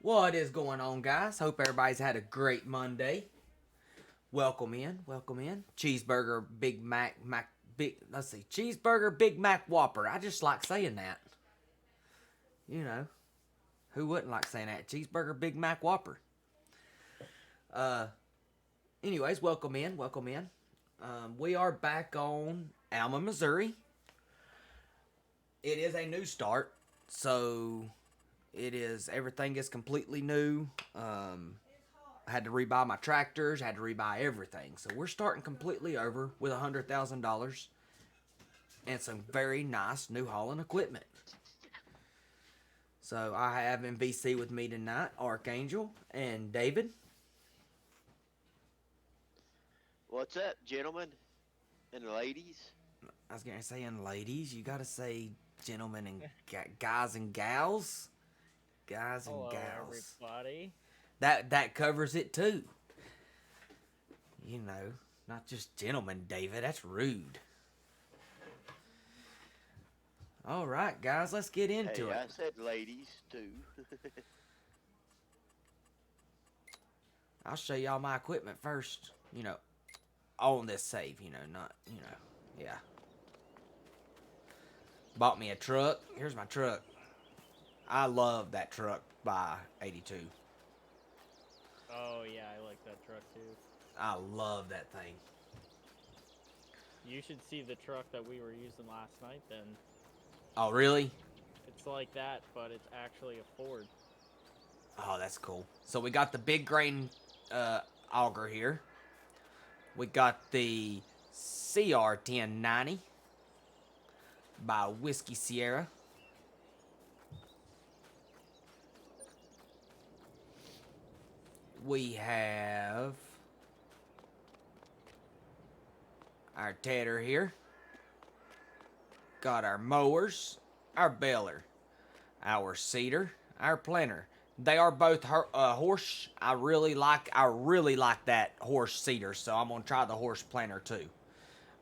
What is going on, guys? Hope everybody's had a great Monday. Welcome in, welcome in. Cheeseburger, Big Mac, Cheeseburger, Big Mac, Whopper. I just like saying that. You know, who wouldn't like saying that? Cheeseburger, Big Mac, Whopper. Uh, anyways, welcome in, welcome in. We are back on Alma, Missouri. It is a new start, so everything is completely new. I had to rebuy my tractors, had to rebuy everything. So we're starting completely over with $100,000 and some very nice New Holland equipment. So I have in VC with me tonight, Archangel and David. What's up, gentlemen and ladies? I was going to say, and ladies, you got to say gentlemen and guys and gals. Guys and Hello, gals. everybody. That covers it too. You know, not just gentlemen, David. That's rude. All right, guys, let's get into Hey, it. I said ladies too. I'll show y'all my equipment first. On this save, not, yeah. Bought me a truck. Here's my truck. I love that truck by 82. Oh yeah, I like that truck too. I love that thing. You should see the truck that we were using last night then. Oh, really? It's like that, but it's actually a Ford. Oh, that's cool. So we got the big grain auger here. We got the CR1090 by Whiskey Sierra. We have our tedder here. Got our mowers, our baler, our seeder, our planter. They are both horse. I really like that horse seeder, so I'm gonna try the horse planter too.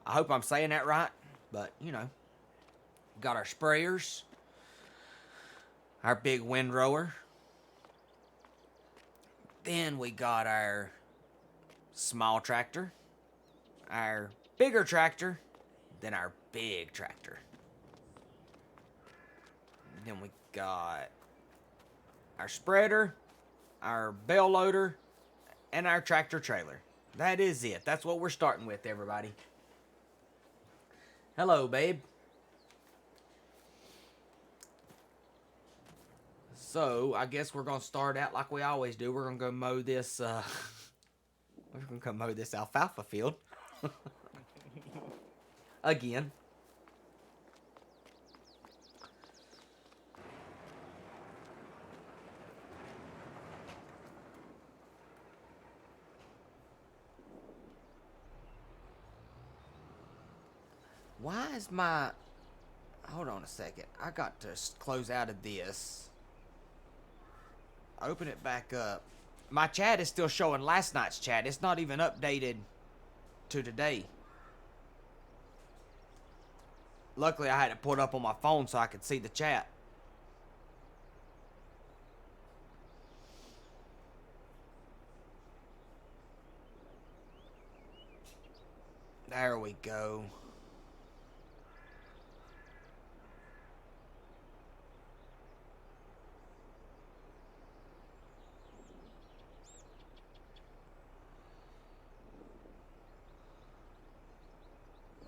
I hope I'm saying that right, but got our sprayers, our big windrower. Then we got our small tractor, our bigger tractor, then our big tractor. Then we got our spreader, our bale loader, and our tractor trailer. That is it. That's what we're starting with, everybody. Hello, babe. So, I guess we're going to start out like we always do. We're going to go mow this, we're going to go mow this alfalfa field. Again. Why is my... Hold on a second. I got to close out of this. Open it back up. My chat is still showing last night's chat. It's not even updated to today. Luckily, I had it put up on my phone so I could see the chat. There we go.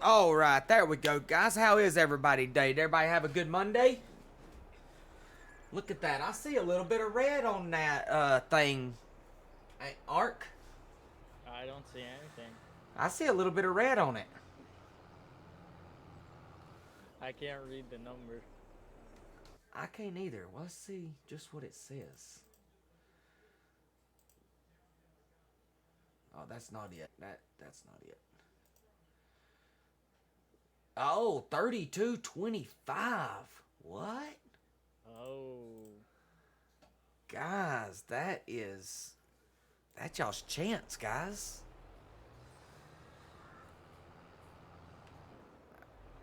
All right, there we go, guys. How is everybody today? Did everybody have a good Monday? Look at that. I see a little bit of red on that thing. Hey, Ark? I don't see anything. I see a little bit of red on it. I can't read the number. I can't either. Well, let's see just what it says. Oh, that's not it. That's not it. Oh, 3225. What? Oh. Guys, that's y'all's chance, guys.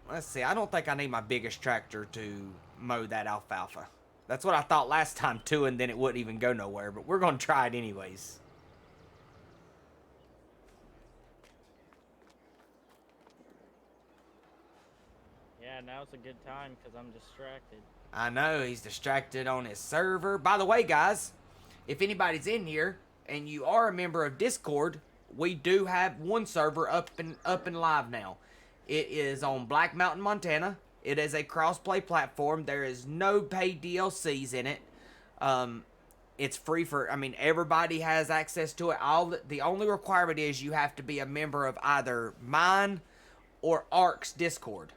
Let's see. I don't think I need my biggest tractor to mow that alfalfa. That's what I thought last time too, and then it wouldn't even go nowhere. But we're gonna try it anyways. Yeah, now's a good time because I'm distracted. I know he's distracted on his server. By the way, guys, if anybody's in here and you are a member of Discord, we do have one server up and live now. It is on Black Mountain, Montana. It is a cross-play platform. There is no paid DLCs in it. It's free for, I mean, everybody has access to it. The only requirement is you have to be a member of either mine or Ark's Discord.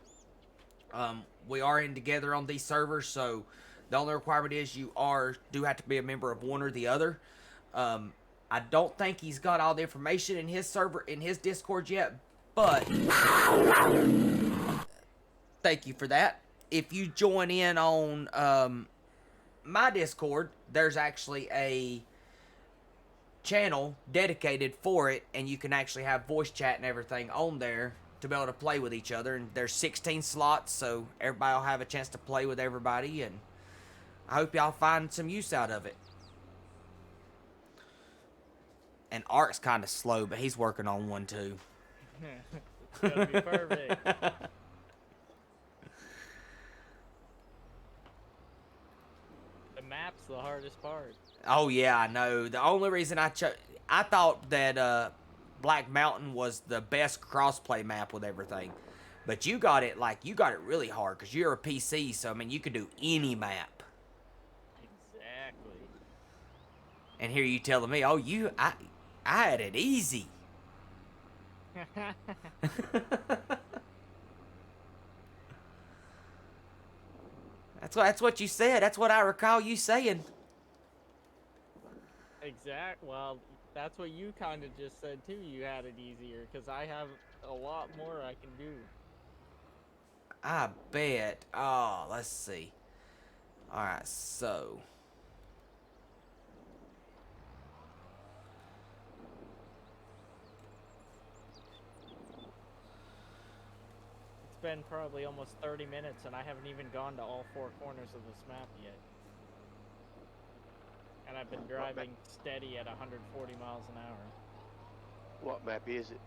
We are in together on these servers, so the only requirement is you do have to be a member of one or the other. I don't think he's got all the information in his server, in his Discord yet, but thank you for that. If you join in on my Discord, there's actually a channel dedicated for it, and you can actually have voice chat and everything on there to be able to play with each other. And there's 16 slots, so everybody will have a chance to play with everybody, and I hope y'all find some use out of it. And Ark's kind of slow, but he's working on one too. It's gonna be perfect. The map's the hardest part. Oh yeah, I know. The only reason I thought that Black Mountain was the best crossplay map with everything, but you got it really hard because you're a PC. So I mean, you could do any map. Exactly. And here you telling me, oh, I had it easy. That's what you said. That's what I recall you saying. Well, that's what you kind of just said too. You had it easier because I have a lot more I can do. I bet. Oh, let's see. All right, so. It's been probably almost 30 minutes and I haven't even gone to all 4 corners of this map yet. And I've been driving steady at 140 miles an hour. What map is it?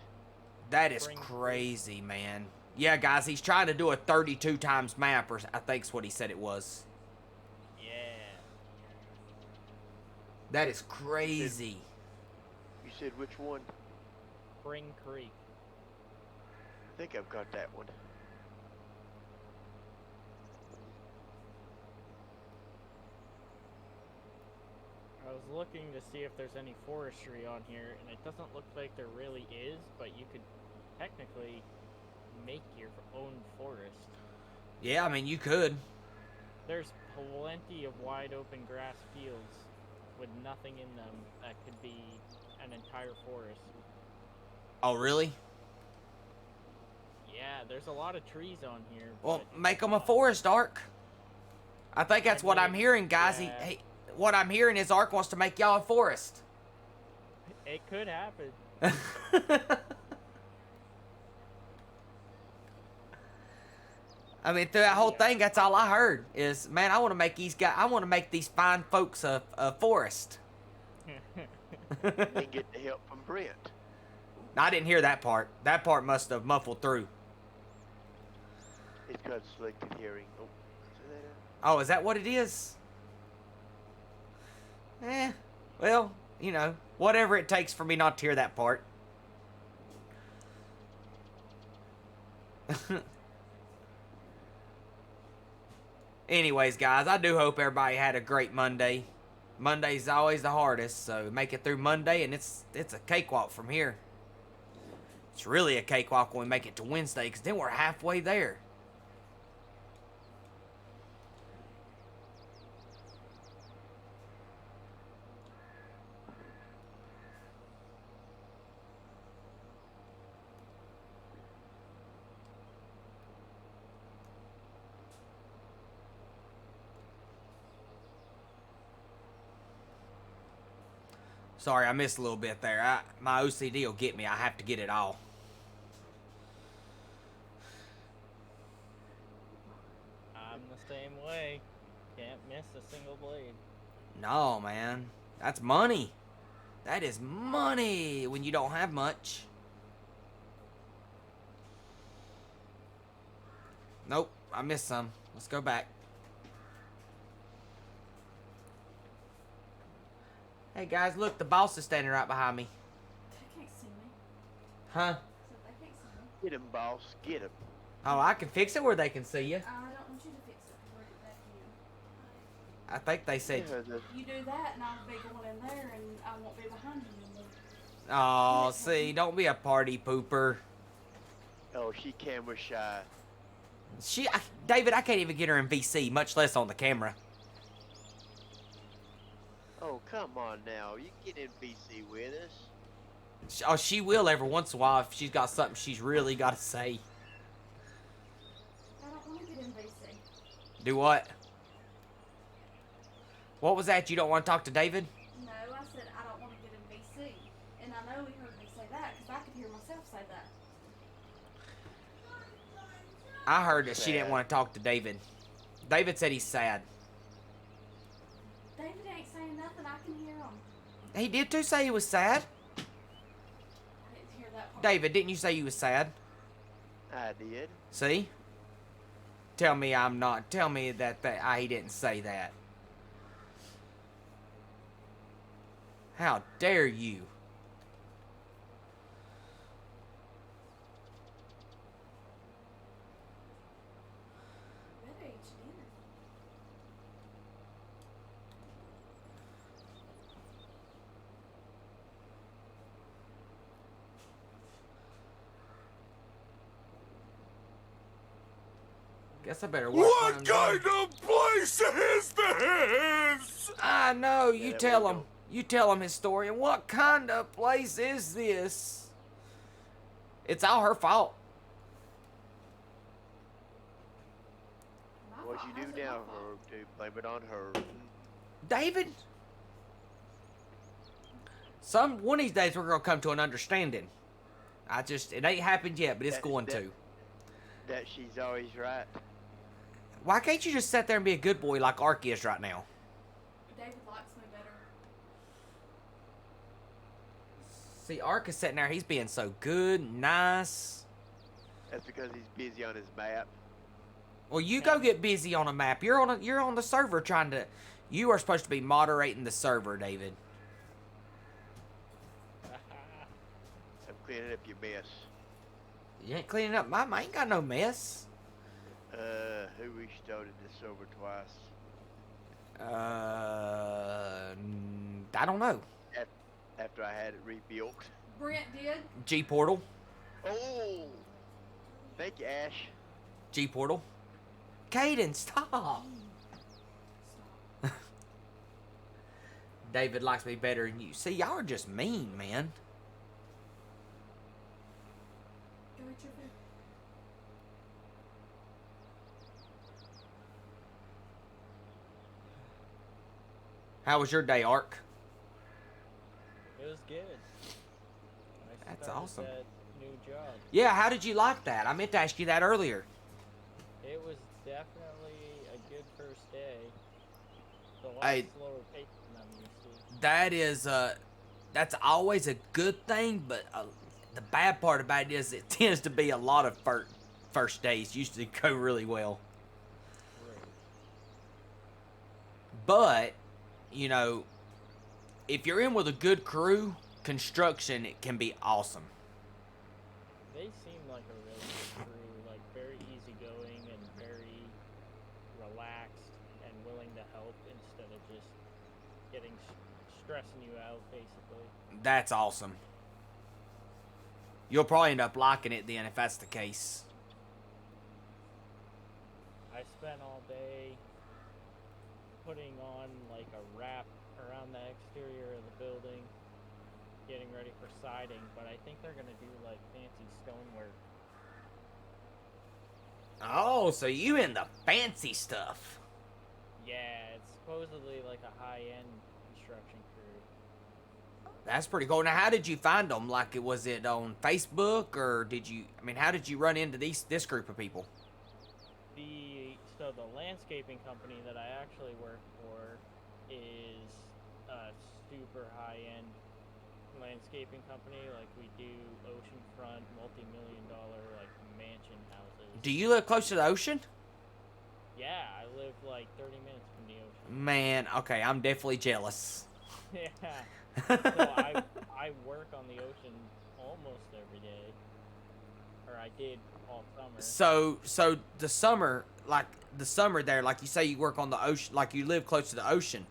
That is crazy, man. Yeah, guys, he's trying to do a 32 times map, or I think's what he said it was. Yeah. That is crazy. You said which one? Spring Creek. I think I've got that one. I was looking to see if there's any forestry on here, and it doesn't look like there really is, but you could technically make your own forest. Yeah, I mean, you could. There's plenty of wide open grass fields with nothing in them that could be an entire forest. Oh, really? Yeah, there's a lot of trees on here. Well, make them a forest, Ark. I think that's what I'm hearing, guys. Yeah. What I'm hearing is Ark wants to make y'all a forest. It could happen. I mean, through that whole thing, that's all I heard is, man, I want to make these fine folks a forest. And get the help from Brent. I didn't hear that part. That part must have muffled through. It's called selective hearing. Oh, say that Oh, is that what it is? Well, you know, whatever it takes for me not to hear that part. Anyways, guys, I do hope everybody had a great Monday. Monday's always the hardest, so make it through Monday, and it's a cakewalk from here. It's really a cakewalk when we make it to Wednesday, because then we're halfway there. Sorry, I missed a little bit there. My OCD will get me. I have to get it all. I'm the same way. Can't miss a single blade. No, man. That's money. That is money when you don't have much. Nope, I missed some. Let's go back. Hey guys, look, the boss is standing right behind me. They can't see me. Huh? So they can't see me. Get him, boss. Get him. Oh, I can fix it where they can see you. I don't want you to fix it. We're back in. I think they said. Yeah, You do that, and I'll be going in there, and I won't be behind you anymore. Oh, see, don't be a party pooper. oh, she camera shy. David, I can't even get her in VC, much less on the camera. Oh, come on now. You can get in VC with us. Oh, she will every once in a while if she's got something she's really got to say. I don't want to get in VC. Do what? What was that? You don't want to talk to David? No, I said I don't want to get in VC. And I know he heard me say that, because I could hear myself say that. I heard that she didn't Sad. want to talk to David. David said he's sad. David ain't saying nothing, I can hear him. He did too say he was sad. I didn't hear that part. David, didn't you say you was sad? I did. See? Tell me I'm not. Tell me that he didn't say that. How dare you? Better eat your dinner. Guess I better watch What kind of place is this? I know. You Yeah, tell we him. go. You tell him, historian. What kind of place is this? It's all her fault. My What fault. you How's do it my now, fault? Herb, to blame it on her. David. One of these days we're gonna come to an understanding. It ain't happened yet, but it's That- going that- to. That she's always right. Why can't you just sit there and be a good boy like Ark is right now? David likes me better. See, Ark is sitting there. He's being so good, and nice. That's because he's busy on his map. Well, you go get busy on a map. You're on the server trying to. You are supposed to be moderating the server, David. I'm cleaning up your mess. You ain't cleaning up my. I ain't got no mess. Who restarted this over twice? I don't know. After I had it rebuilt. Brent did. G Portal. Oh! Thank you, Ash. G Portal. Caden, stop. Stop. David likes me better than you. See, y'all are just mean, man. Go eat your food. How was your day, Ark? It was good. I That's started awesome. That new job. Yeah, how did you like that? I meant to ask you that earlier. It was definitely a good first day. It's a lot Hey. slower pace than I'm used to. That is, that's always a good thing, but the bad part about it is it tends to be a lot of first days usually go really well. Right. But, you know, if you're in with a good crew, construction, it can be awesome. They seem like a really good crew, like very easygoing and very relaxed and willing to help instead of just getting stressing you out, basically. That's awesome. You'll probably end up liking it then if that's the case. I spent all day putting on like a wrap around the exterior of the building, getting ready for siding, but I think they're gonna do like fancy stonework. Oh, so you in the fancy stuff. Yeah, it's supposedly like a high-end construction crew. That's pretty cool. Now, how did you find them? Like, was it on Facebook, or how did you run into this group of people? So So the landscaping company that I actually work for is a super high-end landscaping company. Like, we do oceanfront, multi-million-dollar, like, mansion houses. Do you live close to the ocean? Yeah, I live like 30 minutes from the ocean. Man, okay, I'm definitely jealous. Yeah. So I work on the ocean almost every day, or I did all summer. So the summer, like the summer there, like you say you work on the ocean, like you live close to the ocean.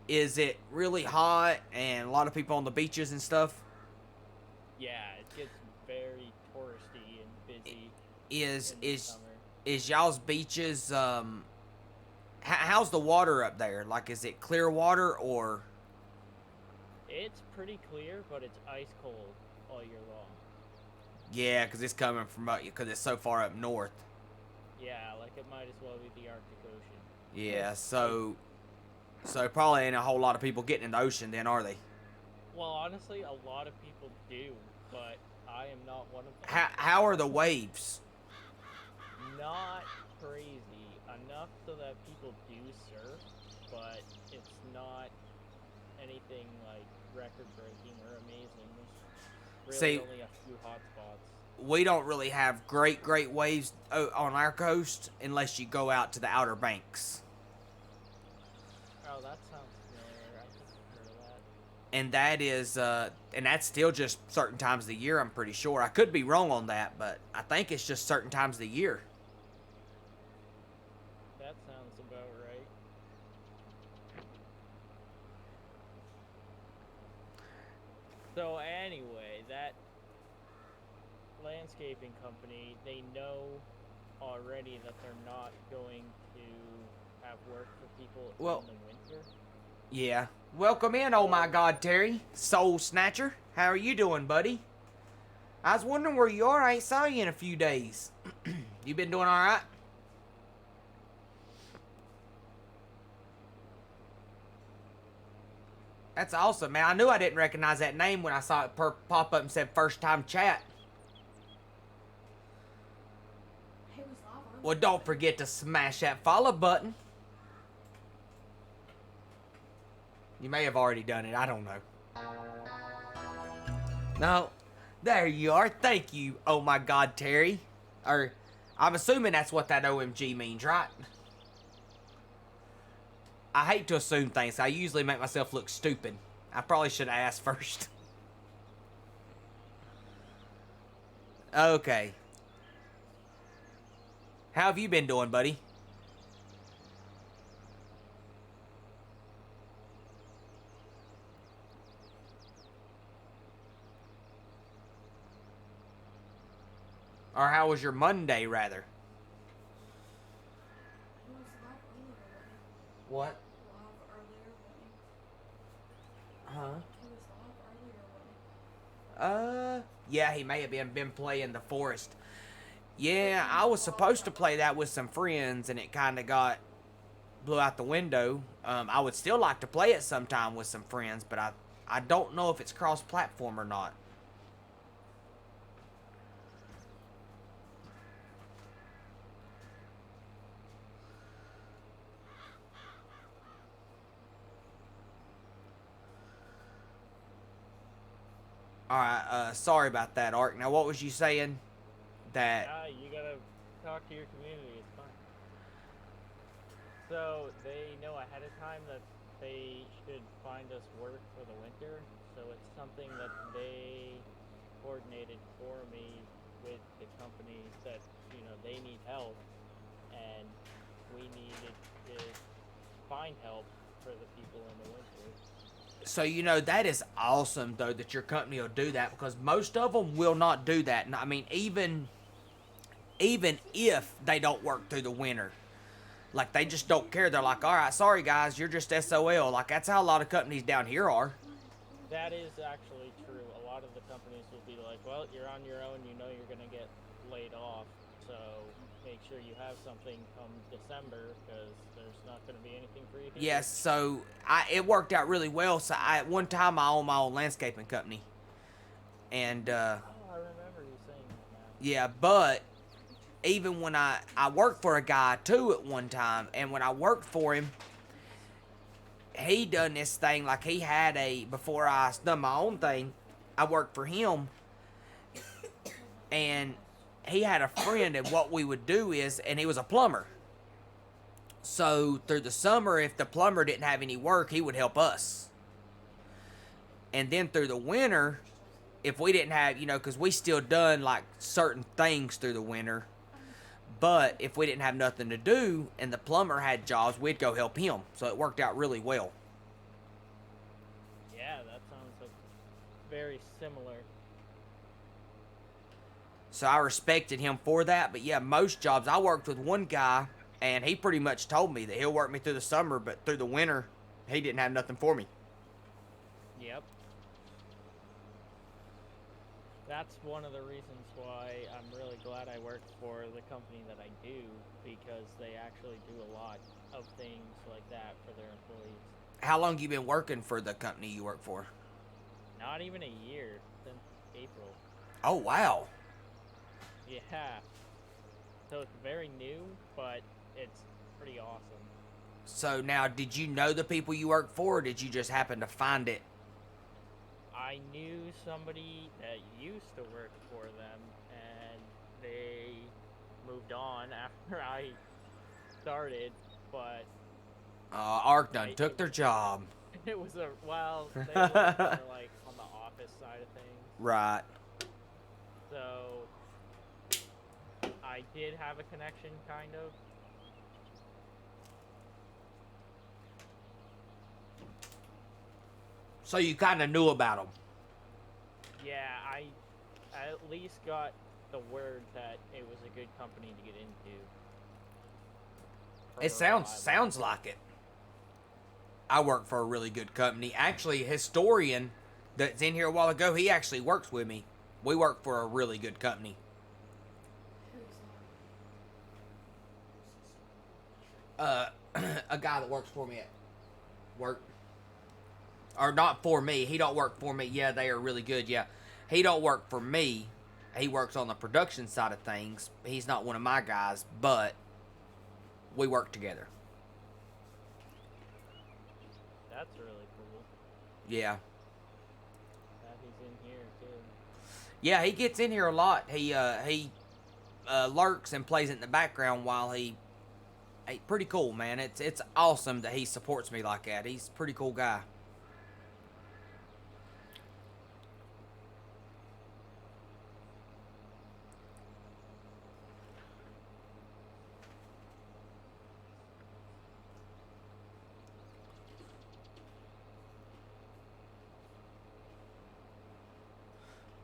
Is it really hot and a lot of people on the beaches and stuff? Yeah, it gets very touristy and busy. Is in the summer. is y'all's beaches how's the water up there? Like, is it clear water or? It's pretty clear, but it's ice cold all year long. Yeah, because it's coming from up, because it's so far up north. Yeah, like it might as well be the Arctic Ocean. Yeah, so probably ain't a whole lot of people getting in the ocean then, are they? Well, honestly, a lot of people do, but I am not one of them. How are the waves? Not crazy. Enough so that people do surf, but it's not anything like record-breaking or amazing. There's really See, only a few hot spots. We don't really have great waves on our coast unless you go out to the Outer Banks. Oh, that sounds familiar. I think I've heard of that. And that is, and that's still just certain times of the year, I'm pretty sure. I could be wrong on that, but I think it's just certain times of the year. That sounds about right. So anyway, that landscaping company, they know already that they're not going to have work for people in the winter. Yeah. Welcome in, oh my God, Terry. Soul Snatcher. How are you doing, buddy? I was wondering where you are. I ain't saw you in a few days. You been doing all right? That's awesome, man. I knew I didn't recognize that name when I saw it pop up and said first time chat. He was live earlier. Well, don't forget to smash that follow button. You may have already done it. I don't know. No. There you are. Thank you. Oh my God, Terry. Or, I'm assuming that's what that OMG means, right? I hate to assume things. I usually make myself look stupid. I probably should have asked first. Okay. How have you been doing, buddy? Or how was your Monday, rather? He was live earlier, wasn't What? he? Live earlier, wasn't he? Huh? He was live earlier, wasn't he? Yeah, he may have been playing the Forest. Yeah, I was supposed to play that with some friends, and it kind of blew out the window. I would still like to play it sometime with some friends, but I don't know if it's cross-platform or not. Alright, sorry about that, Ark. Now, what was you saying? That... You gotta talk to your community, it's fine. So, they know ahead of time that they should find us work for the winter, so it's something that they coordinated for me with the company that, they need help, and we needed to find help for the people in the winter. So, that is awesome, though, that your company will do that, because most of them will not do that. And I mean, even if they don't work through the winter, like, they just don't care. They're like, all right, sorry, guys, you're just SOL. Like, that's how a lot of companies down here are. That is actually true. A lot of the companies will be like, well, you're on your own, you're going to get laid off, so make sure you have something come December, because there's not going to be anything for you to do. Yes, so it worked out really well. So at one time I owned my own landscaping company, and Oh, I remember you saying that now. yeah, but even when I worked for a guy too at one time, and when I worked for him, he done this thing like he had before I done my own thing, I worked for him, and he had a friend, and what we would do is, and he was a plumber. So through the summer, if the plumber didn't have any work, he would help us. And then through the winter, if we didn't have, because we still done like certain things through the winter, but if we didn't have nothing to do and the plumber had jobs, we'd go help him. So it worked out really well. Yeah, that sounds like very similar. So I respected him for that. But yeah, most jobs, I worked with one guy, and he pretty much told me that he'll work me through the summer, but through the winter, he didn't have nothing for me. Yep. That's one of the reasons why I'm really glad I work for the company that I do, because they actually do a lot of things like that for their employees. How long you been working for the company you work for? Not even a year, since April. Oh, wow. Yeah. So it's very new, but it's pretty awesome. So now, did you know the people you work for, or did you just happen to find it? I knew somebody that used to work for them, and they moved on after I started, but... Ark done took their job. It was they were like on the office side of things. Right. So, I did have a connection, kind of. So you kind of knew about them. Yeah, I at least got the word that it was a good company to get into. It sounds like it. I work for a really good company. Actually, Historian that's in here a while ago, he actually works with me. We work for a really good company. A guy that works for me at work. Or not for me. He don't work for me. Yeah, they are really good. Yeah. He don't work for me. He works on the production side of things. He's not one of my guys, but we work together. That's really cool. Yeah. That he's in here too. Yeah, he gets in here a lot. He lurks and plays in the background while he pretty cool, man. It's awesome that he supports me like that. He's a pretty cool guy.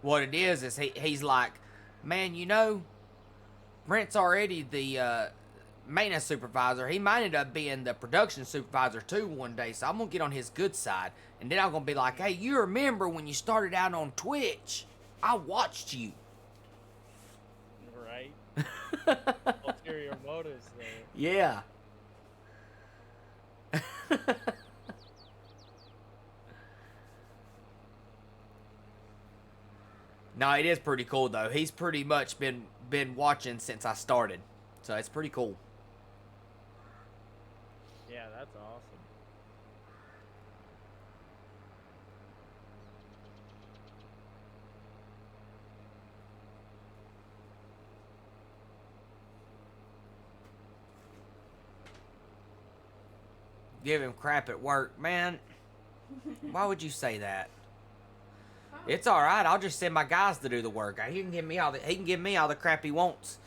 What it is he's like, man, Brent's already the maintenance supervisor. He might end up being the production supervisor too one day, so I'm going to get on his good side. And then I'm going to be like, hey, you remember when you started out on Twitch? I watched you. Right? Ulterior motives there. Yeah. No, it is pretty cool though. He's pretty much been watching since I started, so it's pretty cool. Yeah, that's awesome. Give him crap at work, man. Why would you say that? It's all right. I'll just send my guys to do the work. He can give me all the crap he wants.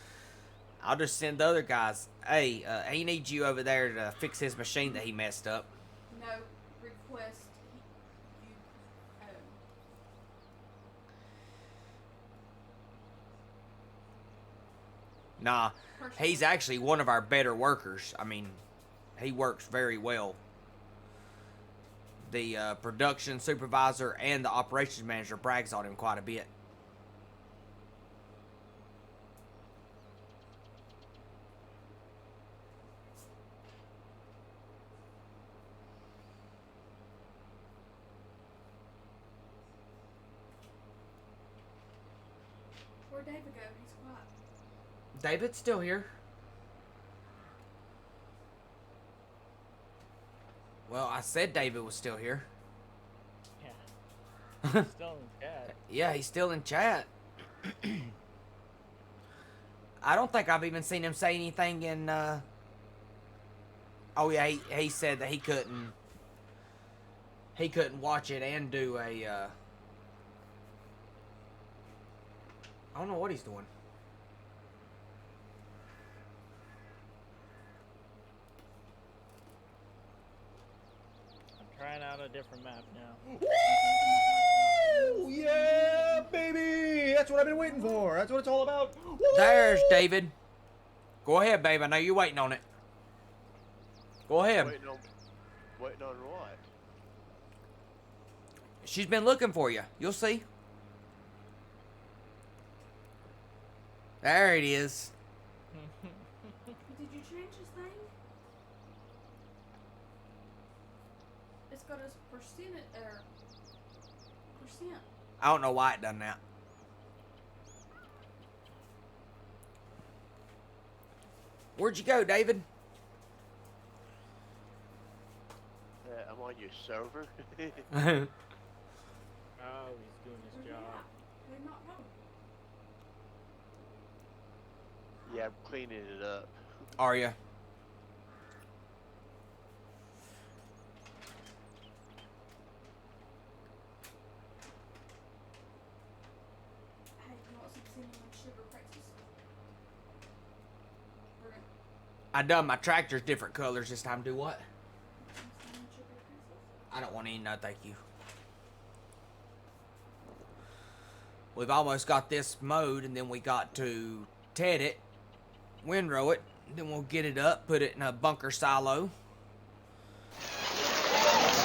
I'll just send the other guys. Hey, he needs you over there to fix his machine that he messed up. No request. Nah, he's actually one of our better workers. I mean, he works very well. The production supervisor and the operations manager brags on him quite a bit. Where'd David go? He's quiet. David's still here. Well, I said David was still here. Yeah. Still in chat. Yeah, he's still in chat. I don't think I've even seen him say anything in, Oh yeah, he said that he couldn't watch it and do a, I don't know what he's doing. I'm trying out a different map now. Woo! Yeah, baby! That's what I've been waiting for. That's what it's all about. Woo! There's David. Go ahead, babe. I know you're waiting on it. Go ahead. Waiting on what? She's been looking for you. You'll see. There it is. Did you change his thing? It's got his percent. I don't know why it done that. Where'd you go, David? I'm on your server. Oh, he's doing his job. They're not wrong. Yeah, I'm cleaning it up. Are you? Hey, you want some cinnamon sugar pretzels? We're gonna I done my tractors different colors this time. Do what? some cinnamon sugar pretzels. I don't want any, no thank you. We've almost got this mowed, and then we got to ted it, windrow it, then we'll get it up, put it in a bunker silo.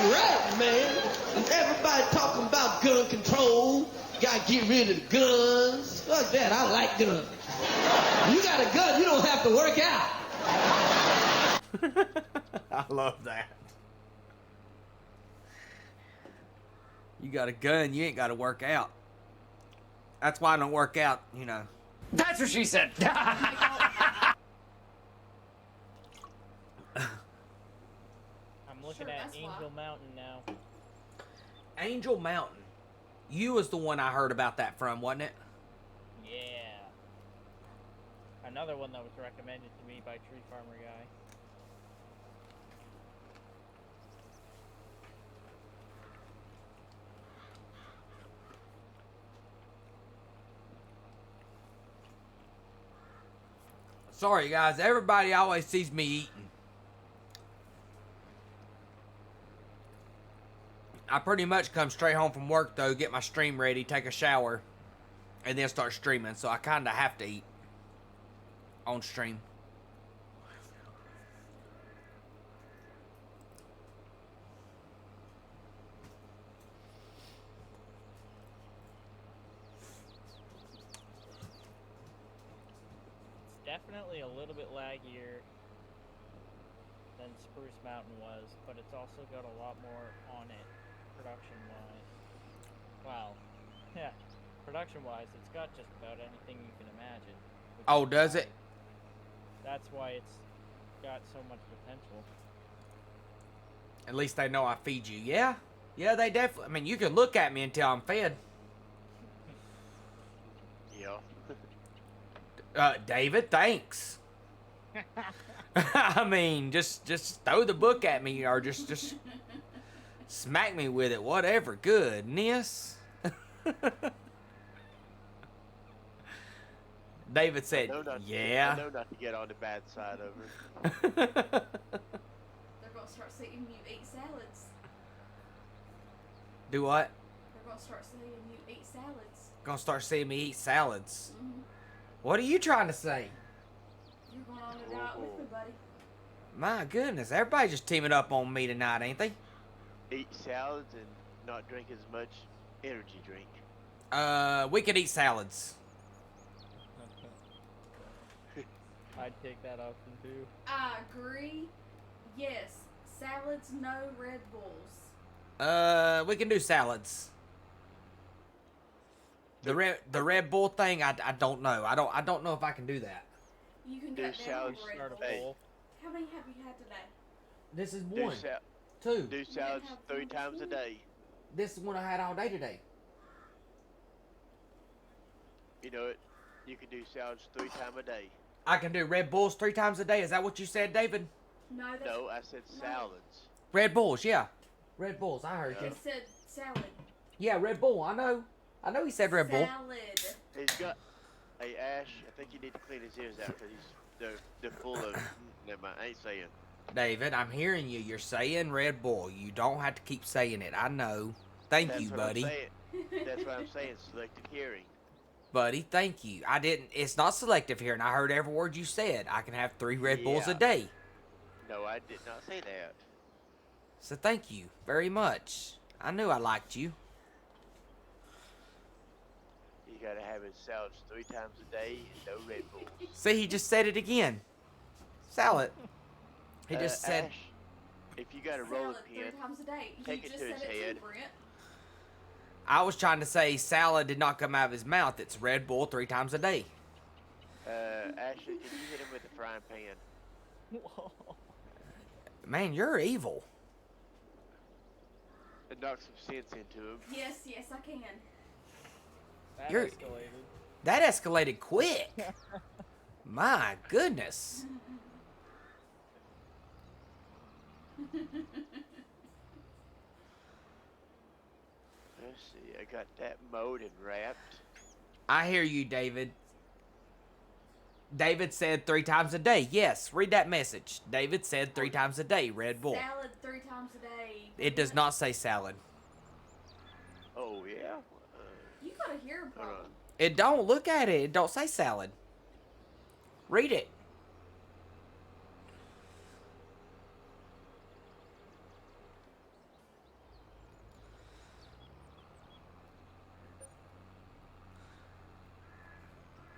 Right, man. And everybody talking about gun control. Gotta get rid of the guns. Fuck that, I like guns. You got a gun, you don't have to work out. I love that. You got a gun, you ain't got to work out. That's why I don't work out, you know. That's what she said. I'm looking Sure, at that's Angel why. Mountain now. Angel Mountain. You was the one I heard about that from, wasn't it? Yeah. Another one that was recommended to me by Tree Farmer Guy. Sorry, guys. Everybody always sees me eating. I pretty much come straight home from work, though, get my stream ready, take a shower, and then start streaming. So I kind of have to eat on stream. It's definitely a little bit laggier than Spruce Mountain was, but it's also got a lot more on it, production-wise. Wow. Yeah, production-wise, it's got just about anything you can imagine. which Oh, is does why- it? That's why it's got so much potential. At least they know I feed you. Yeah? Yeah, they definitely... I mean, you can look at me until I'm fed. Yeah. David, thanks. I mean, just throw the book at me or just smack me with it. Whatever. Goodness. David said, I yeah. know not to get on the bad side of her. They're gonna start seeing you eat salads. Do what? They're gonna start seeing you eat salads. Gonna start seeing me eat salads. Mm-hmm. What are you trying to say? You're going on a diet with me, buddy. My goodness, everybody just teaming up on me tonight, ain't they? Eat salads and not drink as much energy drink. We could eat salads. I'd take that option too. I agree. Yes. Salads, no Red Bulls. We can do salads. The Red Bull thing, I don't know. I don't know if I can do that. You can Do cut down salads. on Red Start a Bull. Hey. bowl. How many have you had today? This is Do, one, sal- two. do salads have 3 one times a before? day. This is one I had all day today. You know it. You can do salads 3 times a day. I can do Red Bulls 3 times a day. Is that what you said, David? No, that's No, I said No. salads. Red Bulls, yeah. Red Bulls, I heard Yeah. you. He said salad. Yeah, Red Bull, I know. I know he said Red Bull. Salad. He's got. Hey Ash, I think you need to clean his ears out because they're full of. Never mind, I ain't saying. David, I'm hearing you. You're saying Red Bull. You don't have to keep saying it. I know. Thank That's you, what buddy. I'm saying. That's what I'm saying. Selective hearing. Buddy, thank you. I didn't. It's not selective here, and I heard every word you said. I can have 3 Red Bulls a Yeah. day. No, I did not say that. So thank you very much. I knew I liked you. You gotta have his salads 3 times a day and no Red Bulls. See, he just said it again. Salad. He just said. Ash, if you got a rolling Salad pin, 3 times a day. take You it just to his said it head. too, Brent. I was trying to say salad did not come out of his mouth. It's Red Bull 3 times a day. Ashley, can you hit him with a frying pan? Whoa. Man, you're evil. And knock some sense into him. Yes, yes, I can. That You're- escalated. That escalated quick. My goodness. Let's see, I got that mowed and wrapped. I hear you, David. David said 3 times a day. Yes, read that message. David said 3 times a day, Red Bull. Salad 3 times a day. It does not say salad. Oh yeah. You got a hearing Hold problem. on. It don't look at it. It don't say salad. Read it.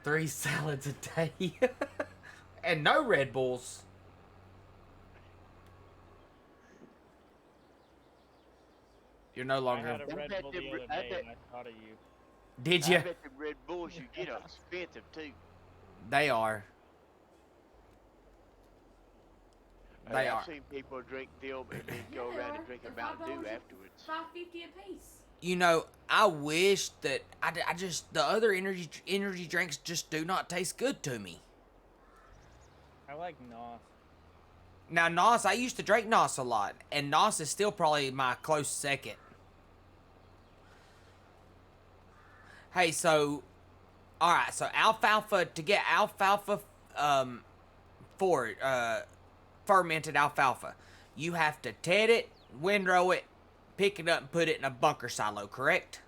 Three salads a day. And no Red Bulls. You're no I longer. had a I Red bet Bull them the re- other I day bet- and I thought of you. Did I you? bet the Red Bulls you get are expensive too. They are. They I've are. seen people drink them and then Yeah, go they around are. and drink a They're Mountain Dew $5 afterwards. $5.50 a piece. You know, I wish that I just the other energy drinks just do not taste good to me. I like Nos. Now Nos, I used to drink Nos a lot, and Nos is still probably my close second. Hey, so, all right, so alfalfa to get alfalfa, fermented alfalfa, you have to ted it, windrow it, pick it up, and put it in a bunker silo, correct?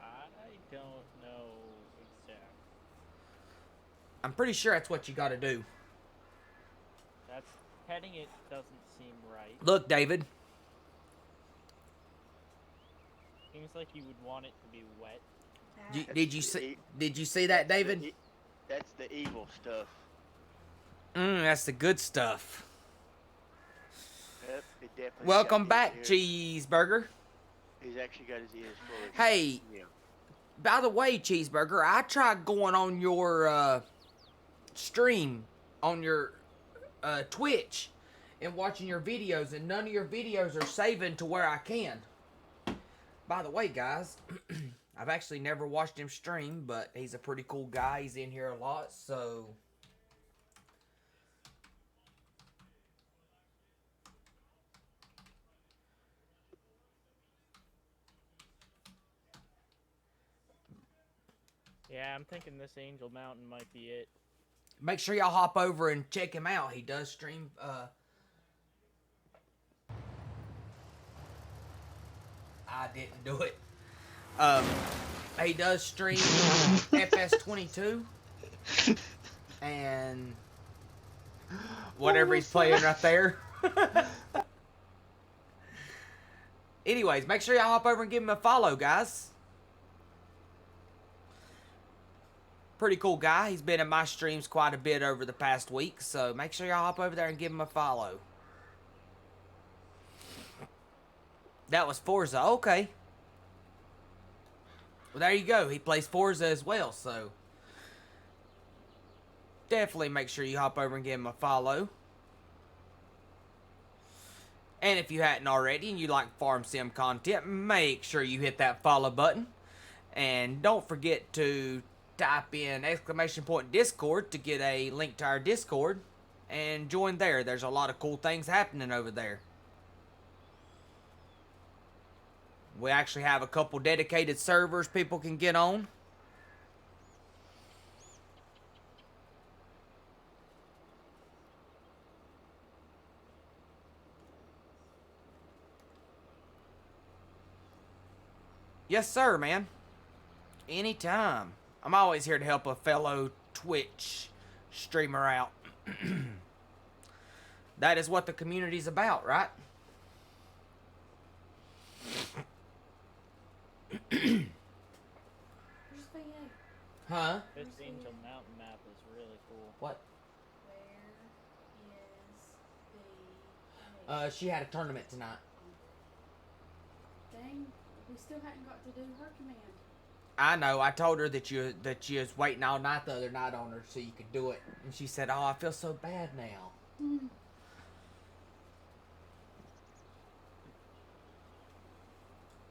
I don't know exactly. I'm pretty sure that's what you got to do. That's heading it doesn't seem right. Look, David. Seems like you would want it to be wet. Did you see that, David? That's the evil stuff. That's the good stuff. Yep, it definitely Welcome got back, his ears- Cheeseburger. He's actually got his ears full of. Hey. Yeah. By the way, Cheeseburger, I tried going on your stream on your Twitch and watching your videos, and none of your videos are saving to where I can. By the way, guys, I've actually never watched him stream, but he's a pretty cool guy. He's in here a lot, so... Yeah, I'm thinking this Angel Mountain might be it. Make sure y'all hop over and check him out. He does stream, I didn't do it. He does stream FS22 and whatever he's playing right there. Anyways, make sure y'all hop over and give him a follow, guys. Pretty cool guy. He's been in my streams quite a bit over the past week, so make sure y'all hop over there and give him a follow. That was Forza. Okay. Well, there you go. He plays Forza as well, so definitely make sure you hop over and give him a follow. And if you hadn't already and you like farm sim content, make sure you hit that follow button. And don't forget to type in !Discord to get a link to our Discord and join there. There's a lot of cool things happening over there. We actually have a couple dedicated servers people can get on. Yes, sir, man. Anytime. I'm always here to help a fellow Twitch streamer out. That is what the community's about, right? Where's VA? Huh? This Angel Mountain map is really cool. What? Where is VA? She had a tournament tonight. Dang, we still hadn't got to do her command. I know. I told her that you was waiting all night the other night on her so you could do it, and she said, "Oh, I feel so bad now." Hmm.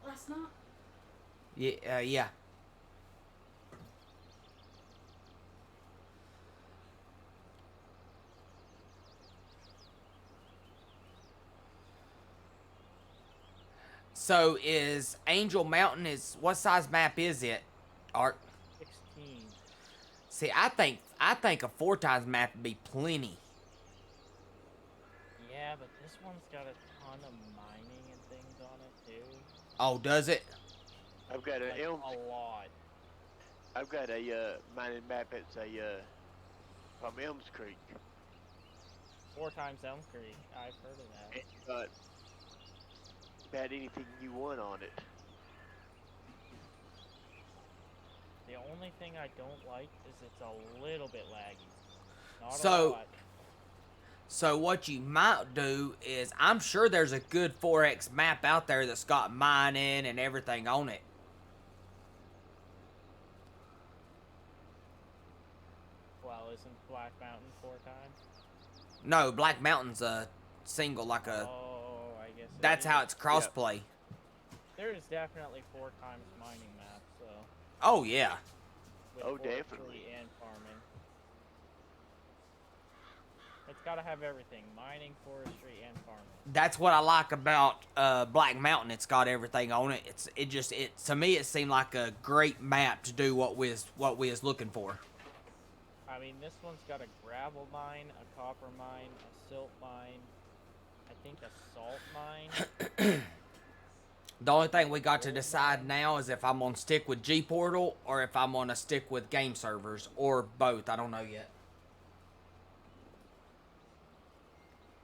Last night. Yeah. Yeah. So is Angel Mountain what size map is it, Art? 16. See, I think a 4x map would be plenty. Yeah, but this one's got a ton of mining and things on it too. Oh, does it? I've got Like, a Elm. a lot. I've got a mining map. It's from Elms Creek. 4 times Elm Creek. I've heard of that. It's got about anything you want on it. The only thing I don't like is it's a little bit laggy. Not a So- lot. So what you might do is, I'm sure there's a good 4X map out there that's got mining and everything on it. Well, isn't Black Mountain 4 times? No, Black Mountain's a single, like a. Oh, I guess. That's how it's crossplay. There is definitely 4 times mining maps, so. Oh yeah. With Oh, forestry definitely. and farming. It's gotta have everything: mining, forestry, and farming. That's what I like about Black Mountain. It's got everything on it. It to me it seemed like a great map to do what we was looking for. I mean, this one's got a gravel mine, a copper mine, a silt mine, I think a salt mine. The only thing we got to decide now is if I'm gonna stick with G Portal or if I'm gonna stick with game servers or both. I don't know yet.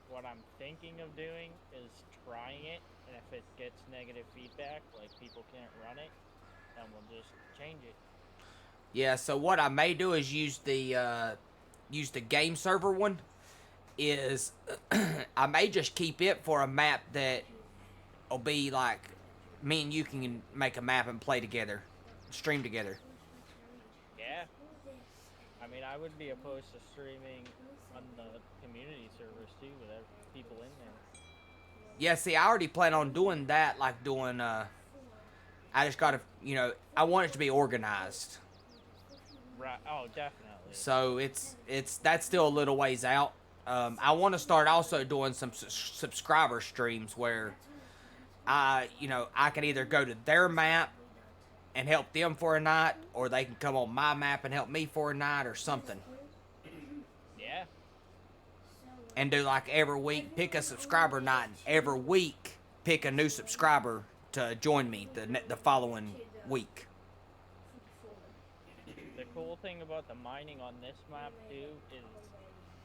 What I'm thinking of doing is trying it, and if it gets negative feedback, like people can't run it, then we'll just change it. Yeah, so what I may do is use the game server one. Is I may just keep it for a map that will be like me and you can make a map and play together, stream together. Yeah. I mean, I wouldn't be opposed to streaming on the community servers too, with people in there. Yeah, see, I already plan on doing that, like doing. I just gotta, I want it to be organized. Right. Oh, definitely. So that's still a little ways out. I want to start also doing some subscriber streams where I can either go to their map and help them for a night, or they can come on my map and help me for a night or something. Yeah. And do like every week, pick a subscriber night, and every week pick a new subscriber to join me the following week. The cool thing about the mining on this map too is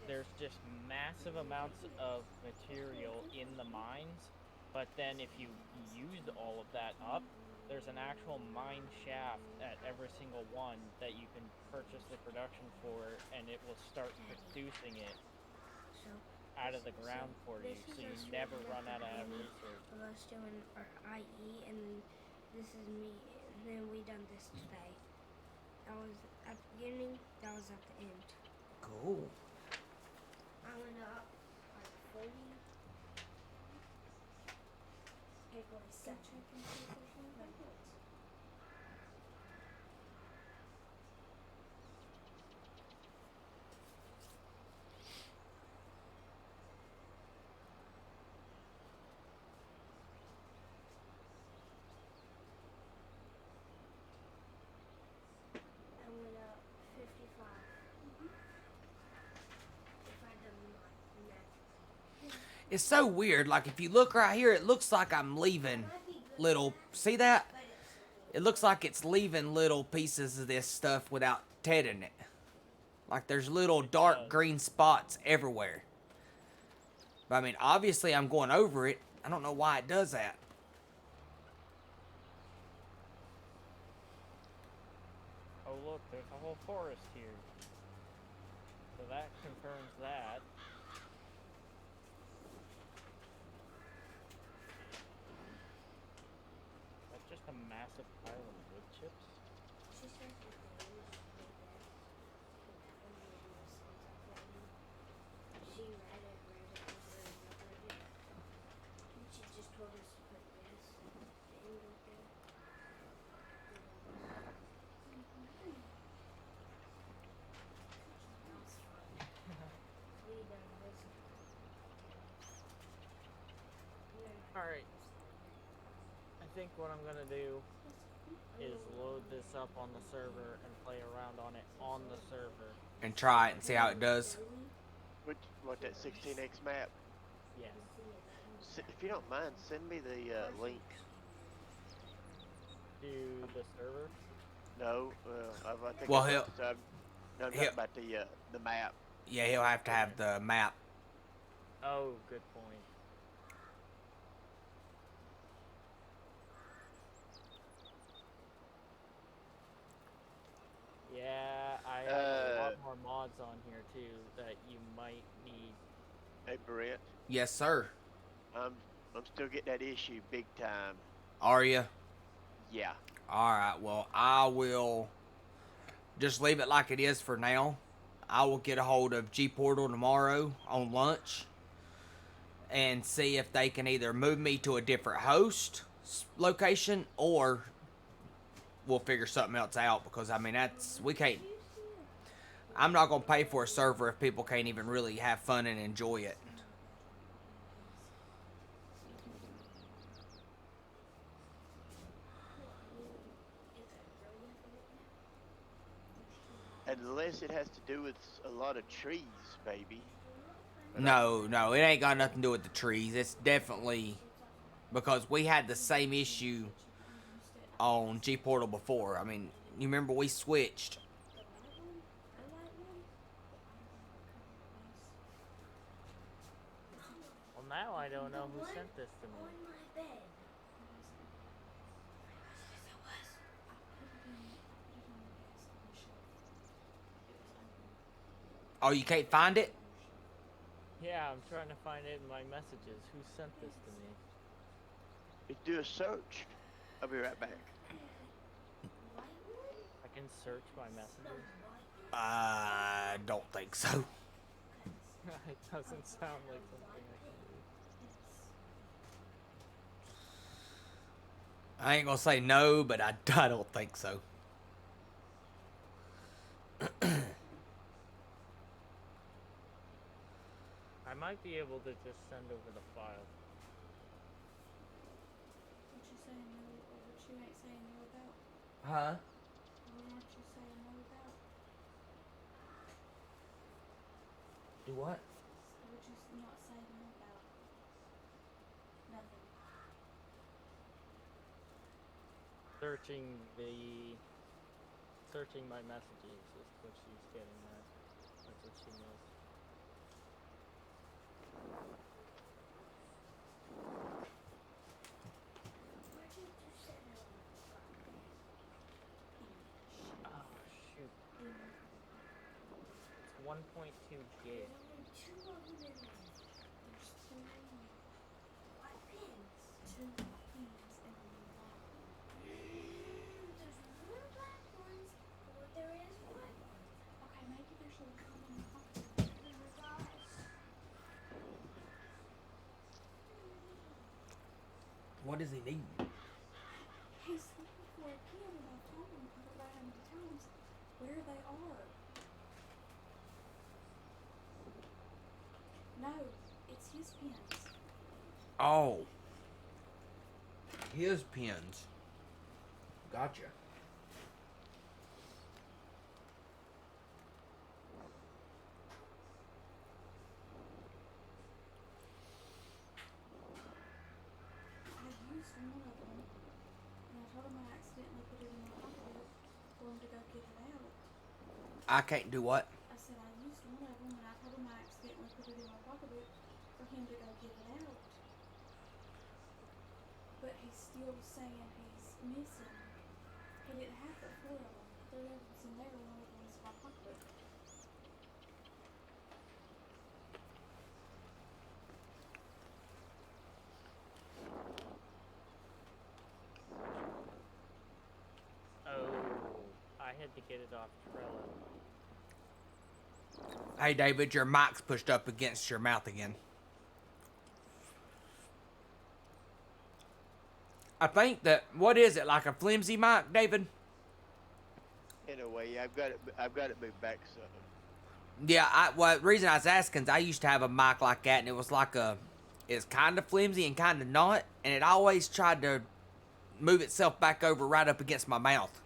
there's just massive amounts of material in the mines, but then if you used all of that up, there's an actual mine shaft at every single one that you can purchase the production for, and it will start producing it out of the ground for you, so you never run out of research. Of us doing our IE, and then this is me, and then we done this today. That was at the beginning, that was at the end. Cool. I went up like 40. It goes 7. I went up 55. If I done my math. It's so weird. Like, if you look right here, it looks like I'm leaving little... See that? It looks like it's leaving little pieces of this stuff without Ted in it. Like, there's little dark green spots everywhere. But, I mean, obviously I'm going over it. I don't know why it does that. Oh look, there's a whole forest here. So that confirms that. That's just a massive pile of wood chips. She says that they use the best. But that one made no sense. I thought she read it over and over again. And she just told us to put yes and the end of there. That was fun. We done this. Alright. I think what I'm gonna do is load this up on the server and play around on it on the server. And try it and see how it does. What, that 16x map? Yes. If you don't mind, send me the link. To the server? No, I think Well, I he'll- no, I'm he'll- talking about the map. Yeah, he'll have to have the map. Oh, good point. Yeah, I have a lot more mods on here too that you might need. Hey, Brent, Yes, sir. I'm still getting that issue big time. Are you? Yeah. Alright, well, I will just leave it like it is for now. I will get a hold of G Portal tomorrow on lunch and see if they can either move me to a different host location or we'll figure something else out, because I mean, we can't, I'm not gonna pay for a server if people can't even really have fun and enjoy it. Unless it has to do with a lot of trees, baby. No, it ain't got nothing to do with the trees. It's definitely because we had the same issue on G Portal before. I mean, you remember we switched. Well, now I don't know who sent this to me. On my bed. Oh, you can't find it? Yeah, I'm trying to find it in my messages. Who sent this to me? You do a search. I'll be right back. I can search my messages. I don't think so. It doesn't sound like something I can do. I ain't gonna say no, but I don't think so. I might be able to just send over the file. What you saying no, or what you ain't saying no about? Huh? What aren't you saying no about? Do what? What you not saying no about? Nothing. Searching my messages is what she's getting at. That's what she knows. Oh shoot. It's 1.2 gig. Two pins and one black one. Okay, maybe there's a common. Okay, What does he need? He's looking for a kid, and I've told him I don't know how many times where they are. No, it's his pins. Oh. His pins. Gotcha. I used one of them, and I told him I accidentally put it in my pocketbook for him to go get it out. I can't do what? I said I used one of them, and I told him I accidentally put it in my pocketbook for him to go get it out. But he's still saying he's missing. He didn't have but 4 of them. There was in there, one of them was my pocketbook. Oh, I had to get it off Trello. Hey, David, your mic's pushed up against your mouth again. I think that, what is it, like a flimsy mic, David? In a way, I've got it moved back some. Yeah, well, the reason I was asking is I used to have a mic like that, and it was like it's kind of flimsy and kind of not, and it always tried to move itself back over right up against my mouth.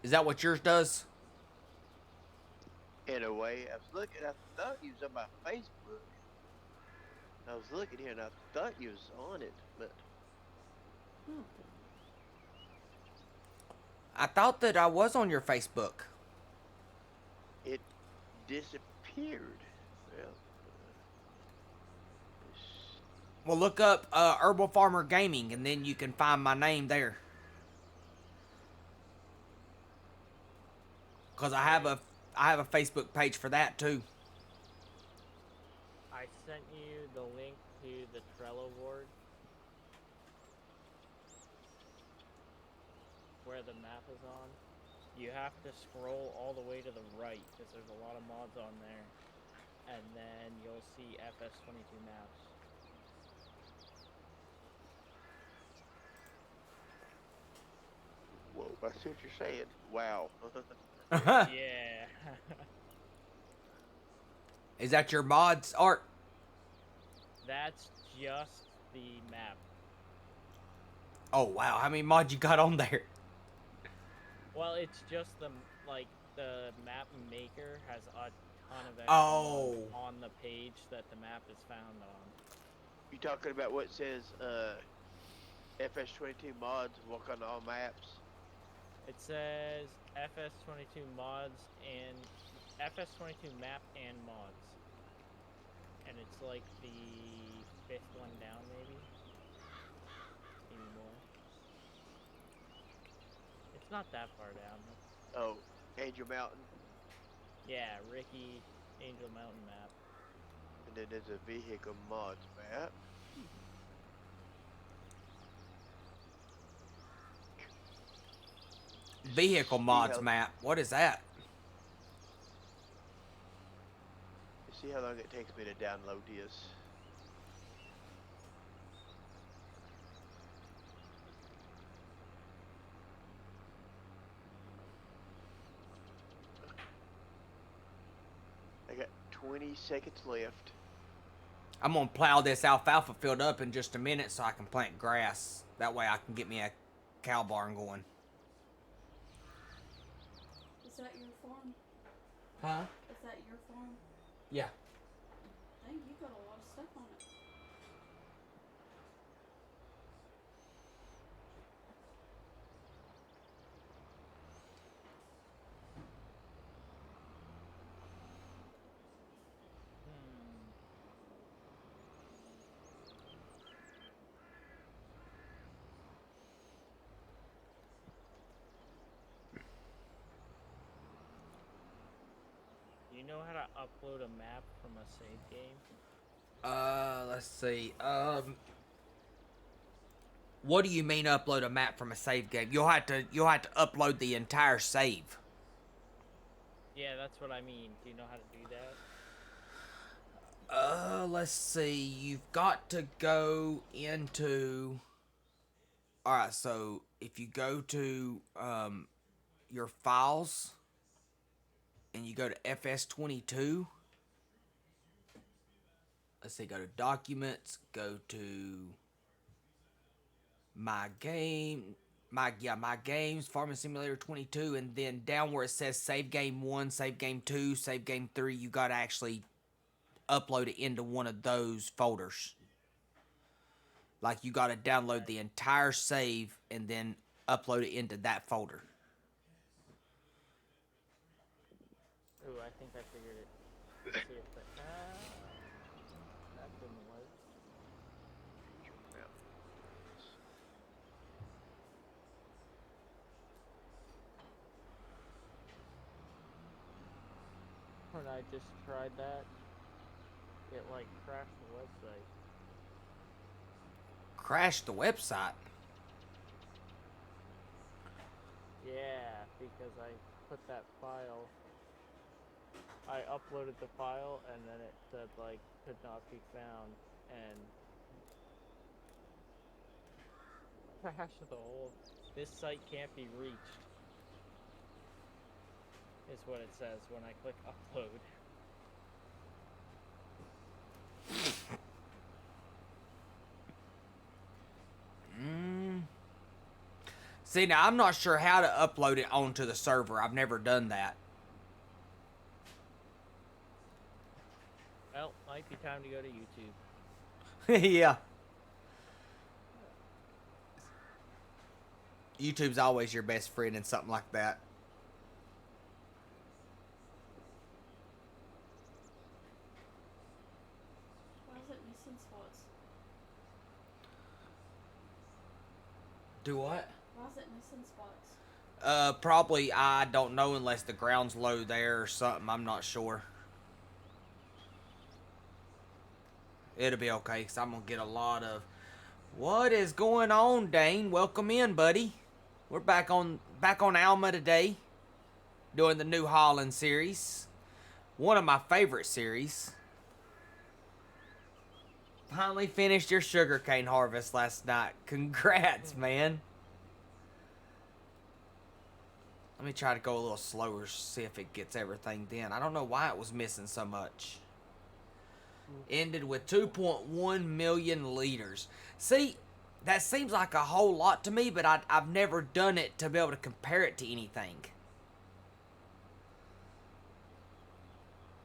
Is that what yours does? In a way, I was looking. I thought you was on my Facebook. I was looking here, and I thought you was on it, but I thought that I was on your Facebook. it disappeared. Well, Well, look up Herbal Farmer Gaming, and then you can find my name there. Cause I have a Facebook page for that too. I sent you the link to the Trello board where the map is on. You have to scroll all the way to the right because there's a lot of mods on there, and then you'll see FS22 maps. whoa! I see what you're saying. Wow. Yeah. Is that your mods art? That's just the map. Oh wow, how many mods you got on there? Well, it's just the map maker has a ton of extra Oh. mods on the page that the map is found on. You talking about what says FS22 mods work on all maps? It says FS22 mods and FS22 map and mods. And it's like the 5th one down, maybe? Maybe more. It's not that far down. Oh, Angel Mountain, Yeah, Ricky, Angel Mountain map. and then there's a vehicle mods map. Vehicle mods how- map. What is that? See how long it takes me to download this. I got 20 seconds left. I'm gonna plow this alfalfa field up in just a minute so I can plant grass. That way I can get me a cow barn going. Is that your farm? Huh? Is that your farm? Yeah. Dang, you got a lot of stuff on it. You know how to upload a map from a save game? Let's see. What do you mean upload a map from a save game? You'll have to upload the entire save. Yeah, that's what I mean. Do you know how to do that? Let's see. You've got to go into. All right, so if you go to your files and you go to FS22, let's see, go to documents, go to my game, my games, Farming Simulator 22, and then down where it says save game 1, save game 2, save game 3, you got to actually upload it into one of those folders. Like you got to download the entire save and then upload it into that folder. Ooh, I think I figured it. Let's see if that didn't work. When I just tried that, it like crashed the website. Crashed the website. Yeah, because I put that file. I uploaded the file and then it said like could not be found and crashed the whole. This site can't be reached. Is what it says when I click upload. See, now I'm not sure how to upload it onto the server. I've never done that. Well, might be time to go to YouTube. Yeah. YouTube's always your best friend in something like that. Why is it missing spots? Do what? Why is it missing spots? Probably, I don't know unless the ground's low there or something. I'm not sure. It'll be okay, because I'm going to get a lot of... What is going on, Dane? Welcome in, buddy. We're back on Alma today, doing the New Holland series. One of my favorite series. Finally finished your sugarcane harvest last night. Congrats, man. Let me try to go a little slower, see if it gets everything done. I don't know why it was missing so much. Ended with 2.1 million liters. See, that seems like a whole lot to me, but I've never done it to be able to compare it to anything.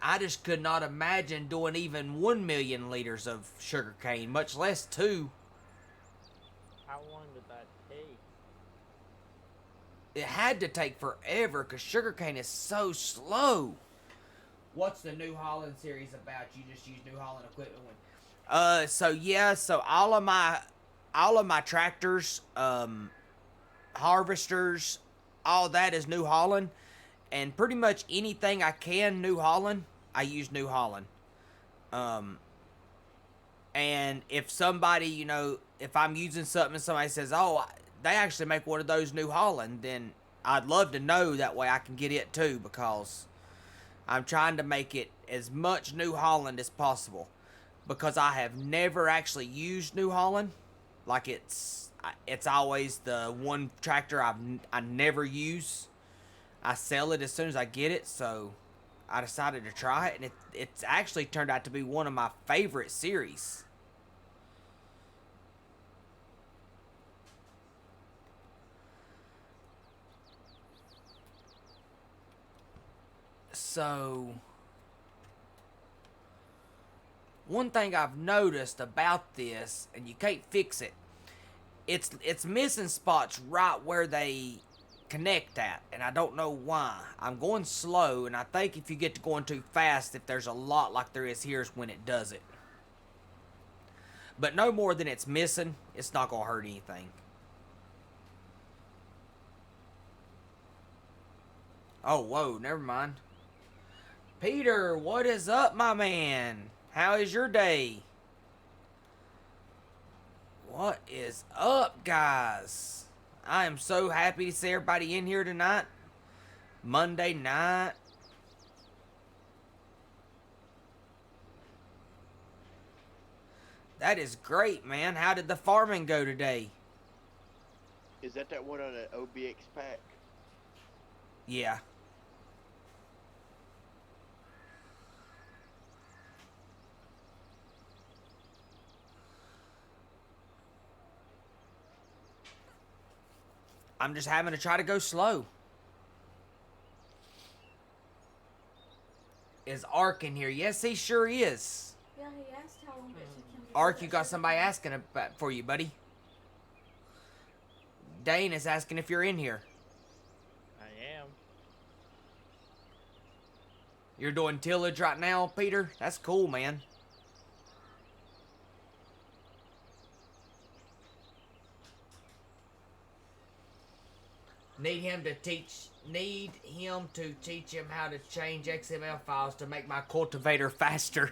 I just could not imagine doing even 1 million liters of sugarcane, much less 2. How long did that take? It had to take forever because sugarcane is so slow. What's the New Holland series about? You just use New Holland equipment when... So all of my tractors, harvesters, all that is New Holland. And pretty much anything I can New Holland, I use New Holland. And if somebody, if I'm using something and somebody says, oh, they actually make one of those New Holland, then I'd love to know, that way I can get it too, because I'm trying to make it as much New Holland as possible. Because I have never actually used New Holland. Like it's always the one tractor I never use. I sell it as soon as I get it, so I decided to try it, and it's actually turned out to be one of my favorite series. So, one thing I've noticed about this, and you can't fix it, it's missing spots right where they connect at, and I don't know why. I'm going slow, and I think if you get to going too fast, if there's a lot like there is here, is when it does it. But no more than it's missing, it's not going to hurt anything. Oh, whoa, never mind. Peter, what is up, my man? How is your day? What is up, guys? I am so happy to see everybody in here tonight. Monday night. That is great, man. How did the farming go today? Is that one on an OBX pack? Yeah. I'm just having to try to go slow. Is Ark in here? Yes, he sure is. Yeah, he asked how long it took him to Ark, do you that got shit somebody again. asking about for you, buddy. Dane is asking if you're in here. I am. You're doing tillage right now, Peter? That's cool, man. Need him to teach him how to change XML files to make my cultivator faster.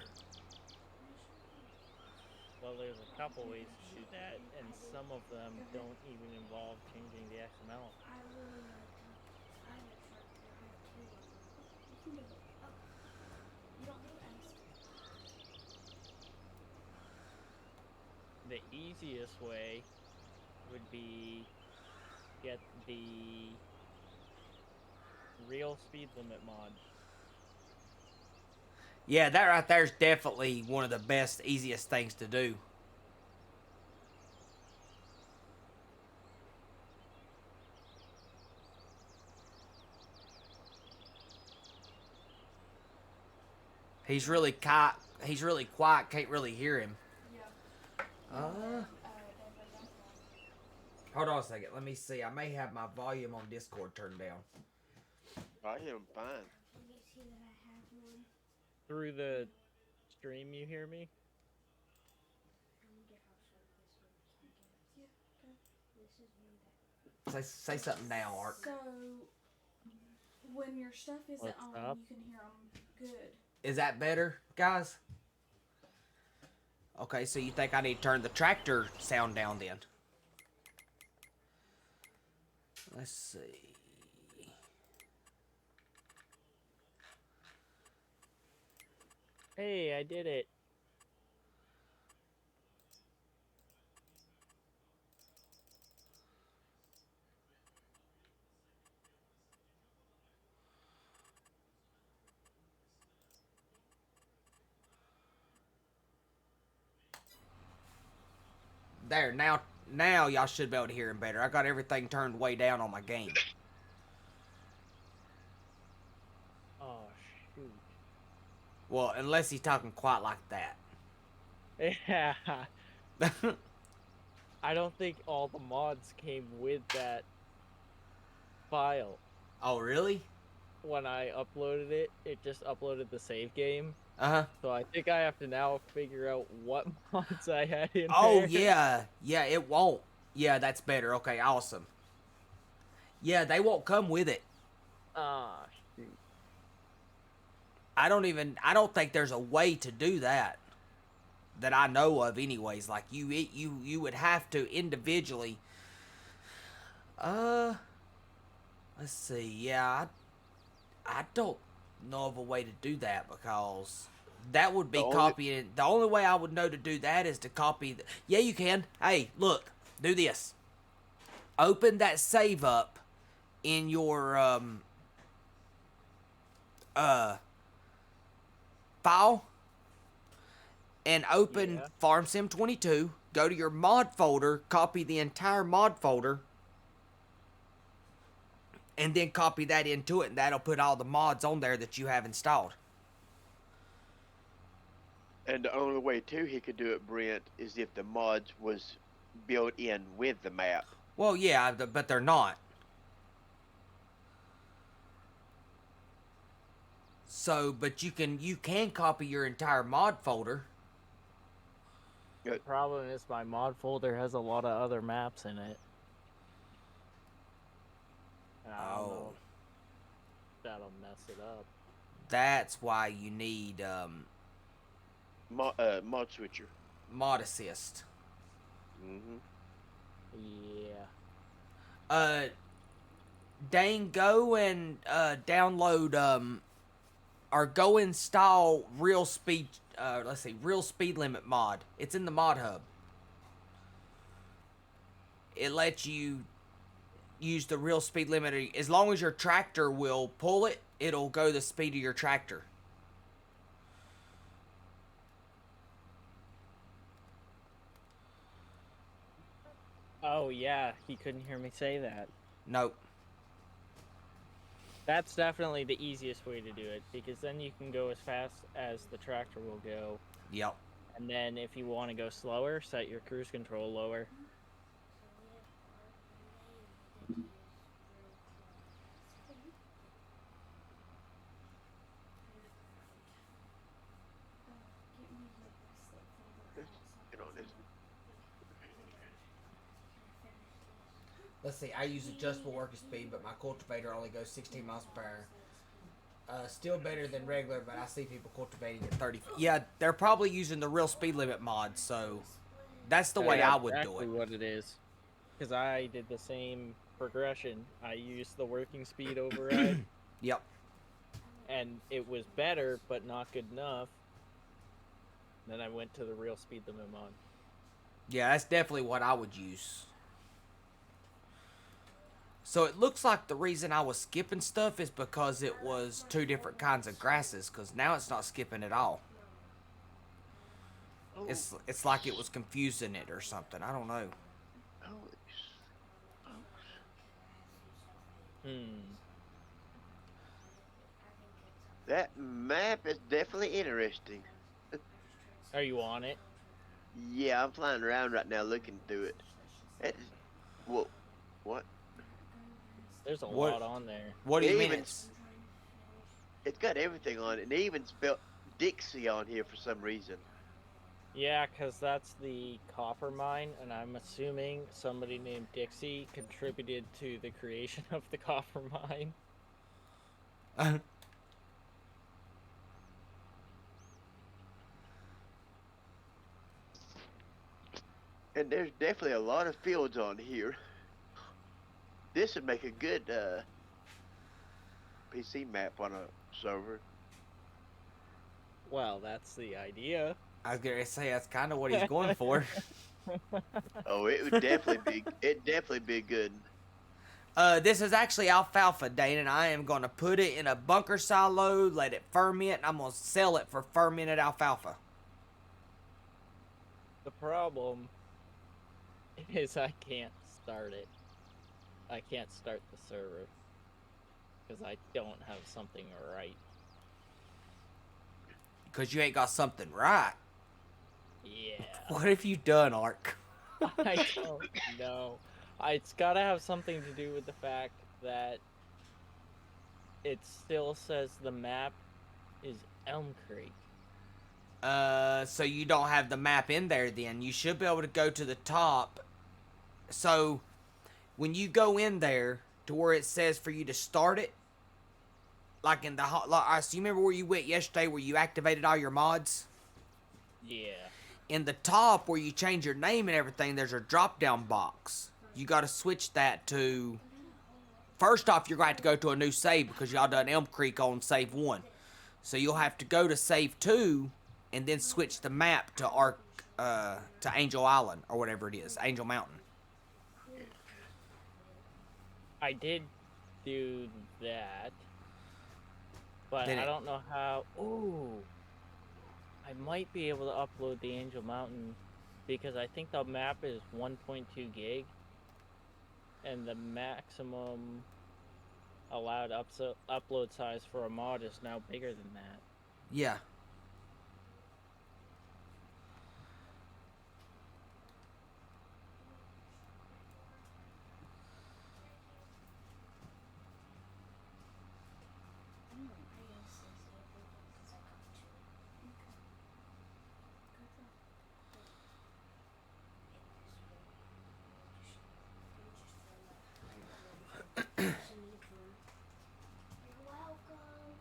Well, there's a couple ways to do that, and some of them don't even involve changing the XML. I really I have a tractor. I have two of them. You can do it. Oh. You don't have to ask. The easiest way would be get the real speed limit mod. Yeah, that right there is definitely one of the best, easiest things to do. He's really quiet. He's really quiet. Can't really hear him. Yeah. Uh, hold on a second. Let me see. I may have my volume on Discord turned down. I hear him fine. Let me see that I have one. Through the stream, you hear me? Let me get how sharp this one can get. Yeah, okay. This is one that. Say something now, Ark. So, when your stuff isn't What's on, up? you can hear them good. Is that better, guys? Okay, so you think I need to turn the tractor sound down then? Let's see. Hey, I did it. There, now y'all should be able to hear him better. I got everything turned way down on my game. Oh, shoot. Well, unless he's talking quite like that. Yeah. I don't think all the mods came with that file. Oh, really? When I uploaded it, it just uploaded the save game. Uh-huh. So I think I have to now figure out what mods I had in Oh, there. yeah. Yeah, it won't. Yeah, that's better. Okay, awesome. Yeah, they won't come with it. Ah, shoot. I don't think there's a way to do that I know of anyways. Like you would have to individually let's see. Yeah, I don't know of a way to do that because that would be copying. The only way I would know to do that is to copy yeah, you can. Hey, look. Do this. Open that save up in your file and open Farm Sim 22, go to your mod folder, copy the entire mod folder, and then copy that into it, and that'll put all the mods on there that you have installed. And the only way too he could do it, Brent, is if the mods was built in with the map. Well, yeah, but they're not. So, but you can copy your entire mod folder. The problem is my mod folder has a lot of other maps in it. And I don't know if that'll mess it up. That's why you need Mod switcher. mod assist. Yeah. Dane, go and download or go install real speed let's see, real speed limit mod. It's in the mod hub. It lets you use the real speed limit. As long as your tractor will pull it, it'll go the speed of your tractor. Oh yeah, he couldn't hear me say that. Nope. That's definitely the easiest way to do it, because then you can go as fast as the tractor will go. Yep. And then if you want to go slower, set your cruise control lower. Get on this. Let's see, I use adjustable working speed, but my cultivator only goes 16 miles per hour. Still better than regular, but I see people cultivating at 30. Yeah, they're probably using the real speed limit mod, so that's the way I would do exactly it. what it is. Because I did the same progression. I used the working speed override. Yep. And it was better, but not good enough. Then I went to the real speed limit mod. Yeah, that's definitely what I would use. So it looks like the reason I was skipping stuff is because it was two different kinds of grasses, because now it's not skipping at all. Oh, It's like it was confusing it or something. I don't know. holy That map is definitely interesting. Are you on it? Yeah, I'm flying around right now looking through it. It's, whoa, what? There's a What- lot on there. What do you mean? Even- It's got everything on it, and they even spelled Dixie on here for some reason. Yeah, because that's the copper mine, and I'm assuming somebody named Dixie contributed to the creation of the copper mine. And there's definitely a lot of fields on here. This would make a good PC map on a server. Well, that's the idea. I was gonna say that's kind of what he's going for. Oh, it would definitely be good. This is actually alfalfa, Dane, and I am gonna put it in a bunker silo, let it ferment, and I'm gonna sell it for fermented alfalfa. The problem is I can't start it. I can't start the server because I don't have something right. Because you ain't got something right. Yeah. What have you done, Ark? I don't know. It's gotta have something to do with the fact that it still says the map is Elm Creek. So you don't have the map in there then. You should be able to go to the top. So, when you go in there to where it says for you to start it, like in the so you remember where you went yesterday where you activated all your mods? Yeah. In the top where you change your name and everything, there's a drop down box. You got to switch that to. First off, you're going to have to go to a new save because y'all done Elm Creek on save 1. So you'll have to go to save 2 and then switch the map to to Angel Island or whatever it is, Angel Mountain. I did do that, but Did I it- don't know how. Ooh, I might be able to upload the Angel Mountain because I think the map is 1.2 gig, and the maximum allowed upload size for a mod is now bigger than that. Yeah. You're welcome.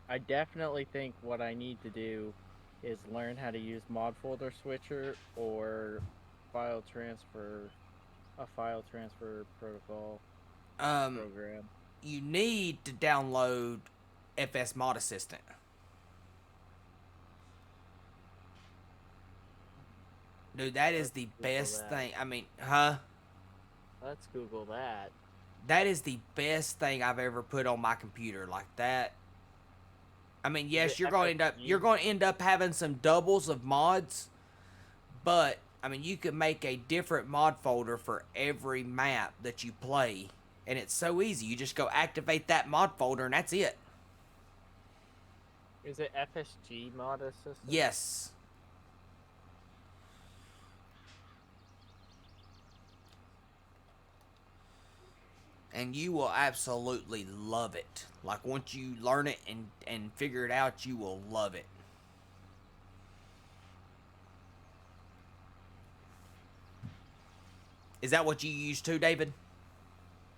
I definitely think what I need to do is learn how to use mod folder switcher or file transfer, a file transfer protocol Um, program. you need to download FS Mod Assistant. Dude, that is Let's the Google best that. thing. I mean, huh? Let's Google that. That is the best thing I've ever put on my computer like that. I mean, Is yes, it you're going to end up having some doubles of mods, but I mean, you could make a different mod folder for every map that you play, and it's so easy. You just go activate that mod folder, and that's it. Is it FSG mod assistant? Yes. And you will absolutely love it. Like, once you learn it and figure it out, you will love it. Is that what you use too, David?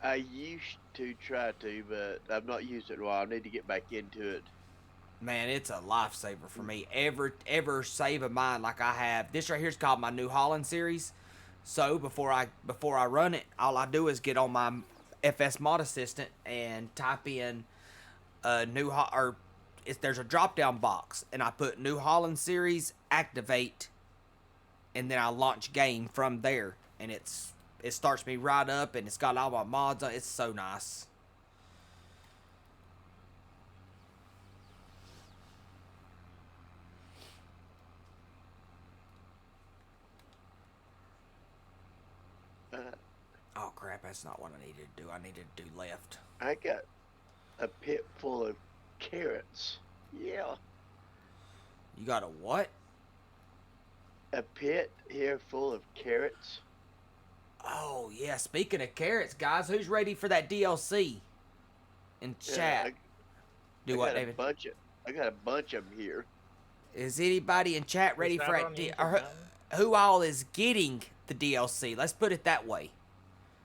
I used to try to, but I've not used it in a while. I need to get back into it. Man, it's a lifesaver for me. Ever save of mine like I have. This right here is called my New Holland series. So before I run it, all I do is get on my FS Mod Assistant and type in there's a drop down box, and I put New Holland series activate, and then I launch game from there, and it starts me right up, and it's got all my mods on. It's so nice. Uh, Oh crap, that's not what I needed to do. I needed to do left. I got a pit full of carrots. Yeah. You got a what? A pit here full of carrots. Oh yeah, speaking of carrots, guys, who's ready for that DLC? In chat. Do what, David? I got a bunch of them here. Is anybody in chat ready Is for that that? on Easy Or Mountain? who all is getting the DLC? Let's put it that way.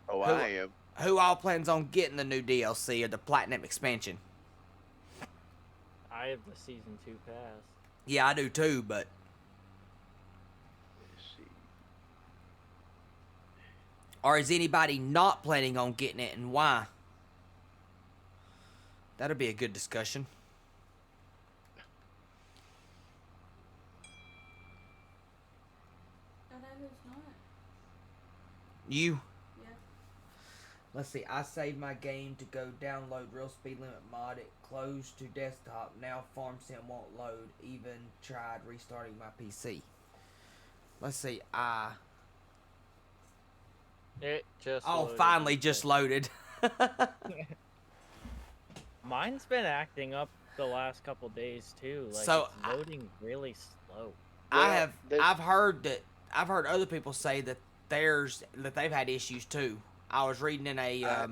Oh, Who- I am. Who all plans on getting the new DLC or the Platinum expansion? I have the season 2 pass. Yeah, I do too, but Let's see. or is anybody not planning on getting it, and why? That'll be a good discussion. I know who's not. You? Yeah. Let's see, I saved my game to go download Real Speed Limit mod. It closed to desktop. Now Farm Sim won't load. Even tried restarting my PC. Let's see, It just Oh, loaded. finally just loaded. Mine's been acting up the last couple days too. Like, So, it's loading really slow. Well, I've heard other people say that they've had issues too. I was reading in in I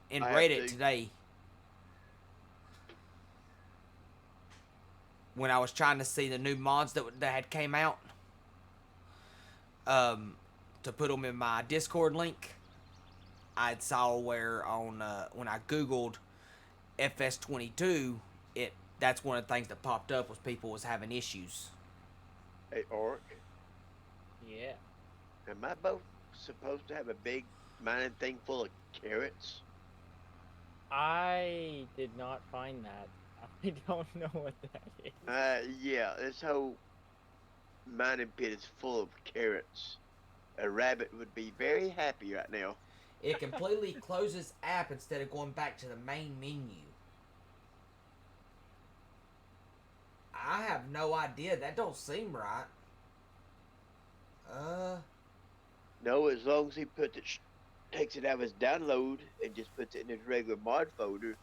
have Reddit to. today when I was trying to see the new mods that had came out to put them in my Discord link. I saw where on when I googled FS22, that's one of the things that popped up was people was having issues. Hey, Orc, Yeah. am I both supposed to have a big mining thing full of carrots? I did not find that. I don't know what that is. Yeah, this whole mining pit is full of carrots. A rabbit would be very happy right now. It completely closes app instead of going back to the main menu. I have no idea. That don't seem right. No, as long as he takes it out of his download and just puts it in his regular mod folder,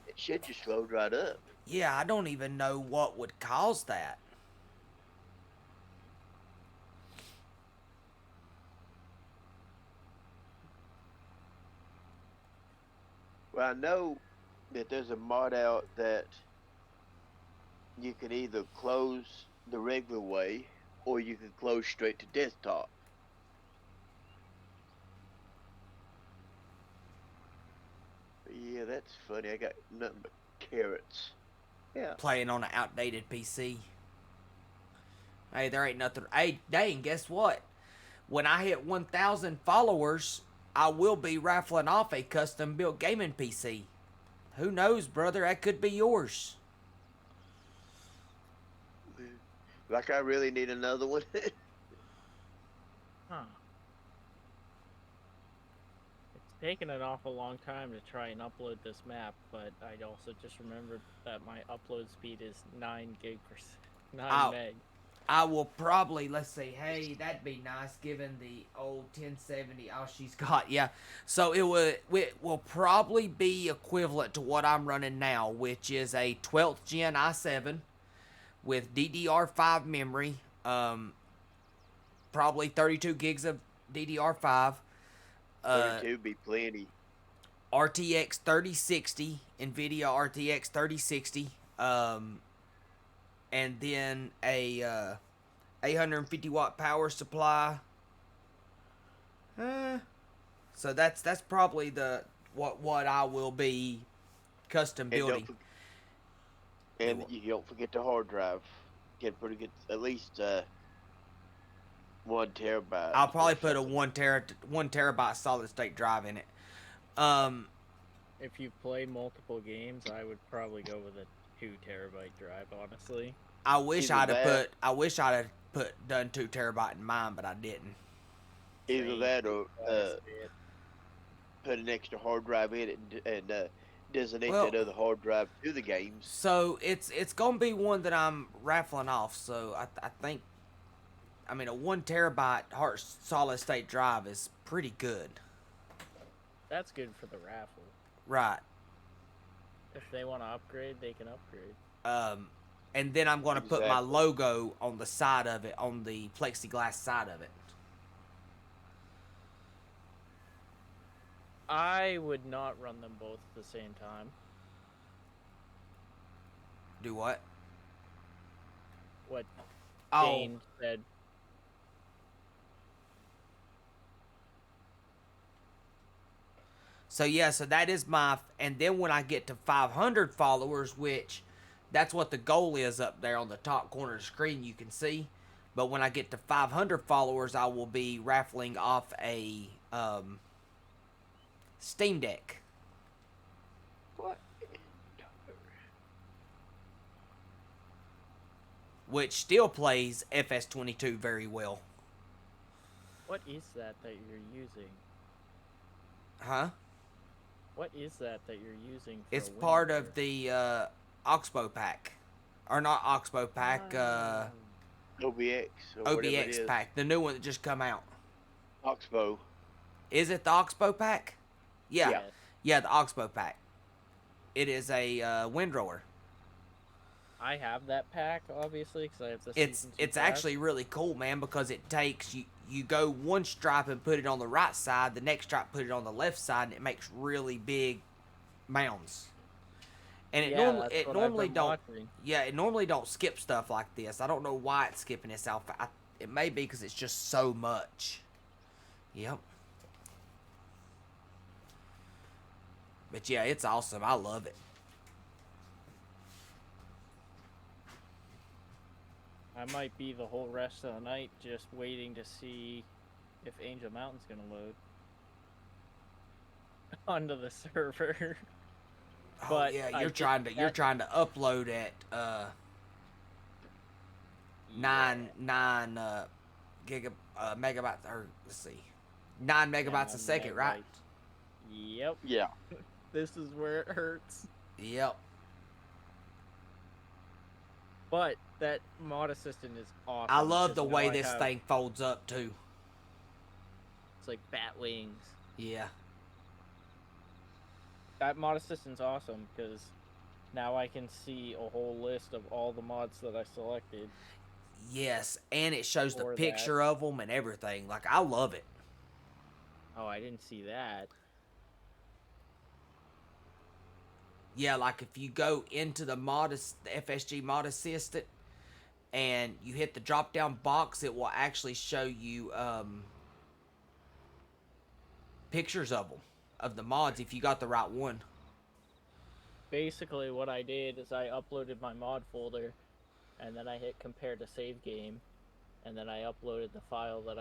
it should just load right up. Yeah, I don't even know what would cause that. Well, I know that there's a mod out that you can either close the regular way or you can close straight to desktop. But yeah, that's funny. I got nothing but carrots. Yeah. playing on an outdated PC. Hey, there ain't nothing. Hey, dang, guess what? When I hit 1,000 followers, I will be raffling off a custom built gaming PC. Who knows, brother? That could be yours. Like I really need another one. Huh. It's taken an awful long time to try and upload this map, but I also just remembered that my upload speed is 9 gig per 9 meg. I will probably, let's see, hey, that'd be nice given the old 1070. Oh, she's got, yeah. So it will probably be equivalent to what I'm running now, which is a 12th gen i7 with DDR5 memory, probably 32 gigs of DDR5. 32 be plenty. RTX 3060, NVIDIA RTX 3060, and then a 850 watt power supply. So that's probably what I will be custom building. And you don't forget the hard drive. Get pretty good, at least 1 terabyte. I'll probably put a 1 terabyte solid state drive in it. If you play multiple games, I would probably go with a 2 terabyte drive, honestly. I wish I'd have done 2 terabyte in mine, but I didn't. Either that or put an extra hard drive in it and designate that other hard drive to the games. So it's gonna be one that I'm raffling off. So I think, I mean, a 1 terabyte solid state drive is pretty good. That's good for the raffle. Right. If they want to upgrade, they can upgrade. And then I'm gonna put my logo on the side of it, on the plexiglass side of it. I would not run them both at the same time. Do what? What Oh. Dane said. So yeah, so that is and then when I get to 500 followers, which that's what the goal is up there on the top corner of the screen, you can see. But when I get to 500 followers, I will be raffling off a Steam Deck. What? Which still plays FS22 very well. What is that you're using? Huh? What is that you're using? For It's a part window? of the Oxbow pack. Or not Oxbow pack, OBX. Or whatever it OBX is. pack. The new one that just come out. Oxbow. Is it the Oxbow pack? Yeah. Yeah. Yeah, the Oxbow pack. It is a windrower. I have that pack, obviously, because I have the It's Season 2 it's pack. actually really cool, man, because it takes you go one stripe and put it on the right side, the next stripe put it on the left side, and it makes really big mounds. And it Yeah, that's it what normally I've been don't watching. yeah, it normally don't skip stuff like this. I don't know why it's skipping this out. It may be because it's just so much. Yep. But yeah, it's awesome. I love it. I might be the whole rest of the night just waiting to see if Angel Mountain's gonna load onto the server. Oh But yeah, I you're did trying to that- upload at nine megabytes, or let's see, 9 megabytes a second, right? Yep. Yeah. This is where it hurts. Yep. But that mod assistant is awesome. I love the because way now I this have- thing folds up too. It's like bat wings. Yeah. That mod assistant's awesome because now I can see a whole list of all the mods that I selected. Yes, and it shows the Or picture of them and everything. Like, I love it. Oh, I didn't see that. Yeah, like if you go into the FSG mod assistant and you hit the drop down box, it will actually show you pictures of them, of the mods, if you got the right one. basically what I did is I uploaded my mod folder, and then I hit compare to save game, and then I uploaded the file that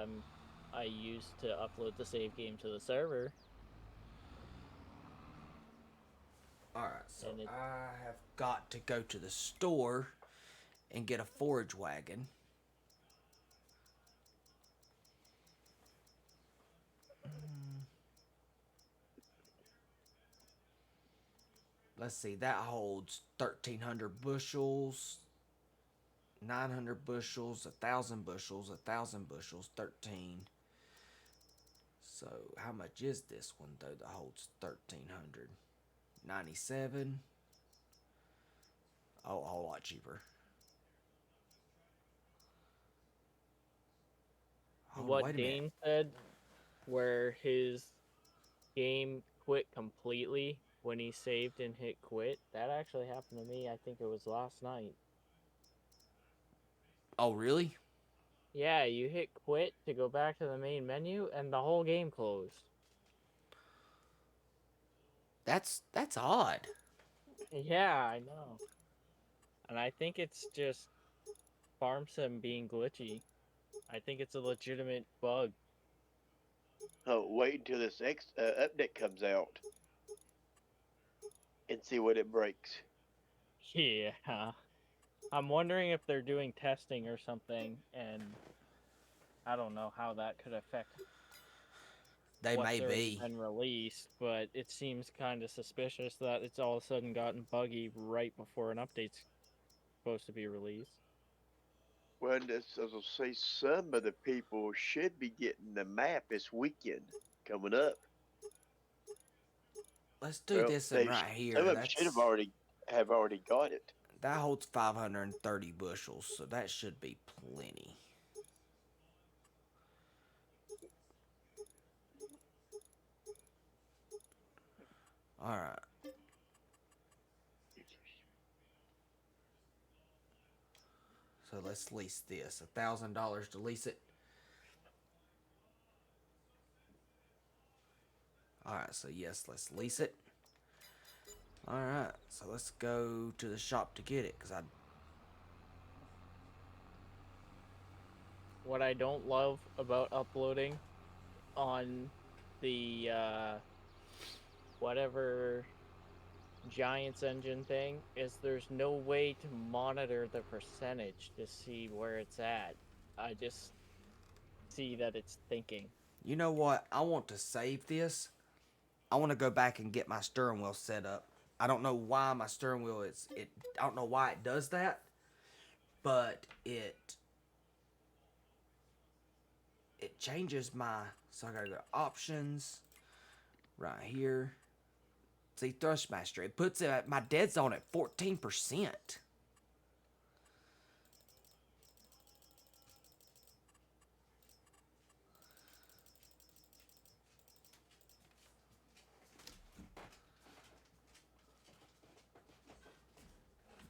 I used to upload the save game to the server. Alright, so And it, I have got to go to the store and get a forage wagon. Let's see, that holds 1,300 bushels, 900 bushels, 1,000 bushels, 1,000 bushels, 13. So how much is this one though that holds 1,300? 97. Oh, a whole lot cheaper. Oh, what wait a minute. Dane said, where his game quit completely when he saved and hit quit, that actually happened to me. I think it was last night. Oh, really? Yeah, you hit quit to go back to the main menu, and the whole game closed. That's odd. Yeah, I know. And I think it's just farm sim being glitchy. I think it's a legitimate bug. Oh, wait until this update comes out and see what it breaks. Yeah. I'm wondering if they're doing testing or something, and I don't know how that could affect They what's may already be. been released, but it seems kind of suspicious that it's all of a sudden gotten buggy right before an update's supposed to be released. Well, as I'll say, some of the people should be getting the map this weekend coming up. Let's do Well, this one right some here. of them should have already got it. That holds 530 bushels, so that should be plenty. All right. So let's lease this. $1,000 to lease it. All right. So yes, let's lease it. All right. So let's go to the shop to get it, cause I. What I don't love about uploading on the whatever Giants engine thing is there's no way to monitor the percentage to see where it's at. I just see that it's thinking. You know what? I want to save this. I want to go back and get my steering wheel set up. I don't know why my steering wheel is it. I don't know why it does that, but it changes my. So I gotta go to options right here. See, Thrustmaster. It puts it at my dead zone at 14%.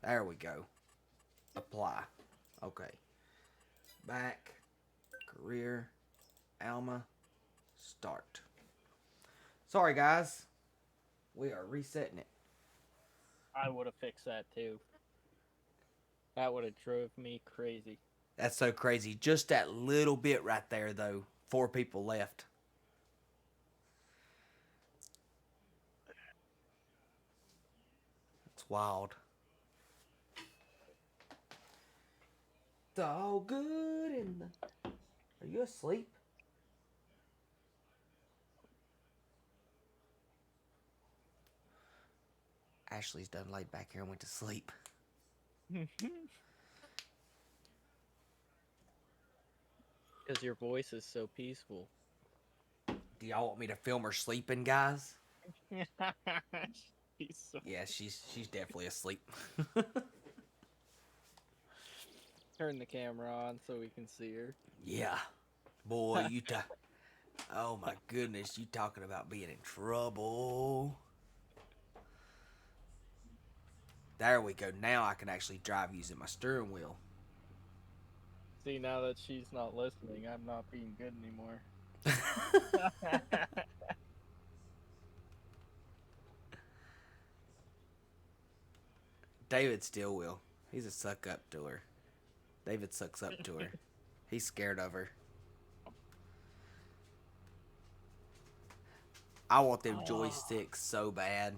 There we go. Apply. Okay. Back. Career. Alma. Start. Sorry, guys. We are resetting it. I would have fixed that too. That would have drove me crazy. That's so crazy. Just that little bit right there, though. 4 people left. It's wild. It's all good in the. Are you asleep? Ashley's done laid back here and went to sleep. Because your voice is so peaceful. Do y'all want me to film her sleeping, guys? So... Yeah, she's definitely asleep. Turn the camera on so we can see her. Yeah. Boy, oh my goodness, you talking about being in trouble. There we go. Now I can actually drive using my steering wheel. See, now that she's not listening, I'm not being good anymore. David still will. He's a suck up to her. David sucks up to her. He's scared of her. I want them joysticks so bad.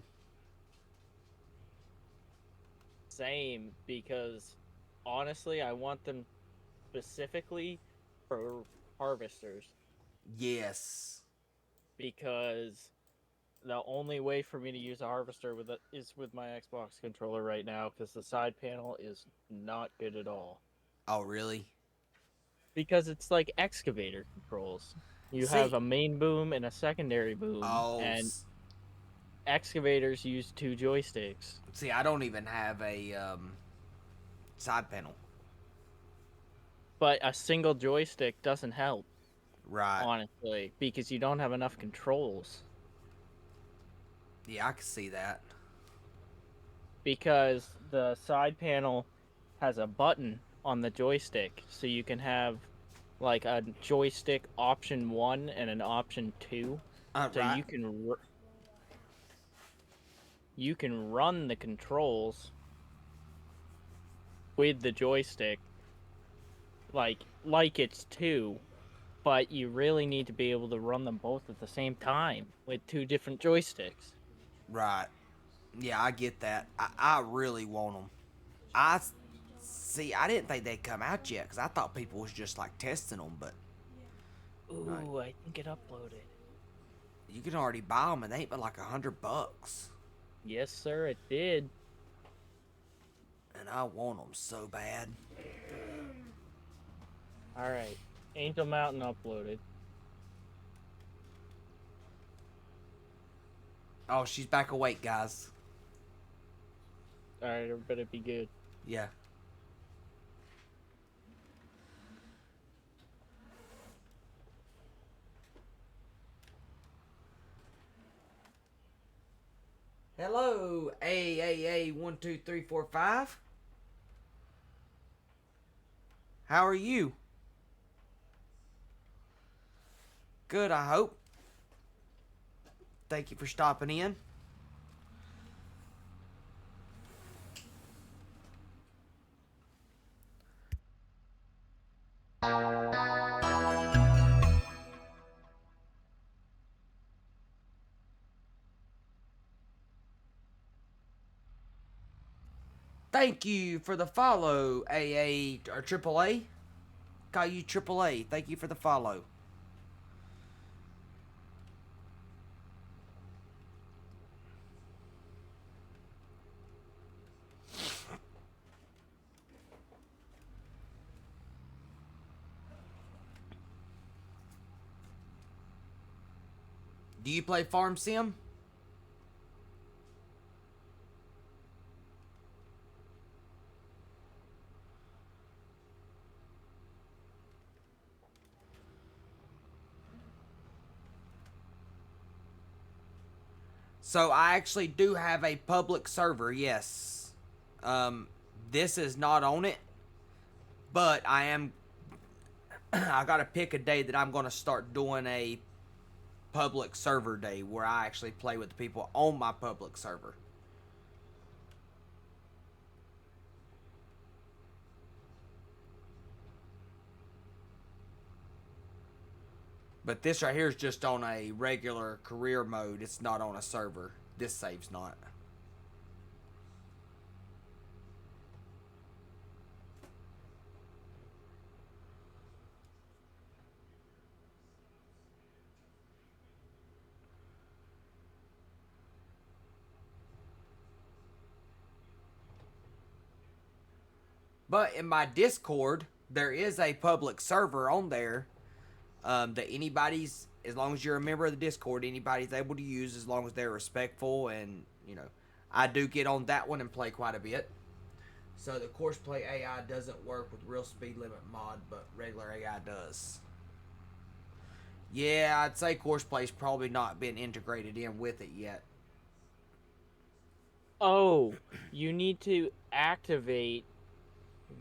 Same, because honestly, I want them specifically for harvesters. Yes. Because the only way for me to use a harvester with it is with my Xbox controller right now, because the side panel is not good at all. Oh, really? Because it's like excavator controls. You See- have a main boom and a secondary boom, Oh, and excavators use 2 joysticks. see, I don't even have a side panel. But a single joystick doesn't help, Right. honestly, because you don't have enough controls. Yeah, I can see that. Because the side panel has a button on the joystick, so you can have like a joystick option 1 and an option 2. So right. you can run the controls with the joystick like it's 2, but you really need to be able to run them both at the same time with 2 different joysticks. Right. Yeah, I get that. I really want them. I see. I didn't think they'd come out yet because I thought people was just like testing them, but Ooh, I think it uploaded. you can already buy them and they ain't but like $100. Yes, sir, it did. And I want them so bad. Alright, Angel Mountain uploaded. Oh, she's back awake, guys. Alright, everybody be good. Yeah. Hello, AAA12345. How are you? Good, I hope. Thank you for stopping in. Thank you for the follow, AA or AAA. Call you AAA. Thank you for the follow. Do you play Farm Sim? So I actually do have a public server, yes. This is not on it, but I am. I gotta pick a day that I'm gonna start doing a public server day where I actually play with the people on my public server. But this right here is just on a regular career mode. It's not on a server. This save's not. But in my Discord, there is a public server on there that anybody's, as long as you're a member of the Discord, anybody's able to use as long as they're respectful. And, you know, I do get on that one and play quite a bit. So the Courseplay AI doesn't work with real speed limit mod, but regular AI does. Yeah, I'd say Courseplay's probably not been integrated in with it yet. Oh, you need to activate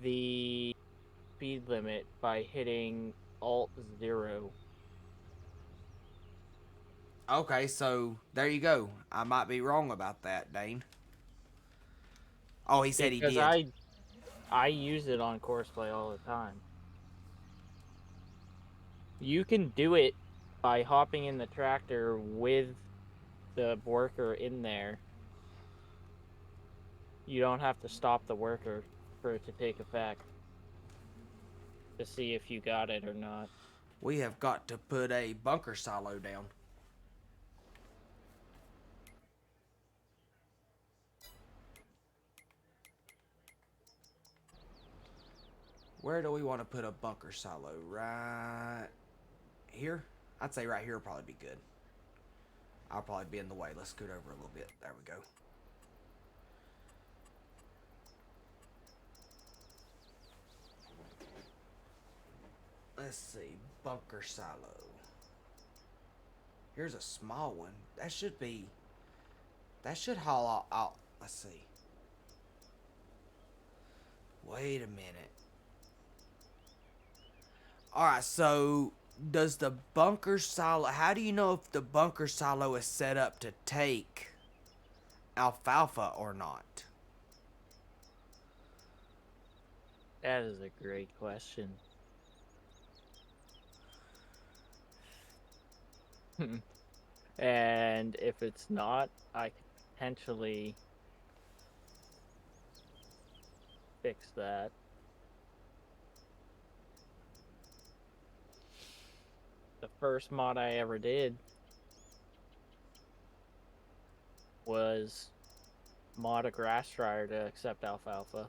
the speed limit by hitting Alt 0. Okay, so there you go. I might be wrong about that, Dane. Oh, he said he because did. I use it on Courseplay all the time. You can do it by hopping in the tractor with the worker in there. You don't have to stop the worker for it to take effect to see if you got it or not. We have got to put a bunker silo down. Where do we want to put a bunker silo? Right here? I'd say right here would probably be good. I'll probably be in the way. Let's scoot over a little bit. There we go. Let's see. Bunker silo. Here's a small one. That should haul out. Let's see. Wait a minute. Alright, so does the bunker silo, how do you know if the bunker silo is set up to take alfalfa or not? That is a great question. And if it's not, I could potentially fix that. The first mod I ever did was mod a grass dryer to accept alfalfa.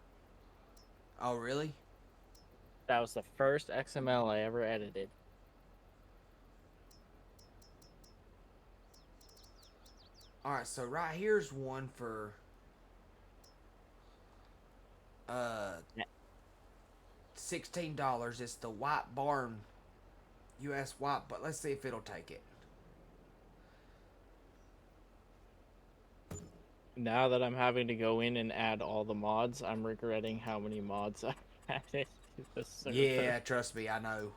Oh, really? That was the first XML I ever edited. Alright, so right here's one for $16. It's the White Barn US White, but let's see if it'll take it. Now that I'm having to go in and add all the mods, I'm regretting how many mods I added to the server. Yeah, trust me, I know.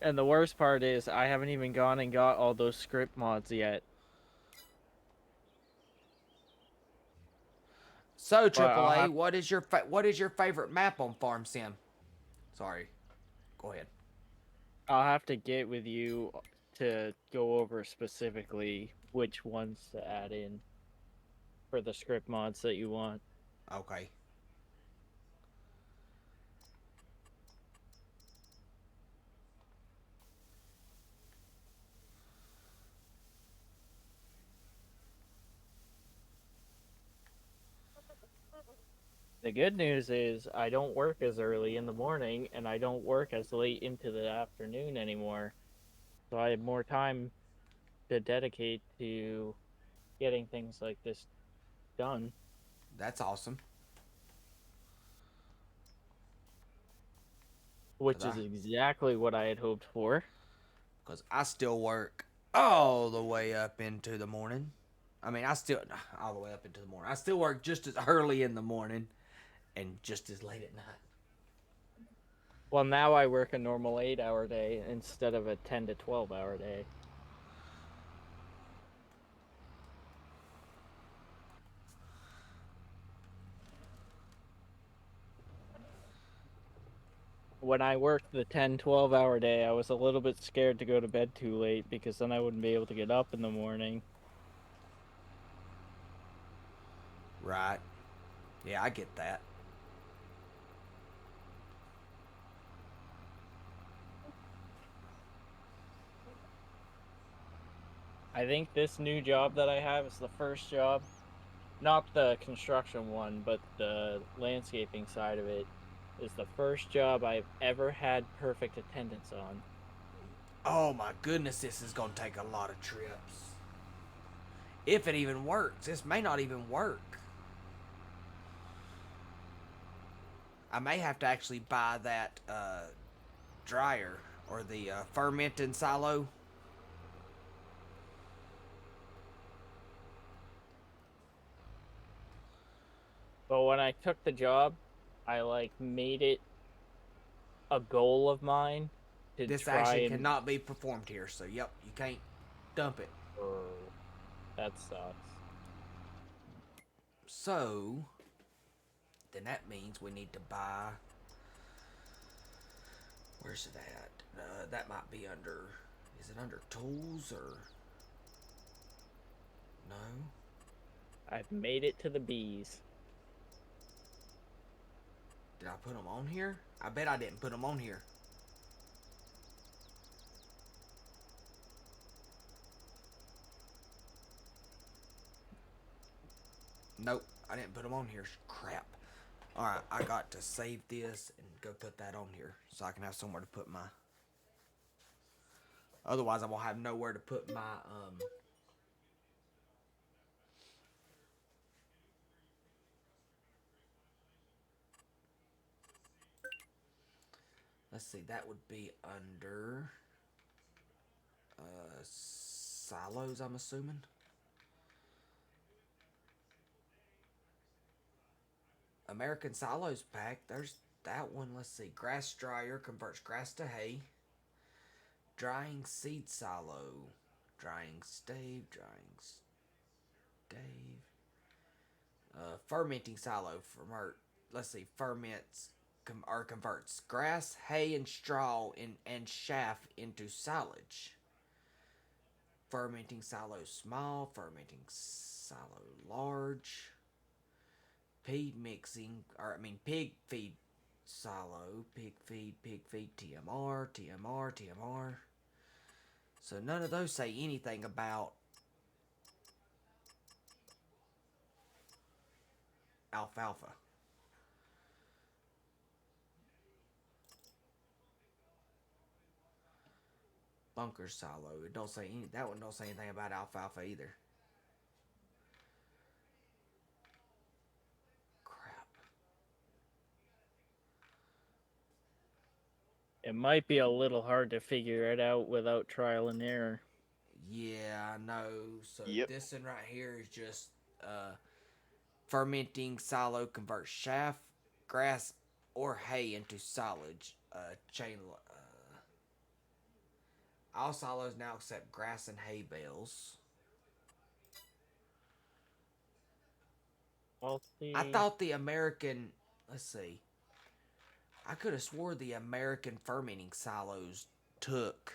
And the worst part is I haven't even gone and got all those script mods yet. So But I'll AAA, have- what is your favorite map on Farm Sim? Sorry, go ahead. I'll have to get with you to go over specifically which ones to add in for the script mods that you want. Okay. The good news is I don't work as early in the morning and I don't work as late into the afternoon anymore. So I have more time to dedicate to getting things like this done. That's awesome. Which is exactly what I had hoped for. Because I still work all the way up into the morning. I mean, all the way up into the morning. I still work just as early in the morning and just as late at night. Well, now I work a normal 8-hour day instead of a 10 to 12-hour day. When I worked the 10-12-hour day, I was a little bit scared to go to bed too late because then I wouldn't be able to get up in the morning. Right. Yeah, I get that. I think this new job that I have is the first job, not the construction one, but the landscaping side of it, is the first job I've ever had perfect attendance on. Oh my goodness, this is going to take a lot of trips. If it even works. This may not even work. I may have to actually buy that dryer or the fermenting silo. But when I took the job, I made it a goal of mine to This try actually and... cannot be performed here, so yep, you can't dump it. Oh, that sucks. So, then that means we need to buy. Where's it at? That might be under. Is it under tools or. No? I've made it to the bees. Did I put them on here? I bet I didn't put them on here. Nope, I didn't put them on here. Crap. Alright, I got to save this and go put that on here so I can have somewhere to put my. Otherwise, I won't have nowhere to put my. Let's see, that would be under. Silos, I'm assuming. American Silos pack. There's that one. Let's see. Grass dryer converts grass to hay. Drying seed silo. Drying stave. Fermenting silo. Let's see. Ferments or converts grass, hay, and straw and chaff into silage. Fermenting silo small. Fermenting silo large. Pig feed silo, pig feed, TMR. So none of those say anything about alfalfa. Bunker silo. That one don't say anything about alfalfa either. It might be a little hard to figure it out without trial and error. Yeah, I know. So Yep. this one right here is just fermenting silo converts chaff, grass, or hay into silage. All silos now accept grass and hay bales. I thought the American. Let's see. I could have swore the American fermenting silos took.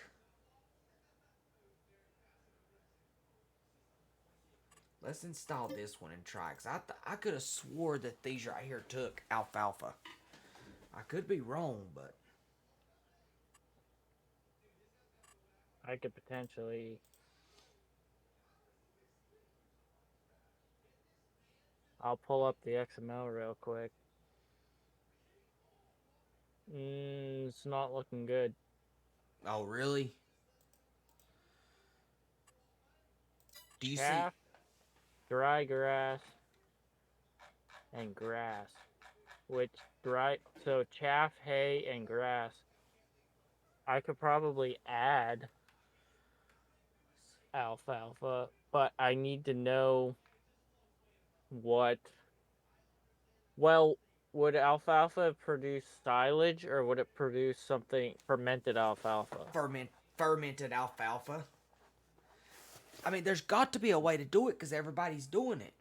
Let's install this one and try. Because I could have swore that these right here took alfalfa. I could be wrong, but. I could potentially. I'll pull up the XML real quick. It's not looking good. Oh, really? Do you Chaff, see? dry grass, and grass. So chaff, hay, and grass. I could probably add alfalfa, but I need to know what. Well, would alfalfa produce silage or would it produce something fermented alfalfa? Fermented alfalfa. I mean, there's got to be a way to do it because everybody's doing it.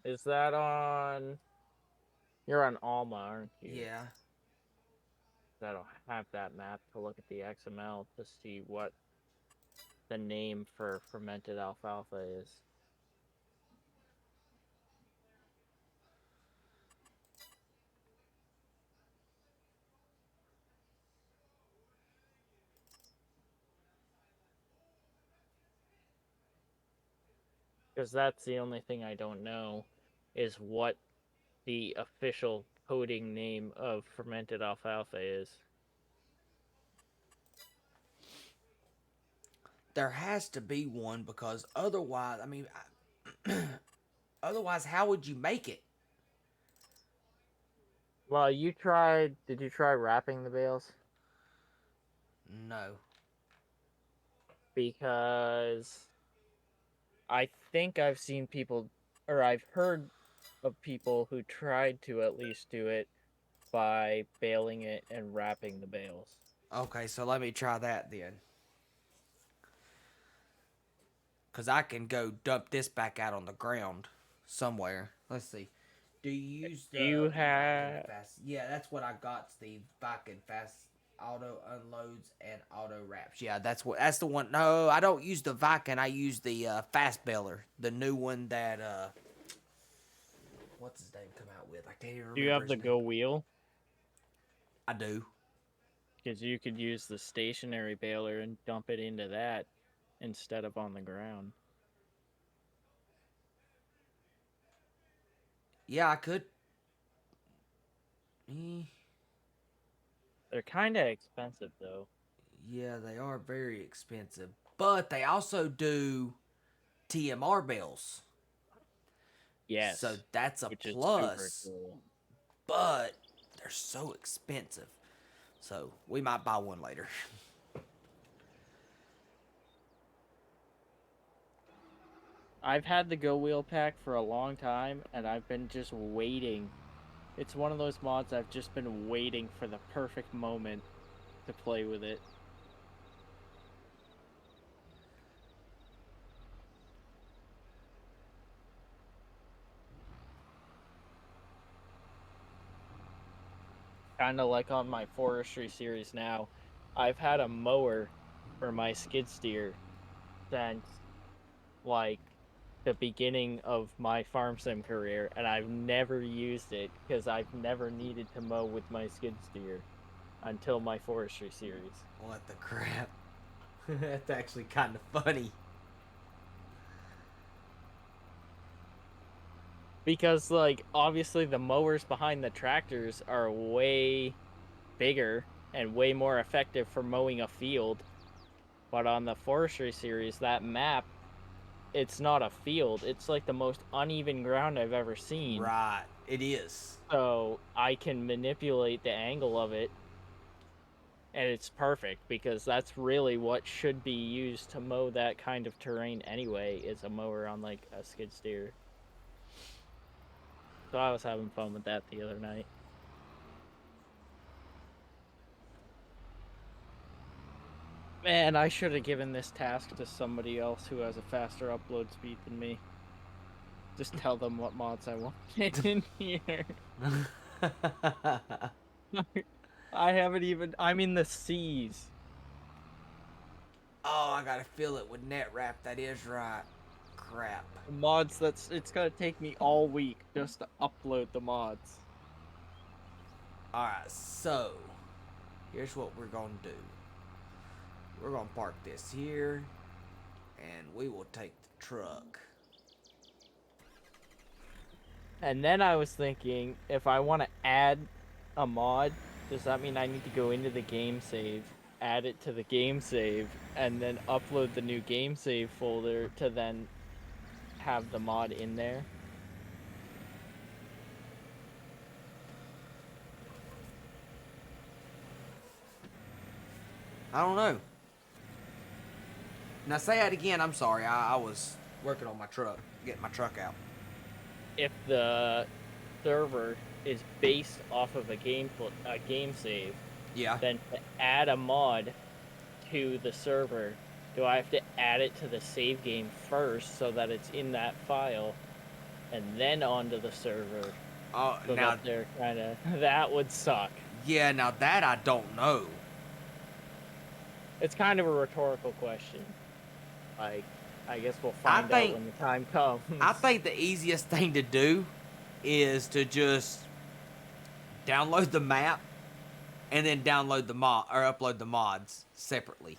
Is that on? You're on Alma, aren't you? Yeah. I don't have that map to look at the XML to see what the name for fermented alfalfa is. Because that's the only thing I don't know is what the official coding name of fermented alfalfa is. There has to be one because otherwise, I mean, otherwise, how would you make it? Well, did you try wrapping the bales? No. Because I think I've seen people, or I've heard of people who tried to at least do it by baling it and wrapping the bales. Okay, so let me try that then. Because I can go dump this back out on the ground. somewhere. Let's see. Do you use the Do you Viking have? fast? Yeah, that's what I got, Steve. Viking fast auto unloads and auto wraps. Yeah, that's the one. No, I don't use the Viking. I use the fast baler, the new one that what's his name come out with? I can't even Do you remember have his the name. Go Wheel? I do. Because you could use the stationary baler and dump it into that instead of on the ground. Yeah, I could. Eh, They're kind of expensive though. yeah, they are very expensive, but they also do TMR bells. So Yes, that's a which is super plus, cool. but they're so expensive. So we might buy one later. I've had the Go Wheel pack for a long time, and I've been just waiting. It's one of those mods I've just been waiting for the perfect moment to play with it. Kind of like on my forestry series now, I've had a mower for my skid steer since like the beginning of my farm sim career, and I've never used it because I've never needed to mow with my skid steer until my forestry series. What the crap? That's actually kind of funny. Because like obviously the mowers behind the tractors are way bigger and way more effective for mowing a field, but on the forestry series, that map, it's not a field, it's like the most uneven ground I've ever seen. Right, it is. So I can manipulate the angle of it, and it's perfect because that's really what should be used to mow that kind of terrain anyway, is a mower on like a skid steer. So I was having fun with that the other night. Man, I should have given this task to somebody else who has a faster upload speed than me. Just tell them what mods I wanted in here. I haven't even... I'm in the C's. Oh, I gotta fill it with net wrap. That is right. Crap. Mods that's... It's gonna take me all week just to upload the mods. Alright, so here's what we're gonna do. We're gonna park this here, and we will take the truck. And then I was thinking, if I want to add a mod, does that mean I need to go into the game save, add it to the game save, and then upload the new game save folder to then have the mod in there? I don't know. Now say that again. I'm sorry. I was working on my truck, getting my truck out. If the server is based off of a game save, Yeah. then to add a mod to the server, do I have to add it to the save game first so that it's in that file, and then onto the server? Oh, So now that they're kind of... That would suck. yeah. Now that I don't know. It's kind of a rhetorical question. Like, I guess we'll find out when the time comes. I think the easiest thing to do is to just download the map and then download the mod or upload the mods separately.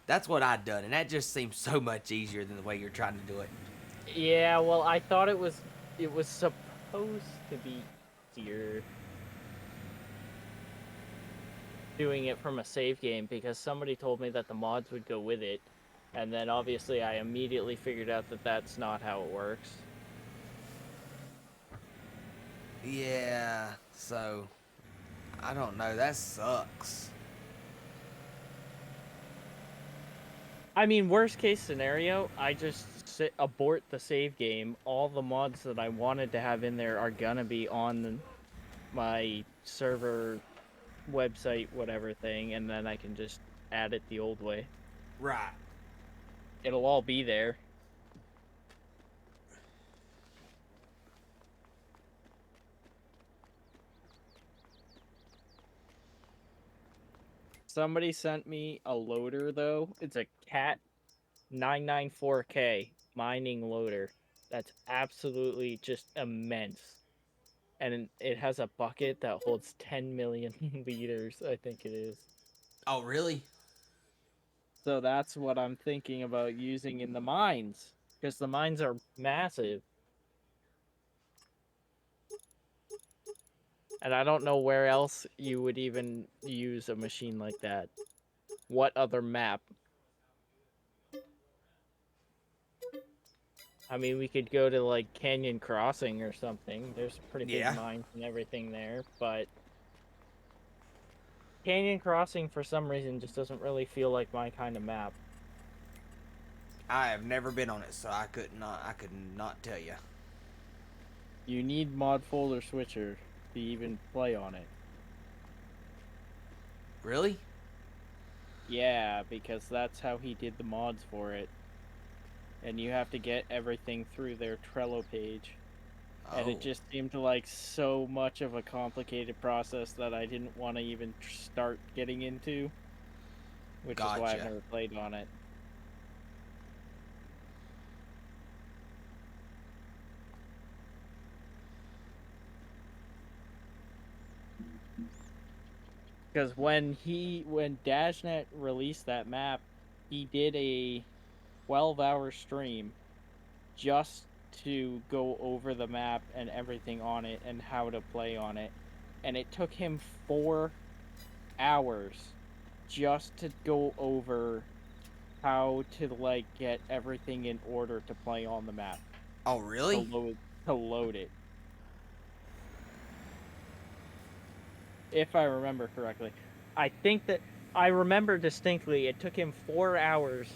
That's what I'd done, and that just seems so much easier than the way you're trying to do it. Yeah, well, I thought it was supposed to be easier doing it from a save game because somebody told me that the mods would go with it, and then obviously I immediately figured out that that's not how it works. Yeah, so I don't know. That sucks. I mean, worst case scenario, I just abort the save game. All the mods that I wanted to have in there are gonna be on my server website, whatever thing, and then I can just add it the old way. Right. It'll all be there. Somebody sent me a loader though. It's a Cat 994K mining loader. That's absolutely just immense. And it has a bucket that holds 10 million liters, I think it is. Oh, really? So that's what I'm thinking about using in the mines, because the mines are massive. And I don't know where else you would even use a machine like that. What other map? I mean, we could go to like Canyon Crossing or something. There's pretty big Yeah. mines and everything there, but Canyon Crossing for some reason just doesn't really feel like my kind of map. I have never been on it, so I could not tell you. You need mod folder switcher to even play on it. Really? Yeah, because that's how he did the mods for it. And you have to get everything through their Trello page. Oh. And it just seemed like so much of a complicated process that I didn't want to even start getting into. Which is why I've Gotcha. never played on it. Because when Dashnet released that map, he did a 12-hour stream just to go over the map and everything on it and how to play on it. And it took him 4 hours just to go over how to like get everything in order to play on the map. Oh, really? To load it. If I remember correctly. I think that I remember distinctly it took him 4 hours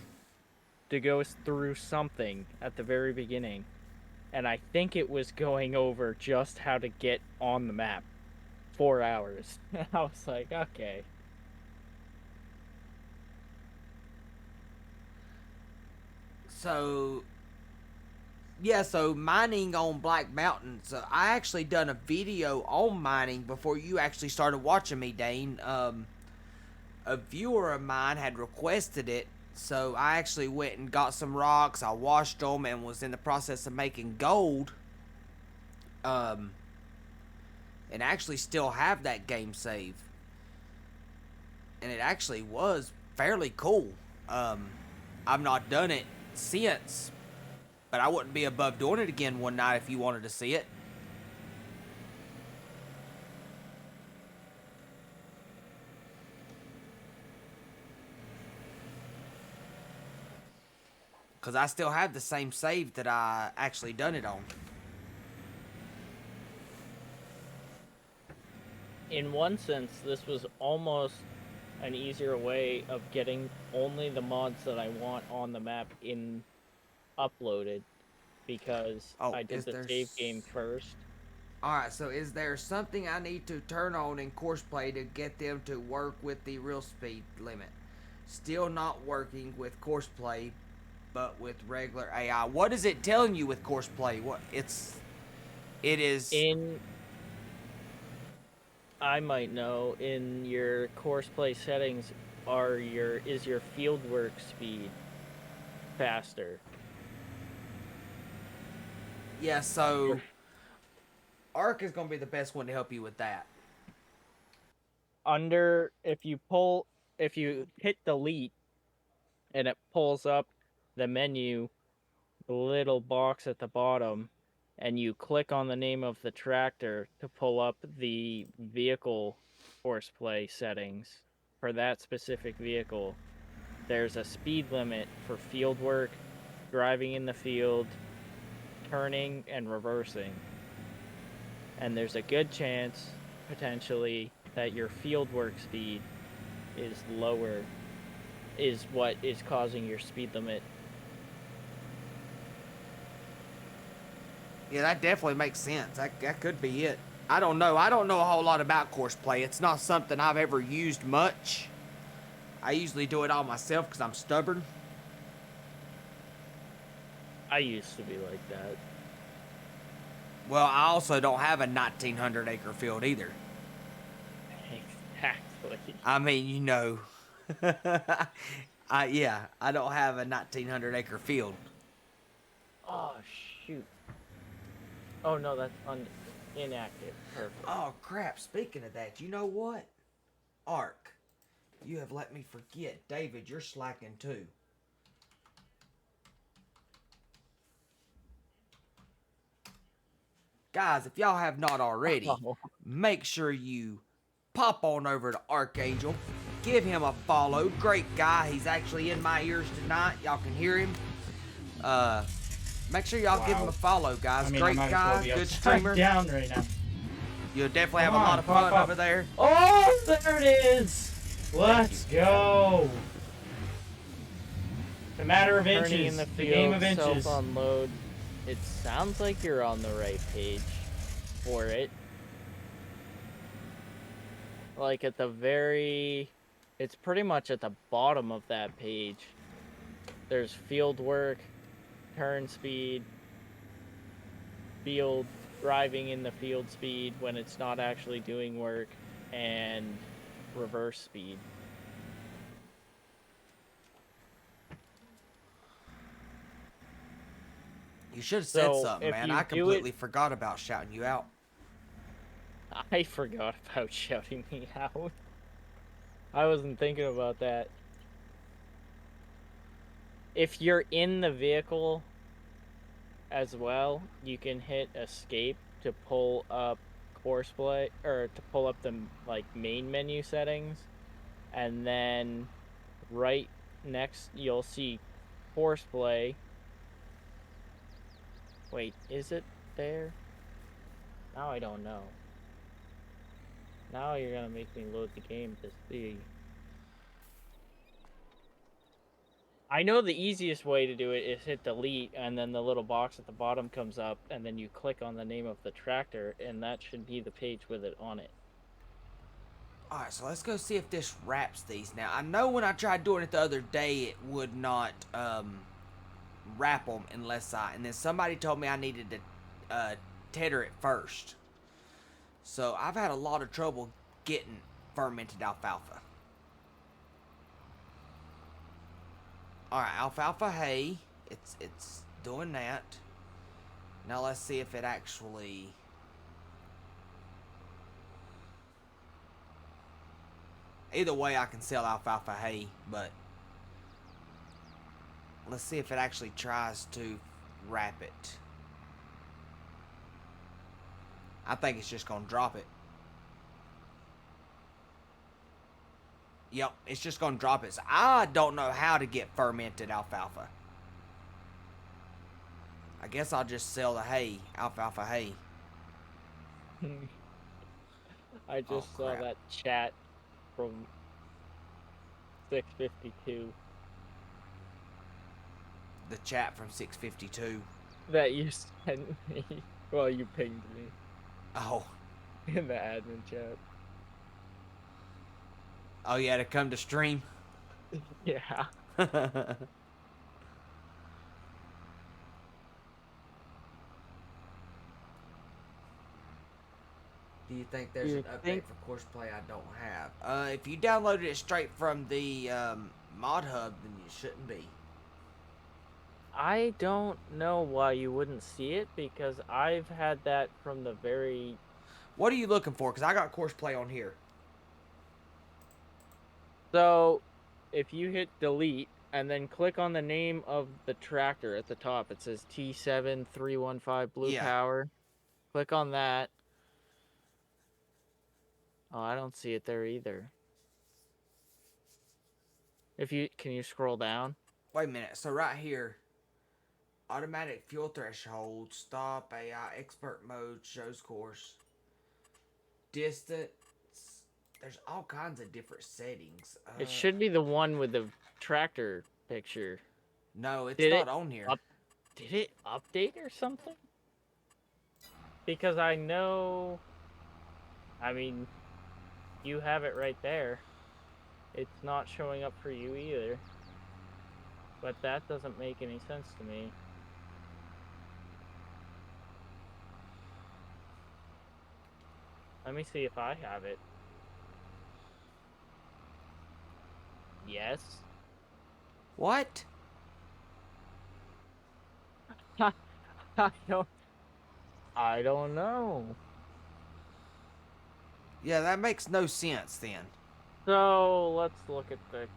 to go through something at the very beginning. And I think it was going over just how to get on the map. 4 hours. I was like, okay. So, yeah, so mining on Black Mountain. So I actually done a video on mining before you actually started watching me, Dane. A viewer of mine had requested it, so I actually went and got some rocks. I washed them and was in the process of making gold. And actually still have that game save. And it actually was fairly cool. I've not done it since, but I wouldn't be above doing it again one night if you wanted to see it. Because I still have the same save that I actually done it on. In one sense, this was almost an easier way of getting only the mods that I want on the map in uploaded, because I did the save game first. Alright, so is there something I need to turn on in Courseplay to get them to work with the real speed limit? Still not working with Courseplay, but with regular AI. What is it telling you with Courseplay? It is I might know, in your Courseplay settings is your fieldwork speed faster? Yeah, so Arc is gonna be the best one to help you with that. If you hit delete and it pulls up the menu, the little box at the bottom, and you click on the name of the tractor to pull up the vehicle Courseplay settings for that specific vehicle, there's a speed limit for field work, driving in the field, turning, and reversing. And there's a good chance, potentially, that your field work speed is lower, is what is causing your speed limit. Yeah, that definitely makes sense. That could be it. I don't know. I don't know a whole lot about Courseplay. It's not something I've ever used much. I usually do it all myself because I'm stubborn. I used to be like that. Well, I also don't have a 1,900 acre field either. Exactly. Exactly. I mean, you know, I don't have a 1900-acre field. Oh shoot. Oh no, that's inactive. Perfect. Oh crap! Speaking of that, you know what? Ark, you have let me forget. David, you're slacking too. Guys, if y'all have not already, Oh. make sure you pop on over to Archangel. Give him a follow. Great guy. He's actually in my ears tonight. Y'all can hear him. Make sure y'all give him a follow, guys. I mean, Great I might as guy, well be good upside streamer. down right now. You'll definitely have Come a lot on, of pop fun up. over there. Oh, there it is. Let's go. A matter of Turning inches. in the The game field, of inches. self-unload. It sounds like you're on the right page for it. Like at the very... It's pretty much at the bottom of that page. There's field work, turn speed, field driving in the field speed when it's not actually doing work, and reverse speed. You should have said So, something, if man. you I do completely forgot about shouting you out. I forgot about shouting me out. I wasn't thinking about that. If you're in the vehicle as well, you can hit escape to pull up courseplay, or to pull up the like main menu settings, and then right next you'll see courseplay. Wait, is it there? Now I don't know. Now you're gonna make me load the game to see. I know the easiest way to do it is hit delete, and then the little box at the bottom comes up, and then you click on the name of the tractor, and that should be the page with it on it. Alright, so let's go see if this wraps these. Now, I know when I tried doing it the other day, it would not wrap them unless and then somebody told me I needed to tether it first. So, I've had a lot of trouble getting fermented alfalfa. Alright, alfalfa hay. It's doing that. Now, let's see if it actually... Either way, I can sell alfalfa hay, but let's see if it actually tries to wrap it. I think it's just going to drop it. Yep, it's just going to drop it. So I don't know how to get fermented alfalfa. I guess I'll just sell the hay, alfalfa hay. I just saw crap. that chat from 652 The chat from 652. that you sent me. Well, you pinged me Oh. in the admin chat. Oh, yeah, to come to stream? Yeah. Do you think there's You an update think- for Courseplay I don't have? If you downloaded it straight from the mod hub, then you shouldn't be. I don't know why you wouldn't see it, because I've had that from the very... What are you looking for? Because I got Courseplay on here. So, if you hit delete and then click on the name of the tractor at the top, it says T7315 Blue Yeah. Power. Click on that. Oh, I don't see it there either. Can you scroll down? Wait a minute. So right here, automatic fuel threshold, stop, AI, expert mode, shows course, distance. There's all kinds of different settings. It should be the one with the tractor picture. No, it's Did not it on here. Did it update or something? Because I know... I mean, you have it right there. It's not showing up for you either. But that doesn't make any sense to me. Let me see if I have it. Yes. What? I don't know. Yeah, that makes no sense then. So let's look at the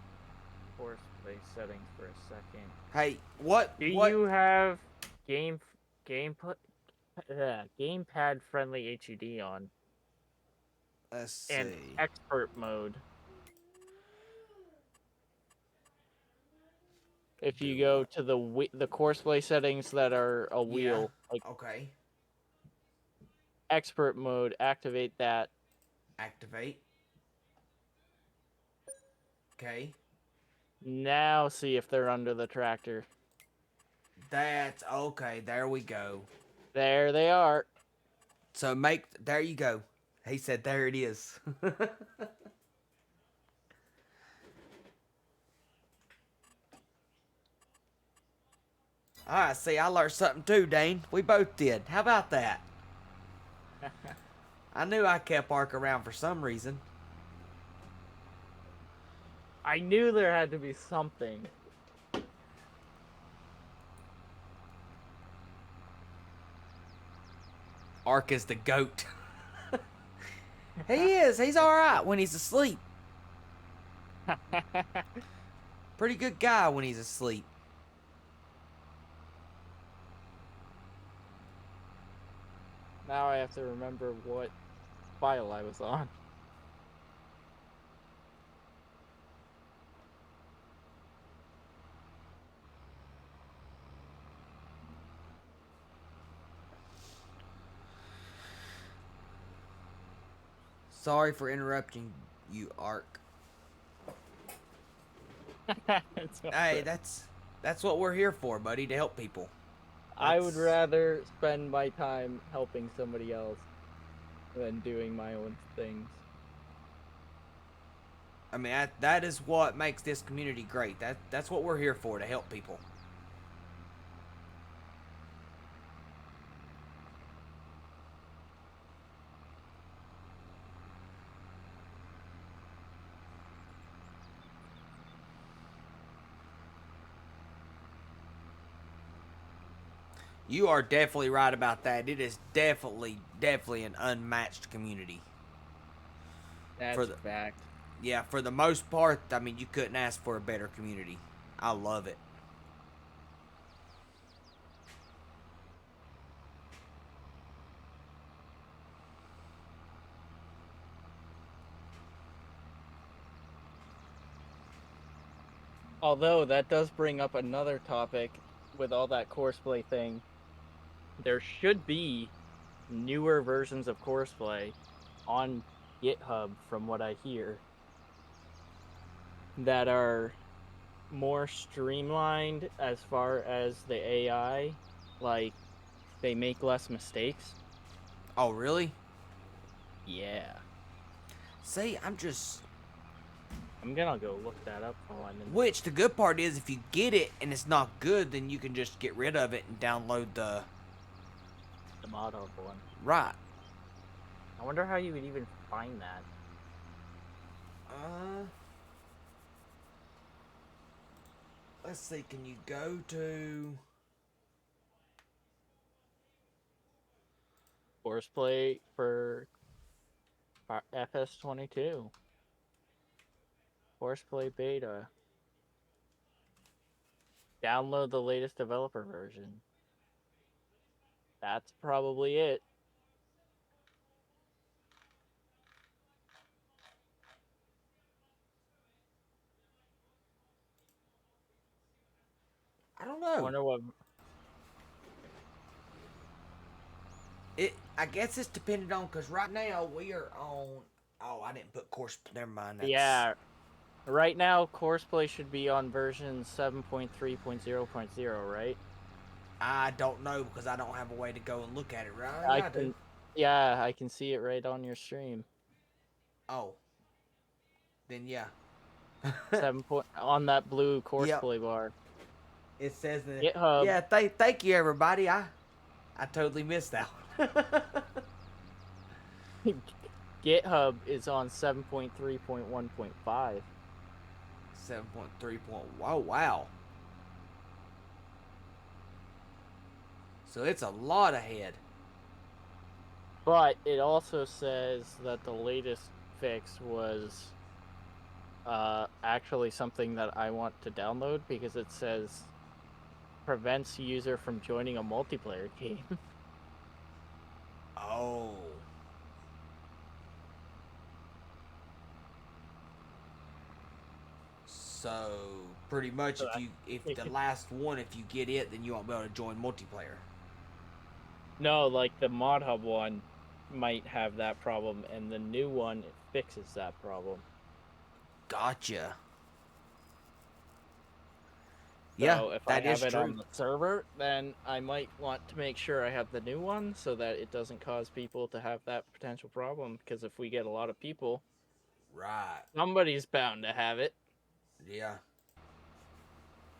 horseplay settings for a second. Hey, what? Do What? you have gamepad friendly HUD on Let's and see. expert mode? If you Do go what? to the courseplay settings that are a Yeah. wheel, like Okay. expert mode, activate that. Activate. Okay. Now see if they're under the tractor. That's okay. There we go. There they are. So there you go. He said there it is. Alright, see, I learned something too, Dane. We both did. How about that? I knew I kept Ark around for some reason. I knew there had to be something. Ark is the goat. He is. He's alright when he's asleep. Pretty good guy when he's asleep. Now I have to remember what file I was on. Sorry for interrupting you, Ark. Hey, that's what we're here for, buddy, to help people. I would rather spend my time helping somebody else than doing my own things. I mean, that is what makes this community great. That's what we're here for, to help people. You are definitely right about that. It is definitely an unmatched community. That's For the- a fact. Yeah, for the most part, I mean, you couldn't ask for a better community. I love it. Although that does bring up another topic with all that courseplay thing. There should be newer versions of courseplay on GitHub, from what I hear, that are more streamlined as far as the AI. Like, they make less mistakes. Oh, really? Yeah. See, I'm gonna go look that up while I'm in. Which, the good part is, if you get it and it's not good, then you can just get rid of it and download the mod one. Right. I wonder how you would even find that. Let's see, can you go to... Courseplay for FS22. Courseplay beta. Download the latest developer version. That's probably it. I don't know. I wonder what... I guess it's dependent on, because right now we are on... Oh, I didn't put course... Never mind. Yeah. Right now, Courseplay should be on version 7.3.0.0, right? I don't know, because I don't have a way to go and look at it, right? I do. Yeah, I can see it right on your stream. Oh. Then yeah. On that blue Courseplay bar. It says that... GitHub. Yeah, thank you, everybody. I totally missed that one. GitHub is on 7.3.1.5. 7.3. Oh, wow. So it's a lot ahead. But it also says that the latest fix was actually something that I want to download because it says prevents user from joining a multiplayer game. Oh. So pretty much So if it the could- last one, if you get it, then you won't be able to join multiplayer. No, like the Mod Hub one might have that problem, and the new one fixes that problem. Gotcha. So Yeah, if I that is have it true. on the server, then I might want to make sure I have the new one so that it doesn't cause people to have that potential problem. Because if we get a lot of people, Right. somebody's bound to have it. Yeah.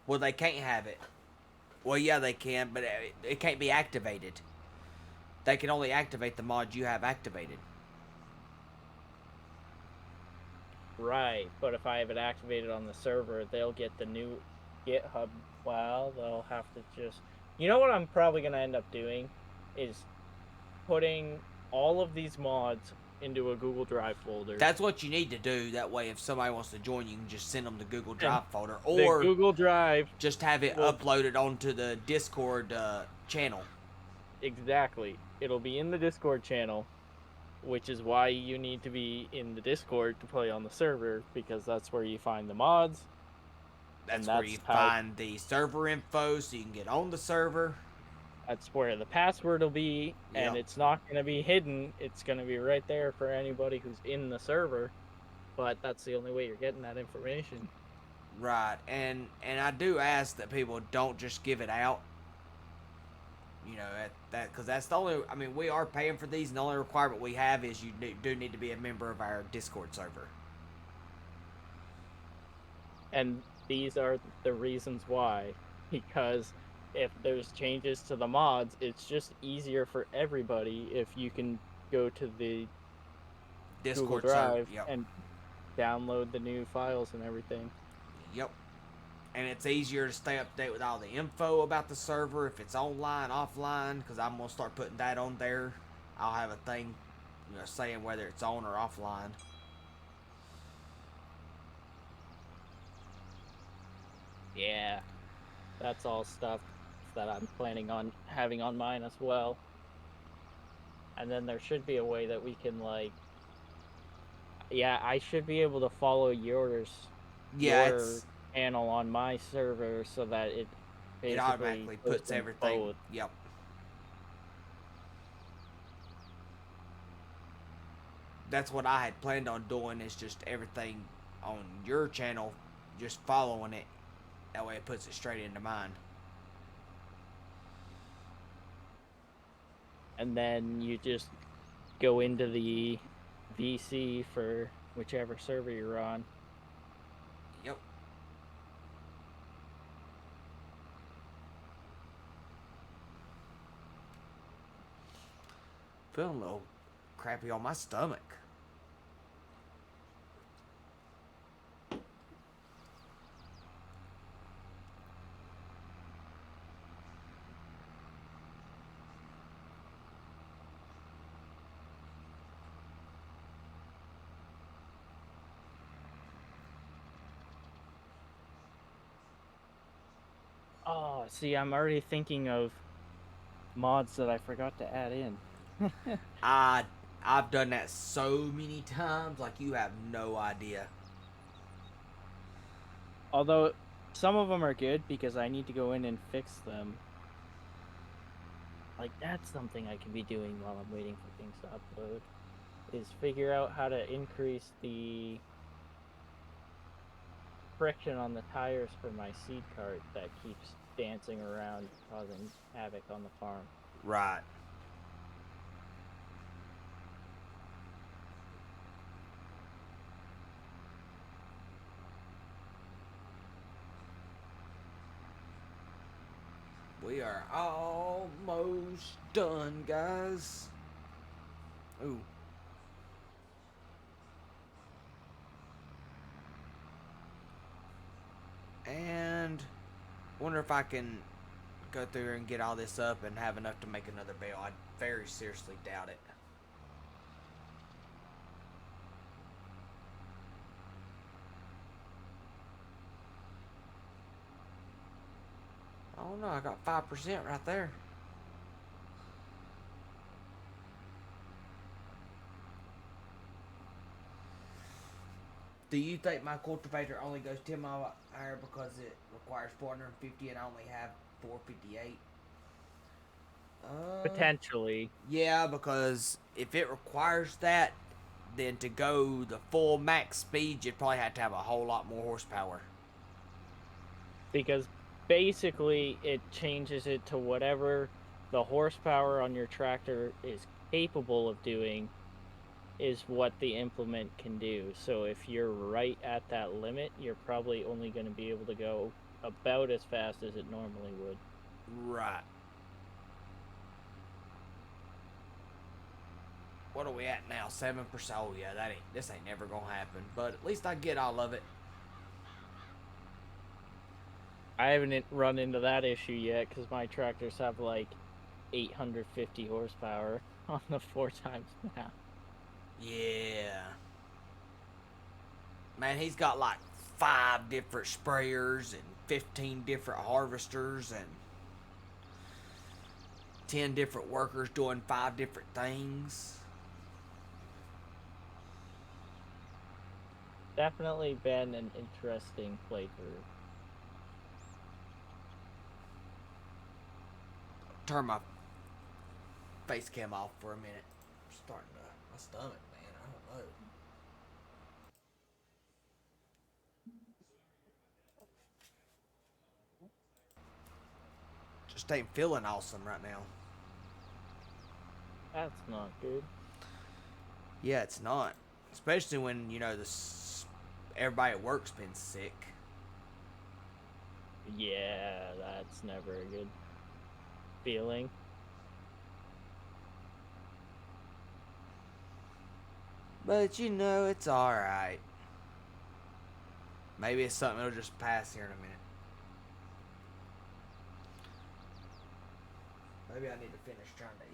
Well, they can't have it. Well, yeah, they can, but it can't be activated. They can only activate the mod you have activated. Right, but if I have it activated on the server, they'll get the new GitHub. Well, they'll have to just. You know what I'm probably going to end up doing is putting all of these mods into a Google Drive folder. That's what you need to do. That way, if somebody wants to join, you can just send them the Google Drive folder, The or Google Drive. just have it will- uploaded onto the Discord channel. Exactly. It'll be in the Discord channel, which is why you need to be in the Discord to play on the server, because that's where you find the mods. That's and where you that's how- find the server info, so you can get on the server. That's where the password will be, and Yep. it's not going to be hidden. It's going to be right there for anybody who's in the server. But that's the only way you're getting that information. Right, and I do ask that people don't just give it out. You know, because that's the only. I mean, we are paying for these, and the only requirement we have is you do need to be a member of our Discord server. And these are the reasons why. Because if there's changes to the mods, it's just easier for everybody if you can go to the Discord Google Drive server. Yep. and download the new files and everything. Yep. And it's easier to stay up to date with all the info about the server, if it's online, offline, because I'm going to start putting that on there. I'll have a thing, saying whether it's on or offline. Yeah, that's all stuff that I'm planning on having on mine as well. And then there should be a way that we can, like, yeah, I should be able to follow your channel on my server so that it basically It automatically goes puts in everything. both. Yep. That's what I had planned on doing, is just everything on your channel, just following it. That way it puts it straight into mine. And then you just go into the VC for whichever server you're on. Yep. Feeling a little crappy on my stomach. Oh, see, I'm already thinking of mods that I forgot to add in. I've done that so many times, like you have no idea. Although some of them are good because I need to go in and fix them. Like, that's something I can be doing while I'm waiting for things to upload, is figure out how to increase the friction on the tires for my seed cart that keeps dancing around, causing havoc on the farm. Right. We are almost done, guys. Ooh. Wonder if I can go through here and get all this up and have enough to make another bale. I very seriously doubt it. Oh no, I got 5% right there. Do you think my cultivator only goes 10 mile an hour because it requires 450 and I only have 458? Potentially. Yeah, because if it requires that, then to go the full max speed, you'd probably have to have a whole lot more horsepower. Because basically it changes it to whatever the horsepower on your tractor is capable of doing is what the implement can do. So if you're right at that limit, you're probably only going to be able to go about as fast as it normally would. Right. What are we at now? 7%. Oh yeah, this ain't never gonna happen. But at least I get all of it. I haven't run into that issue yet because my tractors have like 850 horsepower on the 4x now. Yeah. Man, he's got like 5 different sprayers and 15 different harvesters and 10 different workers doing 5 different things. Definitely been an interesting playthrough. Turn my face cam off for a minute. I'm starting to my stomach, man. I don't know. Just ain't feeling awesome right now. That's not good. Yeah, it's not. Especially when, everybody at work's been sick. Yeah, that's never a good feeling. But, it's alright. Maybe it's something that'll just pass here in a minute. Maybe I need to finish trying to eat.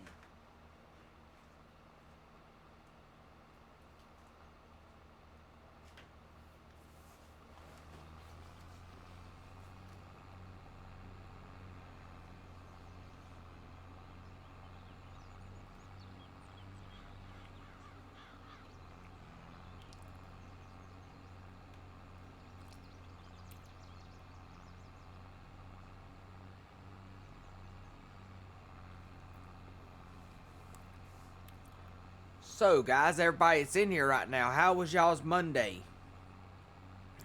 So, guys, everybody that's in here right now, how was y'all's Monday?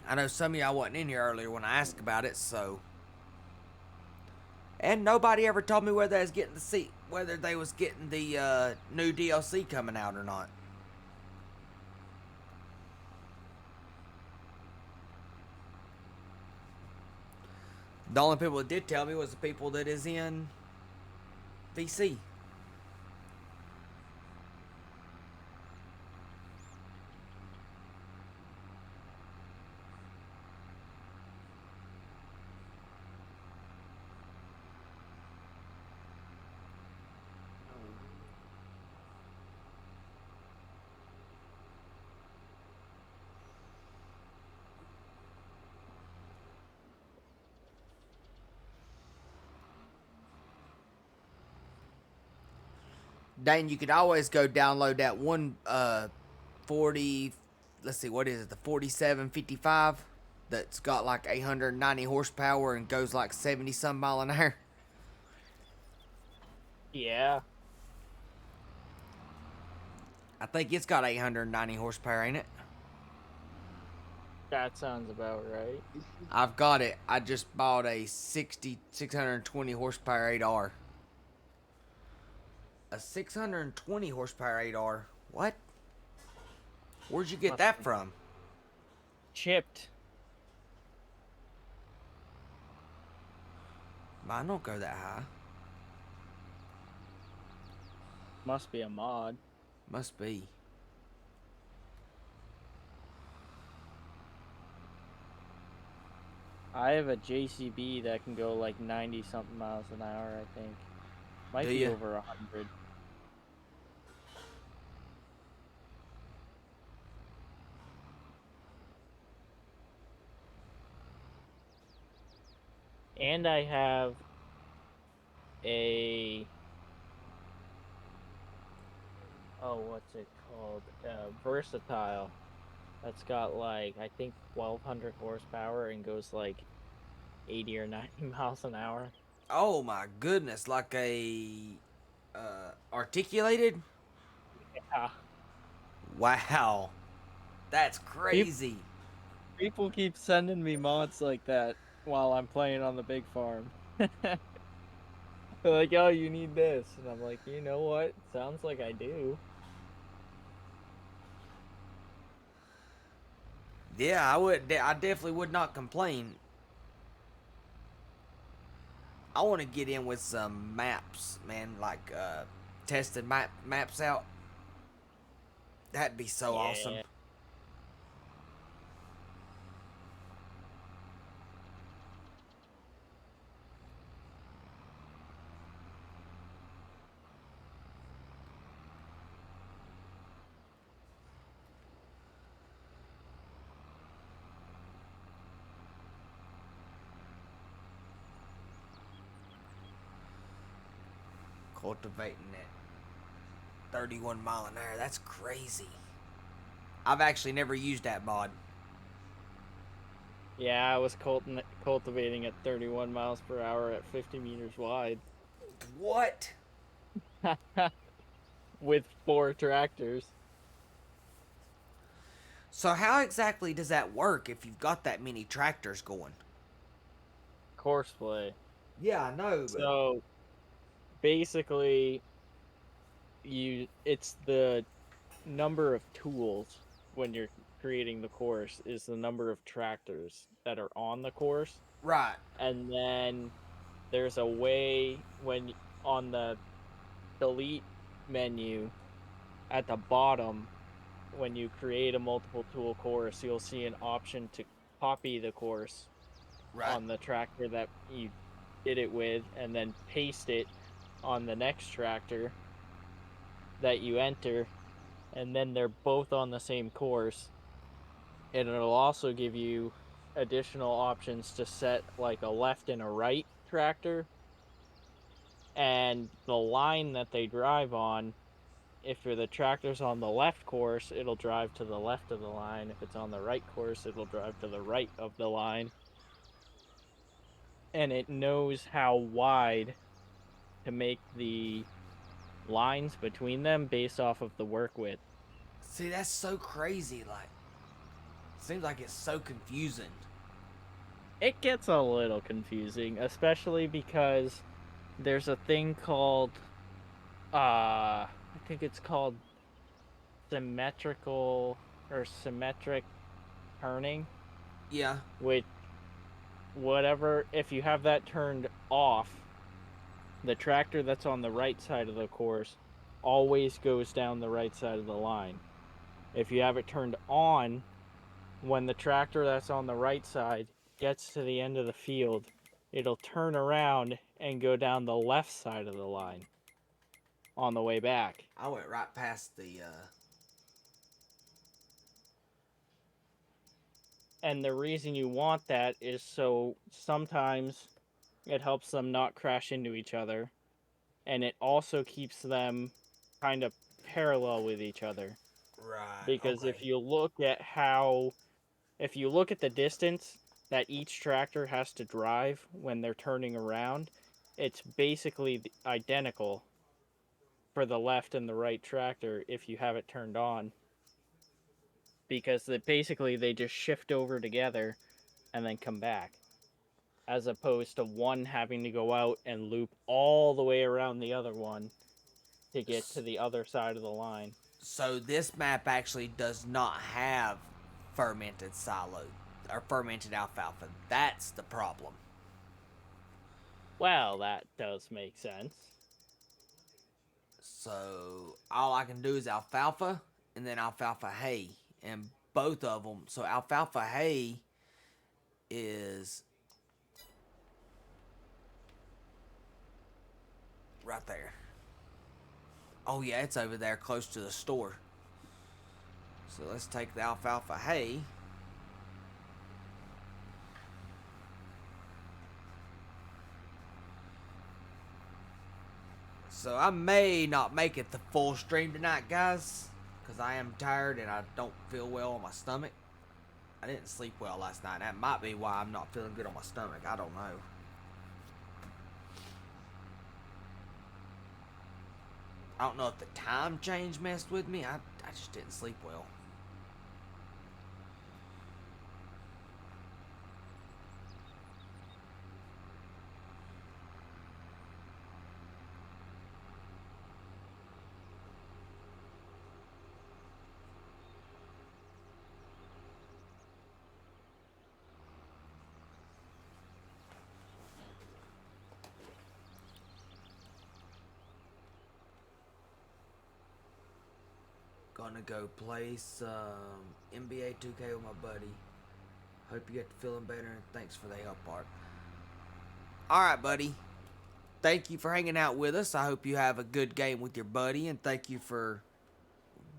I know some of y'all wasn't in here earlier when I asked about it, so. And nobody ever told me whether they was getting the new DLC coming out or not. The only people that did tell me was the people that is in VC. Dane, you could always go download that one 40, let's see, what is it, the 4755 that's got like 890 horsepower and goes like 70 some mile an hour. Yeah. I think it's got 890 horsepower, ain't it? That sounds about right. I've got it. I just bought a 620 horsepower 8R. A 620 horsepower 8R. What? Where'd you get that from? Chipped. Mine don't go that high. Must be a mod. Must be. I have a JCB that can go like 90 something miles an hour, I think. Might Do be you? over 100. And I have a what's it called? Versatile. That's got like I think 1200 horsepower and goes like 80 or 90 miles an hour. Oh my goodness, like a articulated? Yeah. Wow. That's Peop- crazy. People keep sending me mods like that while I'm playing on the big farm. They're like, "Oh, you need this," and I'm like, "You know what? Sounds like I do." Yeah, I definitely would not complain. I want to get in with some maps, man, like testing maps out. That'd be so awesome. Yeah. Cultivating at 31 mile an hour. That's crazy. I've actually never used that mod. Yeah, I was cultivating at 31 miles per hour at 50 meters wide What? with 4 tractors. So how exactly does that work if you've got that many tractors going? Courseplay. Yeah, I know, but So basically, it's the number of tools when you're creating the course is the number of tractors that are on the course, right. and then there's a way on the delete menu at the bottom when you create a multiple tool course, you'll see an option to copy the course Right. on the tractor that you did it with and then paste it on the next tractor that you enter, and then they're both on the same course. And it'll also give you additional options to set like a left and a right tractor, and the line that they drive on. If the tractor's on the left course, it'll drive to the left of the line. If it's on the right course, it'll drive to the right of the line. And it knows how wide to make the lines between them based off of the work width. See, that's so crazy. Like, seems like it's so confusing. It gets a little confusing, especially because there's a thing called I think it's called symmetrical or symmetric turning, Yeah. which whatever if you have that turned off, the tractor that's on the right side of the course always goes down the right side of the line. If you have it turned on, when the tractor that's on the right side gets to the end of the field, it'll turn around and go down the left side of the line on the way back. I went right past the And the reason you want that is so sometimes it helps them not crash into each other, and it also keeps them kind of parallel with each other. right. Because Okay. if you look at the distance that each tractor has to drive when they're turning around, it's basically identical for the left and the right tractor if you have it turned on, because basically they just shift over together and then come back, as opposed to one having to go out and loop all the way around the other one to get to the other side of the line. So this map actually does not have fermented silo or fermented alfalfa. That's the problem. Well, that does make sense. So all I can do is alfalfa and then alfalfa hay, and both of them. So alfalfa hay is right there. Oh yeah, it's over there close to the store. So let's take the alfalfa hay. So I may not make it the full stream tonight, guys, because I am tired and I don't feel well on my stomach. I didn't sleep well last night. That might be why I'm not feeling good on my stomach. I don't know. I don't know if the time change messed with me. I just didn't sleep well. Gonna go play some NBA 2K with my buddy. Hope you get to feeling better and thanks for the help, Art. Alright, buddy. Thank you for hanging out with us. I hope you have a good game with your buddy, and thank you for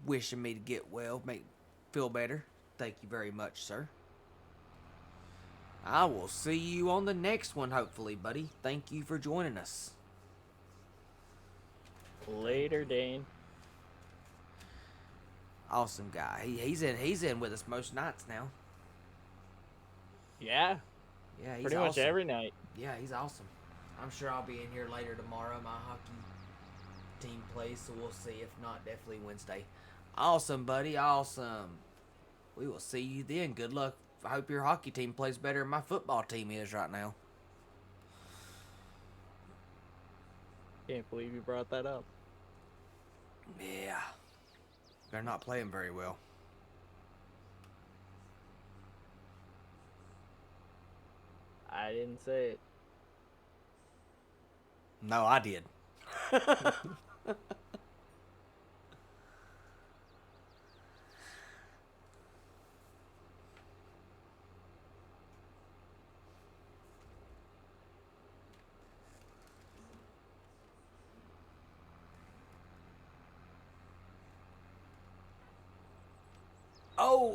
wishing me to get well, feel better. Thank you very much, sir. I will see you on the next one, hopefully, buddy. Thank you for joining us. Later, Dane. Awesome guy. He's in with us most nights now. Yeah. Yeah, he's pretty awesome. much every night. Yeah, he's awesome. I'm sure I'll be in here later tomorrow. My hockey team plays, so we'll see. If not, definitely Wednesday. Awesome, buddy. Awesome. We will see you then. Good luck. I hope your hockey team plays better than my football team is right now. Can't believe you brought that up. Yeah. They're not playing very well. I didn't say it. No, I did.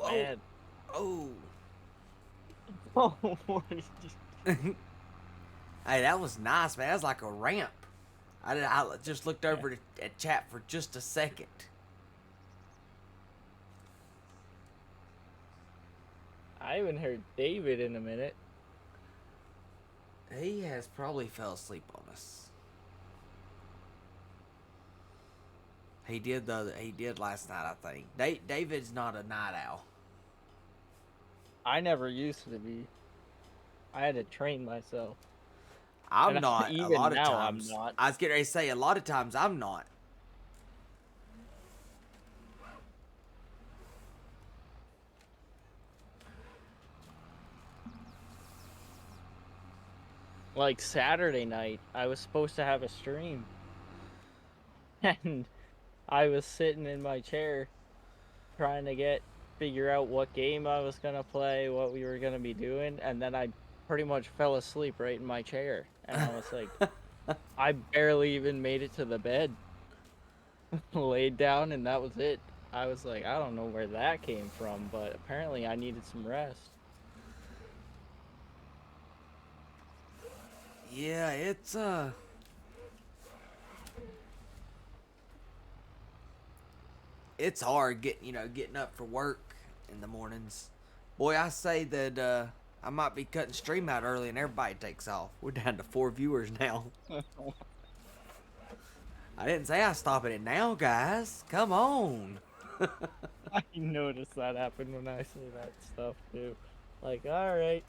Man. Oh. Oh, what did you... Hey, that was nice, man. That was like a ramp. I just looked over at chat for just a second. I haven't heard David in a minute. He has probably fell asleep on us. He did though. He did last night, I think. David's not a night owl. I never used to be. I had to train myself. I'm And not. even A lot of now, times, I'm not. I was getting ready to say a lot of times I'm not. Like Saturday night, I was supposed to have a stream. And I was sitting in my chair trying to figure out what game I was going to play, what we were going to be doing, and then I pretty much fell asleep right in my chair. And I was like, I barely even made it to the bed. Laid down, and that was it. I was like, I don't know where that came from, but apparently I needed some rest. Yeah, it's hard getting up for work in the mornings. Boy, I say that I might be cutting stream out early and everybody takes off. We're down to 4 viewers now. I didn't say I stopping it now, guys. Come on. I noticed that happen when I say that stuff too. Like, alright,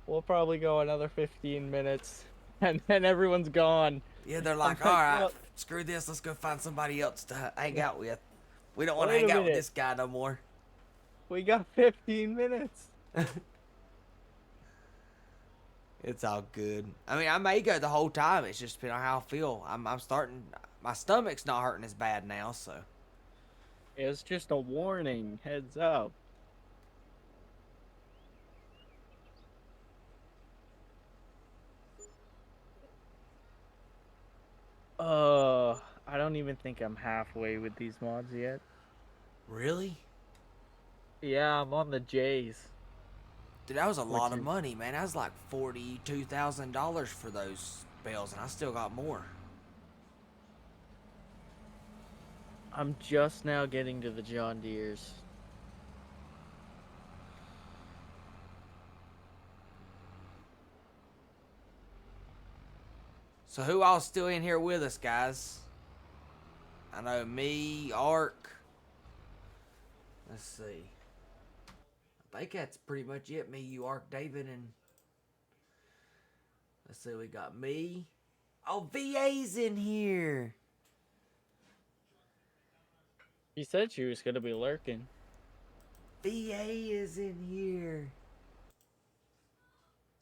we'll probably go another 15 minutes, and then everyone's gone. Yeah, they're like, alright, screw this, let's go find somebody else to hang out with. We don't want to Wait a hang out with minute. this guy no more. We got 15 minutes. It's all good. I mean, I may go the whole time. It's just depending on how I feel. I'm starting. My stomach's not hurting as bad now, so. It's just a warning. Heads up. don't even think I'm halfway with these mods yet. Really? Yeah, I'm on the J's. Dude, that was a lot of is- money, man. That was like $42,000 for those spells, and I still got more. I'm just now getting to the John Deere's. So who all still in here with us, guys? I know me, Ark. Let's see. I think that's pretty much it. Me, you, Ark, David, and... Let's see, we got me. Oh, VA's in here. She said she was gonna be lurking. VA is in here.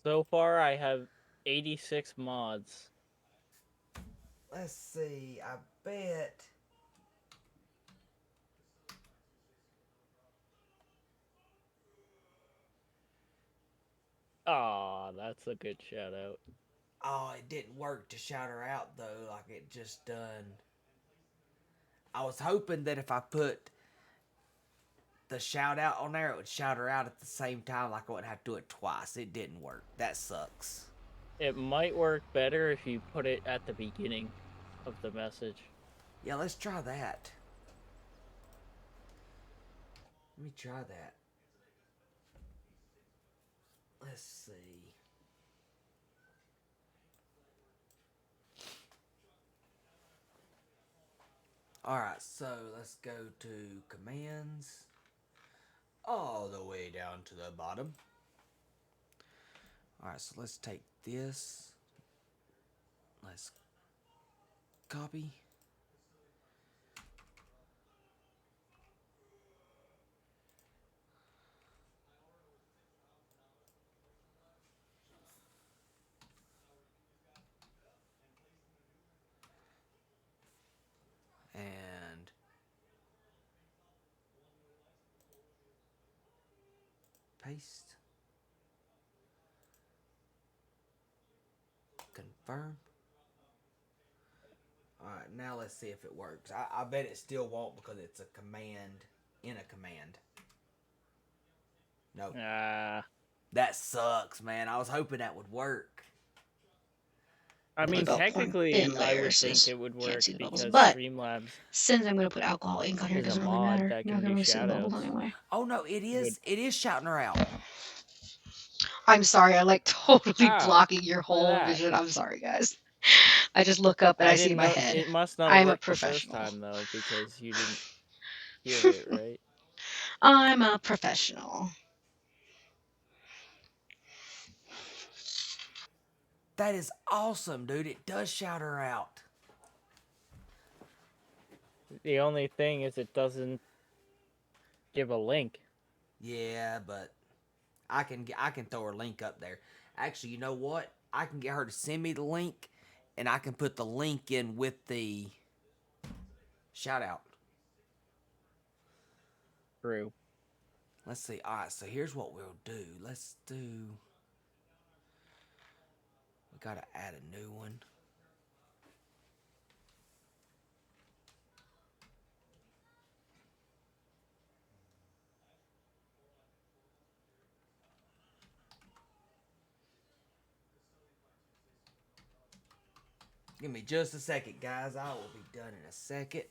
So far, I have 86 mods. Let's see, I bet... Aw, that's a good shout out. Oh, it didn't work to shout her out, though, like it just done. I was hoping that if I put the shout out on there, it would shout her out at the same time, like I wouldn't have to do it twice. It didn't work. That sucks. It might work better if you put it at the beginning of the message. Yeah, let's try that. Let me try that. Let's see. Alright, so let's go to commands. All the way down to the bottom. Alright, so let's take this. Let's copy. And paste. Confirm. Alright, now let's see if it works. I bet it still won't because it's a command in a command. Nope. That sucks, man. I was hoping that would work. I mean, About technically, thin I would layers think is it would can't work see the bubbles, because but Streamlabs since I'm going to put alcohol ink on here, it is a doesn't really mod matter. that You're not can going to do really see the bubbles shoutouts. anyway. Oh no, it is. It is shouting her out. I'm sorry, I like totally How? blocking your Look at whole that. vision. I'm sorry, guys. I just look up and I see didn't my know. head. It must not have I'm a worked the first professional. time though because you didn't hear it, right? I'm a professional. That is awesome, dude. It does shout her out. The only thing is it doesn't give a link. Yeah, but I can throw her link up there. Actually, you know what? I can get her to send me the link, and I can put the link in with the shout out. True. Let's see. All right, so here's what we'll do. Let's do... We gotta add a new one. Give me just a second, guys. I will be done in a second.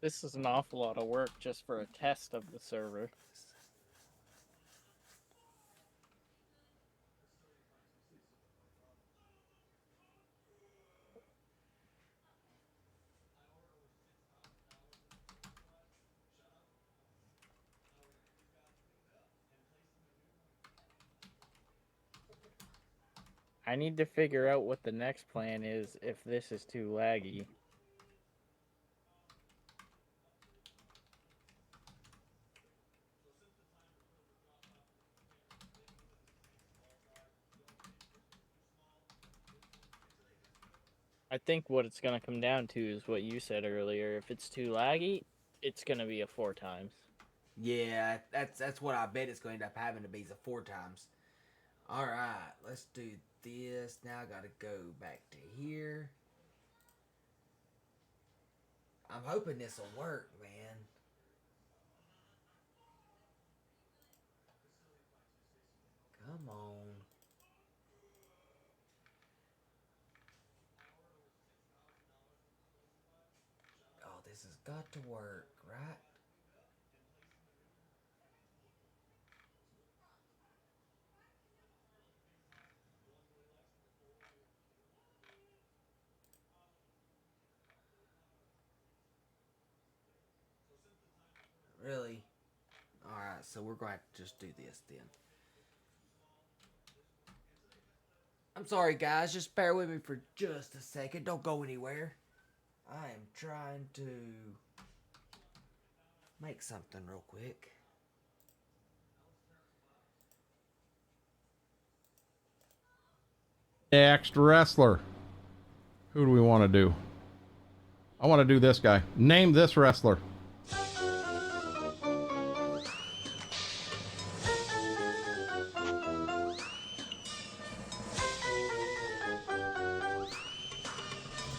This is an awful lot of work just for a test of the server. I need to figure out what the next plan is if this is too laggy. I think what it's gonna come down to is what you said earlier. If it's too laggy, it's gonna be a 4 times. Yeah, that's what I bet it's going to end up having to be, is a 4 times. All right, let's do this. Now I gotta go back to here. I'm hoping this will work, man. Come on. Oh, this has got to work, right? Really? Alright, so we're going to have to just do this then. I'm sorry, guys. Just bear with me for just a second. Don't go anywhere. I am trying to make something real quick. Next wrestler. Who do we want to do? I want to do this guy. Name this wrestler.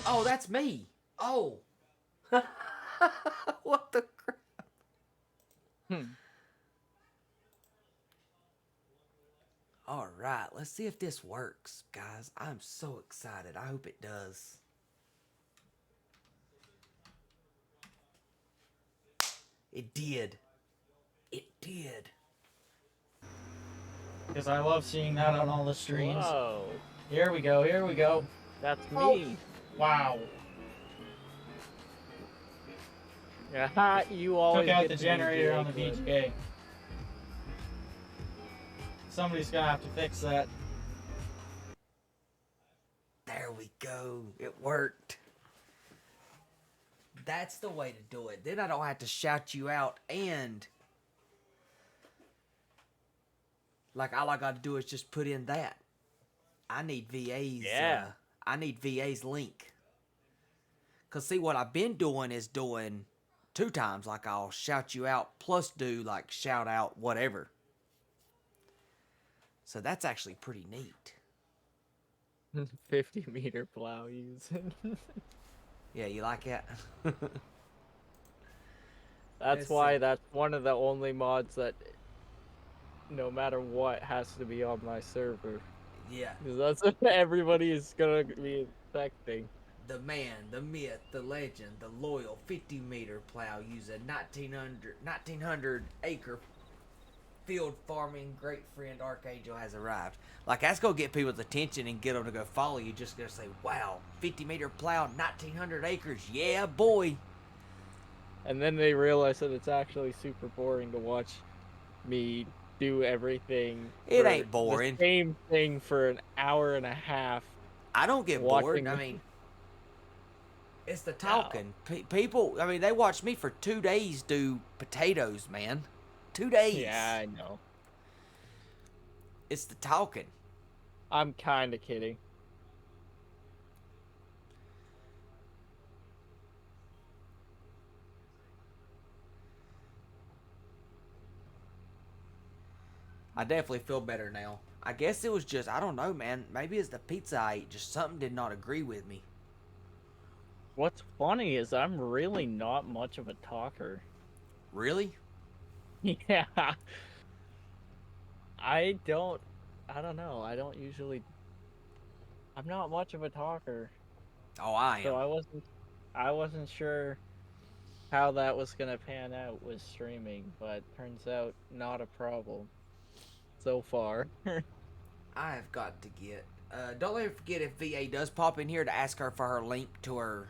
Oh, that's me. Oh. What the crap? All right, let's see if this works, guys. I'm so excited. I hope it does. It did. It did. Because I love seeing that on all the streams. Whoa. Here we go, here we go. That's Oh. me. Wow. Yeah, you always Took out get the the generator on the VGA clip. VGA. Somebody's gonna have to fix that. There we go. It worked. That's the way to do it. Then I don't have to shout you out, and like all I got to do is just put in that. I need VA's. Yeah. I need VA's link. Cause see, what I've been doing is doing 2 times. Like I'll shout you out plus do like shout out whatever. So that's actually pretty neat. 50-meter plow using. Yeah, you like it? That's why that's one of the only mods that, no matter what, has to be on my server. Yeah. 'Cause that's what everybody is gonna be expecting. The man, the myth, the legend, the loyal 50-meter plow using 1900 acre field farming great friend Archangel has arrived. Like, that's gonna get people's attention and get them to go follow you. Just gonna say, wow, 50-meter plow, 1900 acres, yeah, boy. And then they realize that it's actually super boring to watch me do everything. It for ain't boring. The same thing for an hour and a half. I don't get bored. watching- I mean, it's the talking. People, I mean, they watch me for 2 days do potatoes, man. 2 days. Yeah, I know. It's the talking. I'm kind of kidding. I definitely feel better now. I guess it was just, I don't know, man. Maybe it's the pizza I ate. Just something did not agree with me. What's funny is I'm really not much of a talker. Really? Yeah. I don't know. I don't usually. I'm not much of a talker. Oh, I am. So I wasn't sure how that was gonna pan out with streaming, but turns out not a problem so far. I have got to get. Don't let me forget if VA does pop in here to ask her for her link to her.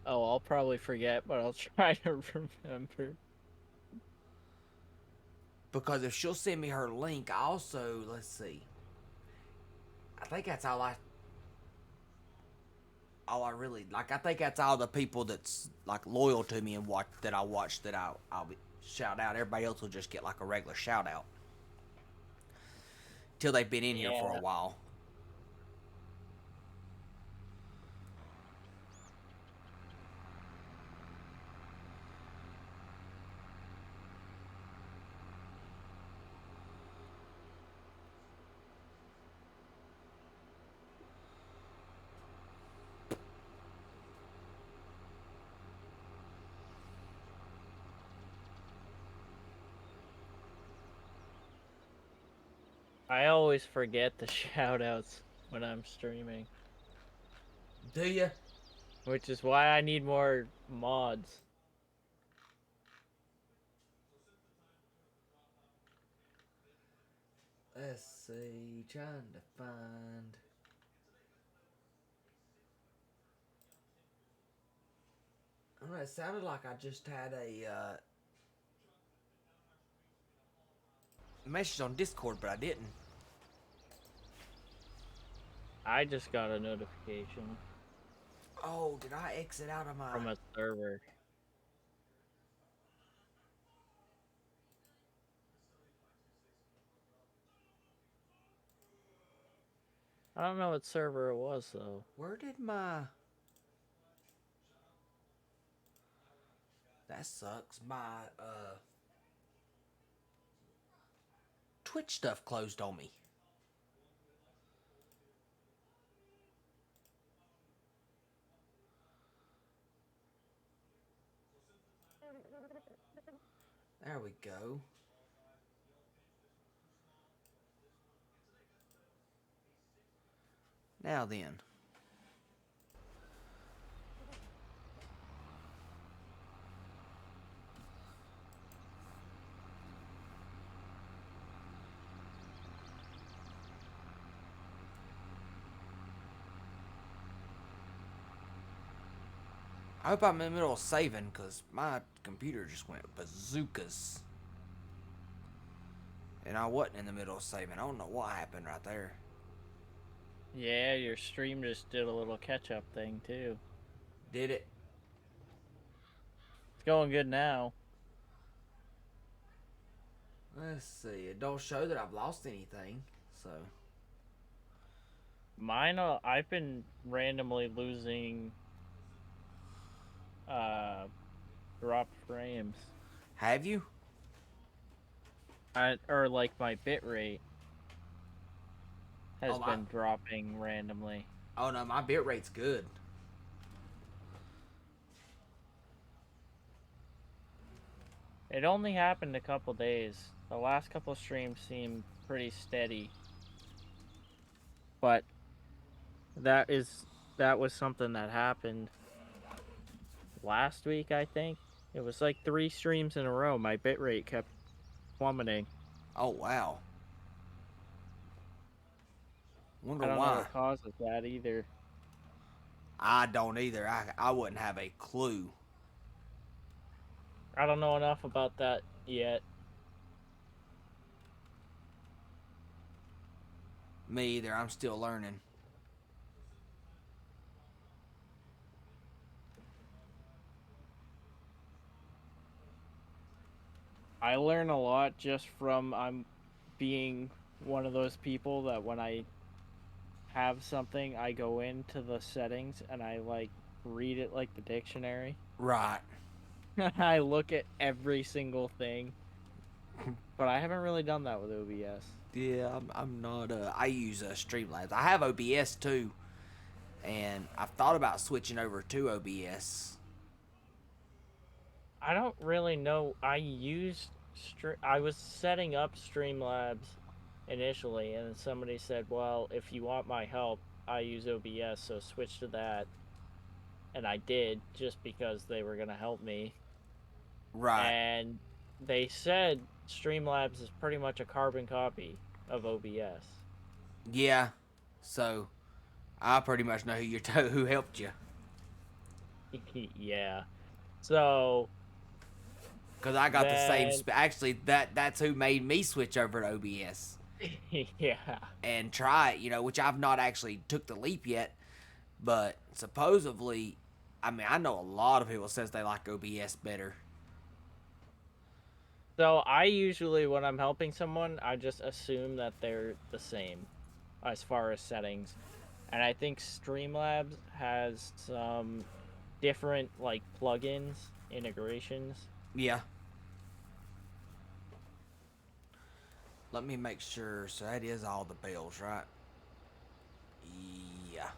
Oh, I'll probably forget, but I'll try to remember. Because if she'll send me her link, I also, let's see. I think that's all I really like. I think that's all the people that's like loyal to me and watch that I watch that I'll be, shout out. Everybody else will just get like a regular shout out till they've been in here for a Yeah. while. I always forget the shoutouts when I'm streaming, Do you? which is why I need more mods. Let's see. Trying to find. I don't know. It sounded like I just had a message on Discord, but I didn't. I just got a notification Oh, did I exit out of my? from a server. I don't know what server it was though. Where did my? That sucks. My Twitch stuff closed on me. There we go. Now then. I hope I'm in the middle of saving because my computer just went bazookas. And I wasn't in the middle of saving. I don't know what happened right there. Yeah, your stream just did a little catch-up thing too. Did it? It's going good now. Let's see. It don't show that I've lost anything. So. Mine, I've been randomly losing drop frames. Have you? Or like my bit rate has Oh, my- been dropping randomly. Oh no, my bit rate's good. It only happened a couple days. The last couple streams seemed pretty steady. But that was something that happened last week, I think. It was like 3 streams in a row. My bitrate kept plummeting. Oh wow. Wonder I don't know why. what causes that either. I don't either. I wouldn't have a clue. I don't know enough about that yet. Me either. I'm still learning. I learn a lot just from I'm being one of those people that when I have something, I go into the settings and I like read it like the dictionary. Right. I look at every single thing. But I haven't really done that with OBS. Yeah, I'm not. I use Streamlabs. I have OBS too, and I've thought about switching over to OBS. I don't really know. I was setting up Streamlabs initially, and then somebody said, "Well, if you want my help, I use OBS, so switch to that." And I did, just because they were gonna help me. Right. And they said Streamlabs is pretty much a carbon copy of OBS. Yeah. So, I pretty much know who helped you. Yeah. So. Because I got the same. Actually, that's who made me switch over to OBS. Yeah. and try it, you know, which I've not actually took the leap yet, but supposedly, I mean, I know a lot of people says they like OBS better. So I usually, when I'm helping someone, I just assume that they're the same as far as settings. And I think Streamlabs has some different, like, plugins, integrations. Yeah. Let me make sure. So that is all the bells, right? Yeah.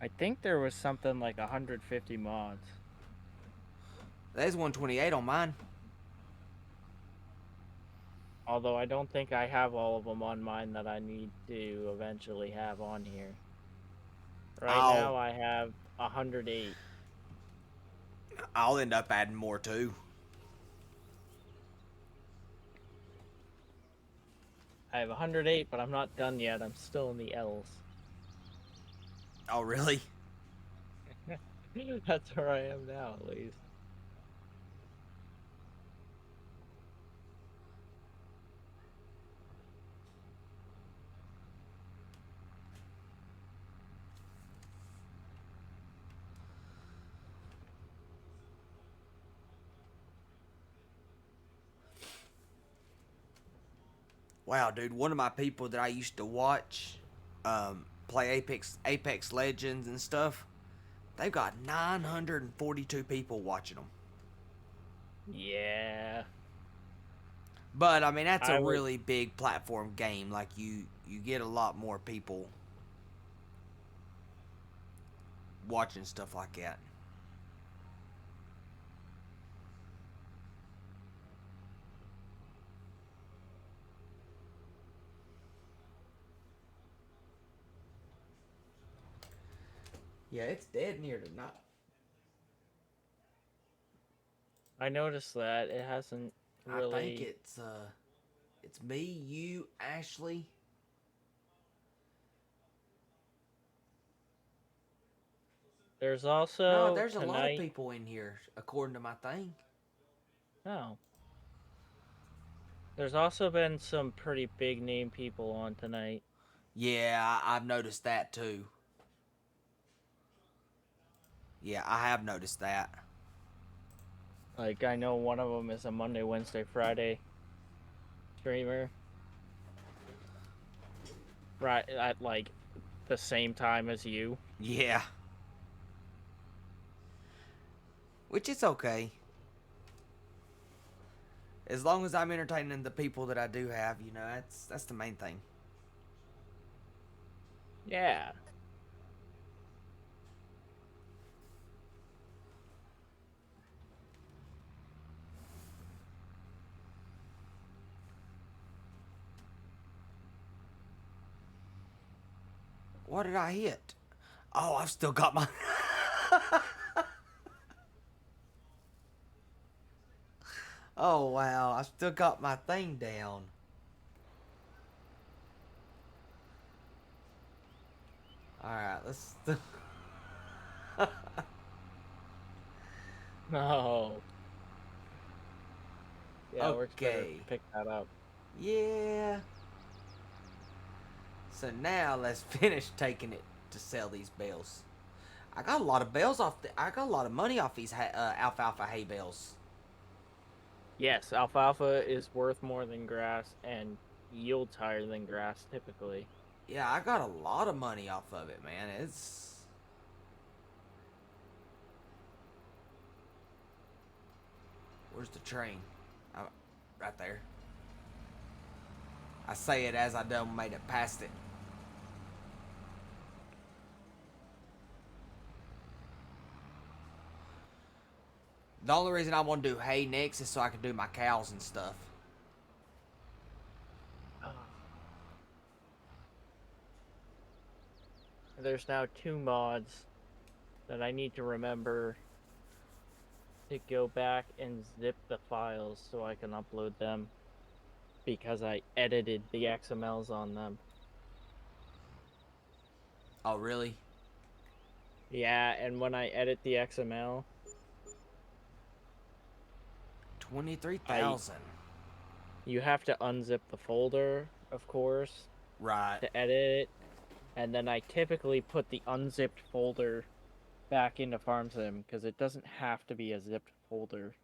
I think there was something like 150 mods. There's 128 on mine. Although I don't think I have all of them on mine that I need to eventually have on here. Right now I have 108. I'll end up adding more too. I have 108, but I'm not done yet. I'm still in the L's. Oh, really? That's where I am now, at least. Wow, dude, one of my people that I used to watch play Apex Legends and stuff, they've got 942 people watching them. Yeah. But I mean, that's a really big platform game. Like you get a lot more people watching stuff like that. Yeah, it's dead near tonight. I noticed that it hasn't really. I think it's me, you, Ashley. There's also No, there's tonight... a lot of people in here according to my thing. Oh. There's also been some pretty big name people on tonight. Yeah, I've noticed that too. Yeah, I have noticed that. Like, I know one of them is a Monday, Wednesday, Friday streamer. Right at, like, the same time as you. Yeah. Which is okay. As long as I'm entertaining the people that I do have, you know, that's the main thing. Yeah. What did I hit? Oh, I've still got my... Oh, wow. I still got my thing down. Alright, let's... No. Yeah, okay. works better to pick that up. Yeah. So now let's finish taking it to sell these bales. I got a lot of bales off. I got a lot of money off these alfalfa hay bales. Yes, alfalfa is worth more than grass and yields higher than grass typically. Yeah, I got a lot of money off of it, man. It's... Where's the train? Right there. I say it as I done made it past it. The only reason I want to do hay next is so I can do my cows and stuff. There's now 2 mods that I need to remember to go back and zip the files so I can upload them because I edited the XMLs on them. Oh, really? Yeah, and when I edit the XML, 23,000. you have to unzip the folder, of course, Right. to edit it, and then I typically put the unzipped folder back into FarmSim because it doesn't have to be a zipped folder.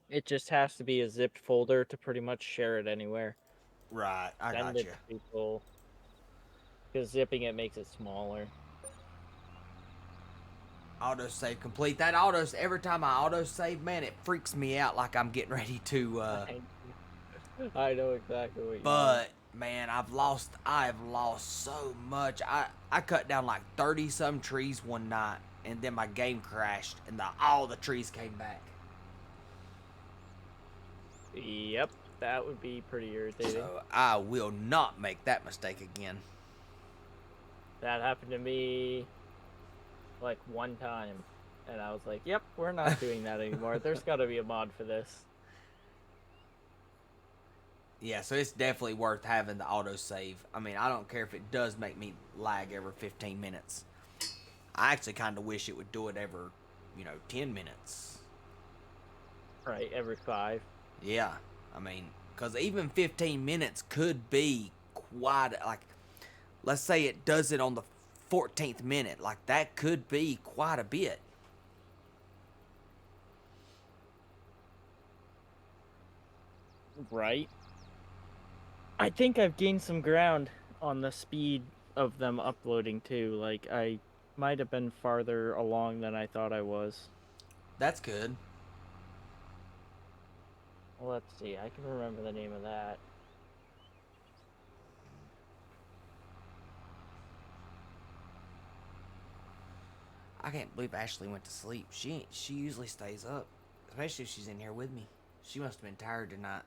It just has to be a zipped folder to pretty much share it anywhere. Right. I Send got it you. to people. Because zipping it makes it smaller. Autosave complete. That every time I autosave, man, it freaks me out like I'm getting ready to I know exactly what you mean. But man, I have lost so much. I cut down like 30 some trees one night, and then my game crashed and all the trees came back. Yep, that would be pretty irritating. So I will not make that mistake again. That happened to me like one time, and I was like, yep, we're not doing that anymore. There's got to be a mod for this. Yeah, so it's definitely worth having the autosave. I mean, I don't care if it does make me lag every 15 minutes. I actually kind of wish it would do it every, 10 minutes. Right, every 5. Yeah, I mean, because even 15 minutes could be quite, like, let's say it does it on the 14th minute. Like, that could be quite a bit. Right. I think I've gained some ground on the speed of them uploading, too. Like, I might have been farther along than I thought I was. That's good. Let's see, I can remember the name of that. I can't believe Ashley went to sleep. She usually stays up, especially if she's in here with me. She must have been tired tonight.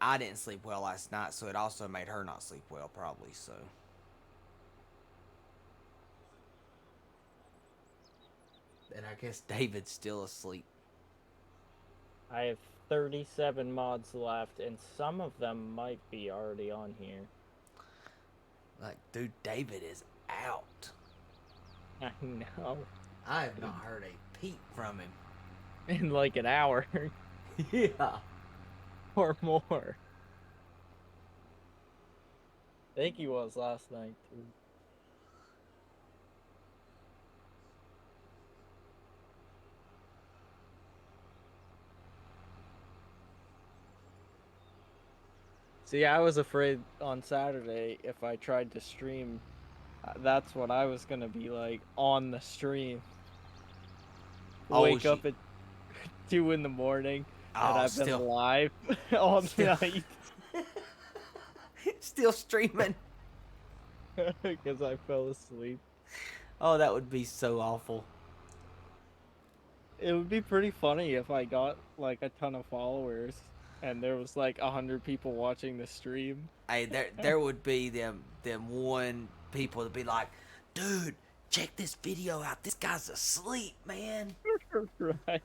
I didn't sleep well last night, so it also made her not sleep well, probably, so. And I guess David's still asleep. I have 37 mods left, and some of them might be already on here. Like, dude, David is out. I know. I have not heard a peep from him. In like an hour. Yeah. Or more. I think he was last night, too. See, I was afraid on Saturday if I tried to stream, that's what I was gonna be like on the stream. Wake up at 2 in the morning and I've been live all night. Still streaming. Because I fell asleep. Oh, that would be so awful. It would be pretty funny if I got like a ton of followers and there was like 100 people watching the stream. Hey, there would be them one people to be like, dude, check this video out. This guy's asleep, man. Right.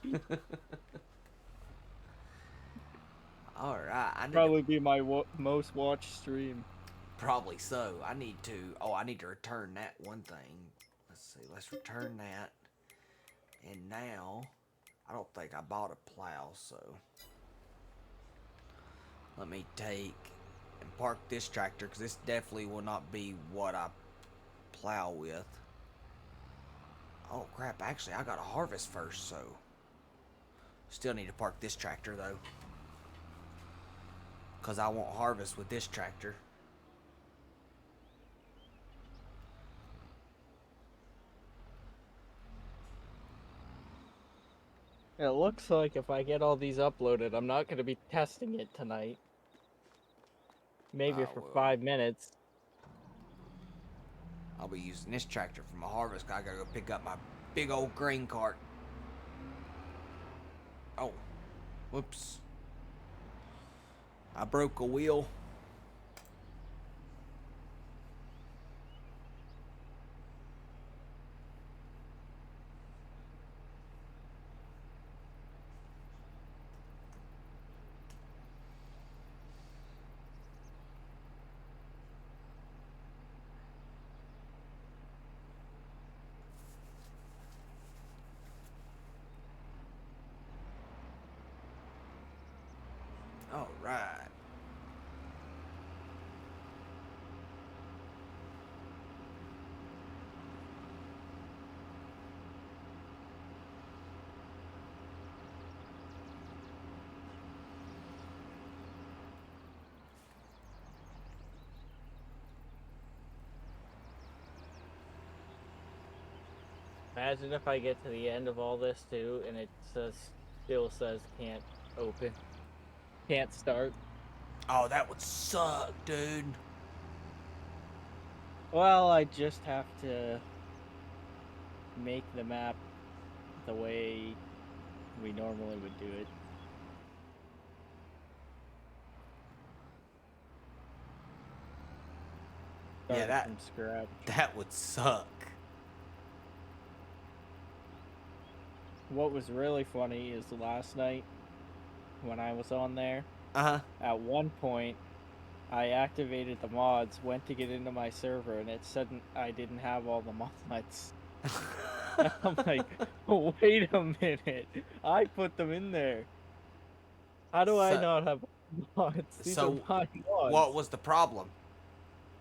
All right. Probably be my most watched stream. Probably so. I need to return that one thing. Let's see. Let's return that. And now, I don't think I bought a plow, so let me take and park this tractor, because this definitely will not be what I plow with. Oh crap, actually I gotta harvest first, so still need to park this tractor though, because I won't harvest with this tractor. It looks like if I get all these uploaded, I'm not going to be testing it tonight. Maybe for 5 minutes. I'll be using this tractor for my harvest. I gotta go pick up my big old grain cart. Oh, whoops. I broke a wheel. All right. Imagine if I get to the end of all this too, and it still says can't open, can't start. Oh, that would suck, dude. Well, I just have to make the map the way we normally would do it. Yeah, Start from scratch. that would suck. What was really funny is last night when I was on there, Uh-huh. at one point I activated the mods, went to get into my server, and it said I didn't have all the mods. I'm like, wait a minute, I put them in there. How do I not have mods? These are my mods. What was the problem?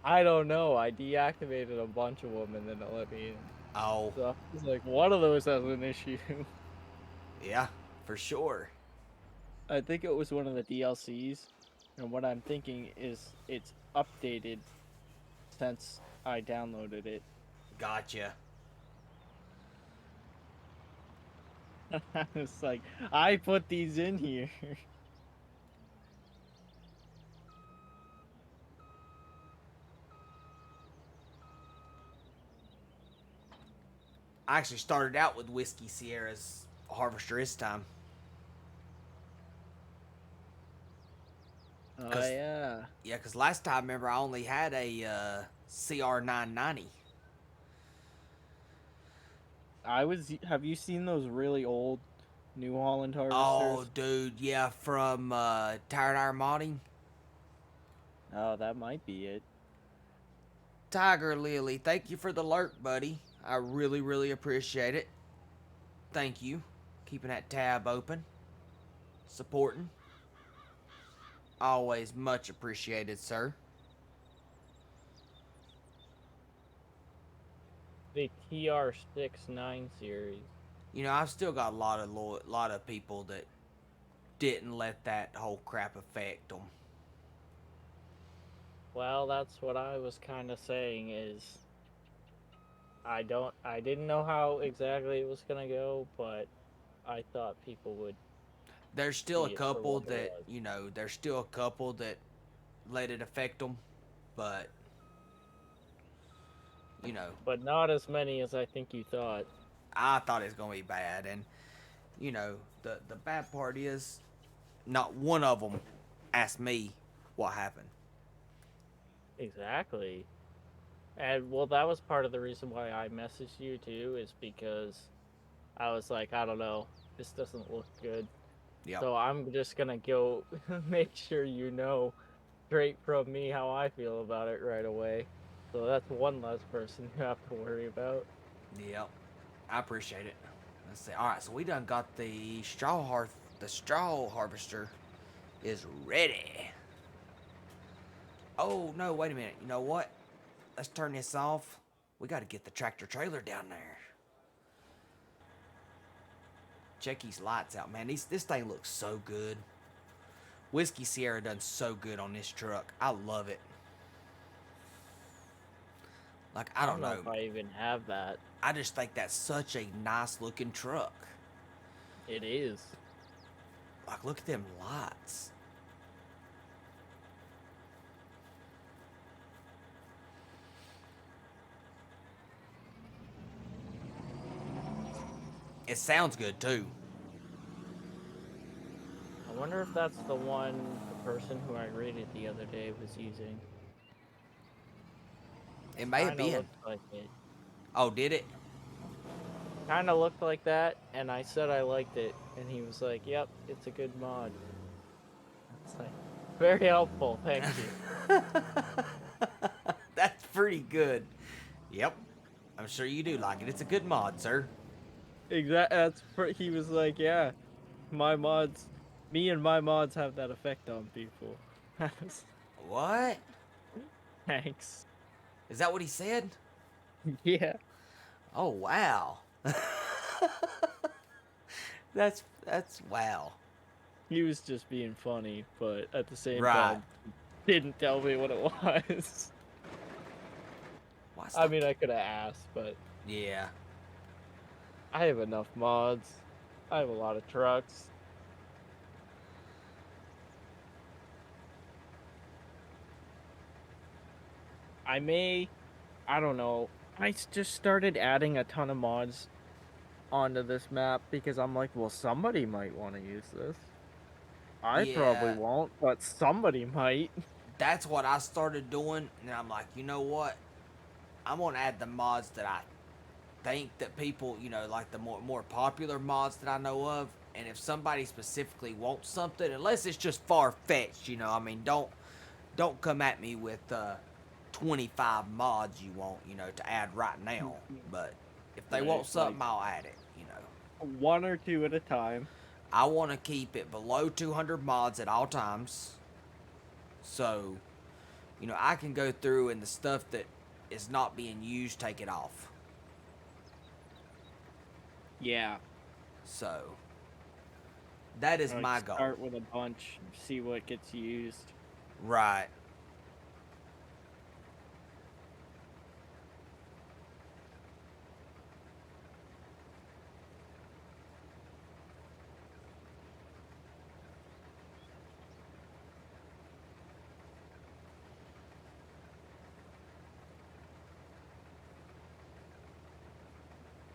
I don't know. I deactivated a bunch of them and then it let me in. Oh. So I was like, one of those has an issue. Yeah, for sure. I think it was one of the DLCs, and what I'm thinking is it's updated since I downloaded it. Gotcha. It's like, I put these in here. I actually started out with Whiskey Sierra's Harvester this time. Oh, yeah. Yeah, because last time, remember, I only had a CR990. Have you seen those really old New Holland harvesters? Oh, dude, yeah, from Tired Iron Modding. Oh, that might be it. Tiger Lily, thank you for the lurk, buddy. I really, really appreciate it. Thank you. Keeping that tab open. Supporting. Always much appreciated, sir. The TR69 series. You know, I've still got a lot of people that didn't let that whole crap affect them. Well, that's what I was kind of saying is I didn't know how exactly it was going to go, but I thought people would. There's still a couple that, you know, there's still a couple that let it affect them, but, you know. But not as many as I think you thought. I thought it was going to be bad, and, you know, the bad part is not one of them asked me what happened. Exactly. And, well, that was part of the reason why I messaged you, too, is because I was like, I don't know, this doesn't look good. Yep. So I'm just going to go make sure you know straight from me how I feel about it right away. So that's one less person you have to worry about. Yep. I appreciate it. Let's see. All right, so we done got the straw harvester is ready. Oh, no, wait a minute. You know what? Let's turn this off. We got to get the tractor trailer down there. Check these lights out, man. This thing looks so good. Whiskey Sierra done so good on this truck. I love it. Like, I don't know if I even have that. I just think that's such a nice looking truck. It is. Like, look at them lights. It sounds good too. I wonder if that's the one the person who I rated the other day was using. It may have been. Like it. Oh, did it? Kind of looked like that, and I said I liked it, and he was like, "Yep, it's a good mod." It's like very helpful, thank you. That's pretty good. Yep, I'm sure you do like it. It's a good mod, sir. Exactly. He was like, "Yeah, my mods Me and my mods have that effect on people. What? Thanks. Is that what he said? Yeah. Oh wow. That's wow. He was just being funny, but at the same Right. time, didn't tell me what it was. Why I stop? mean, I could have asked, but Yeah. I have enough mods. I have a lot of trucks. I don't know. Just started adding a ton of mods onto this map because I'm like, well, somebody might want to use this. I probably Yeah. won't, but somebody might. That's what I started doing, and I'm like, you know what? I'm gonna add the mods that I think that people, like the more popular mods that I know of. And if somebody specifically wants something, unless it's just far fetched, I mean, don't come at me with 25 mods you want, to add right now. But if they Right, want something, I'll add it. one or two at a time. I want to keep it below 200 mods at all times. So, I can go through and the stuff that is not being used, take it off. Yeah. So, that is Like my goal. start with a bunch, see what gets used. Right.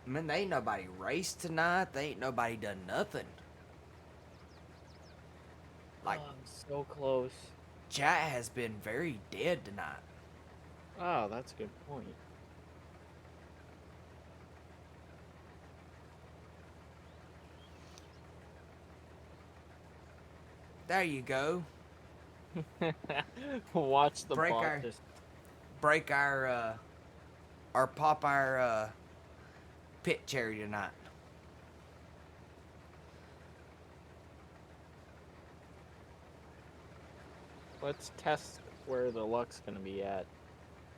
Man, they ain't nobody raced tonight. They ain't nobody done nothing. Like, Oh, I'm so close. chat has been very dead tonight. Oh, that's a good point. There you go. Watch the Break bot our- just Break or pop our pit cherry tonight. let's test where the luck's gonna be at.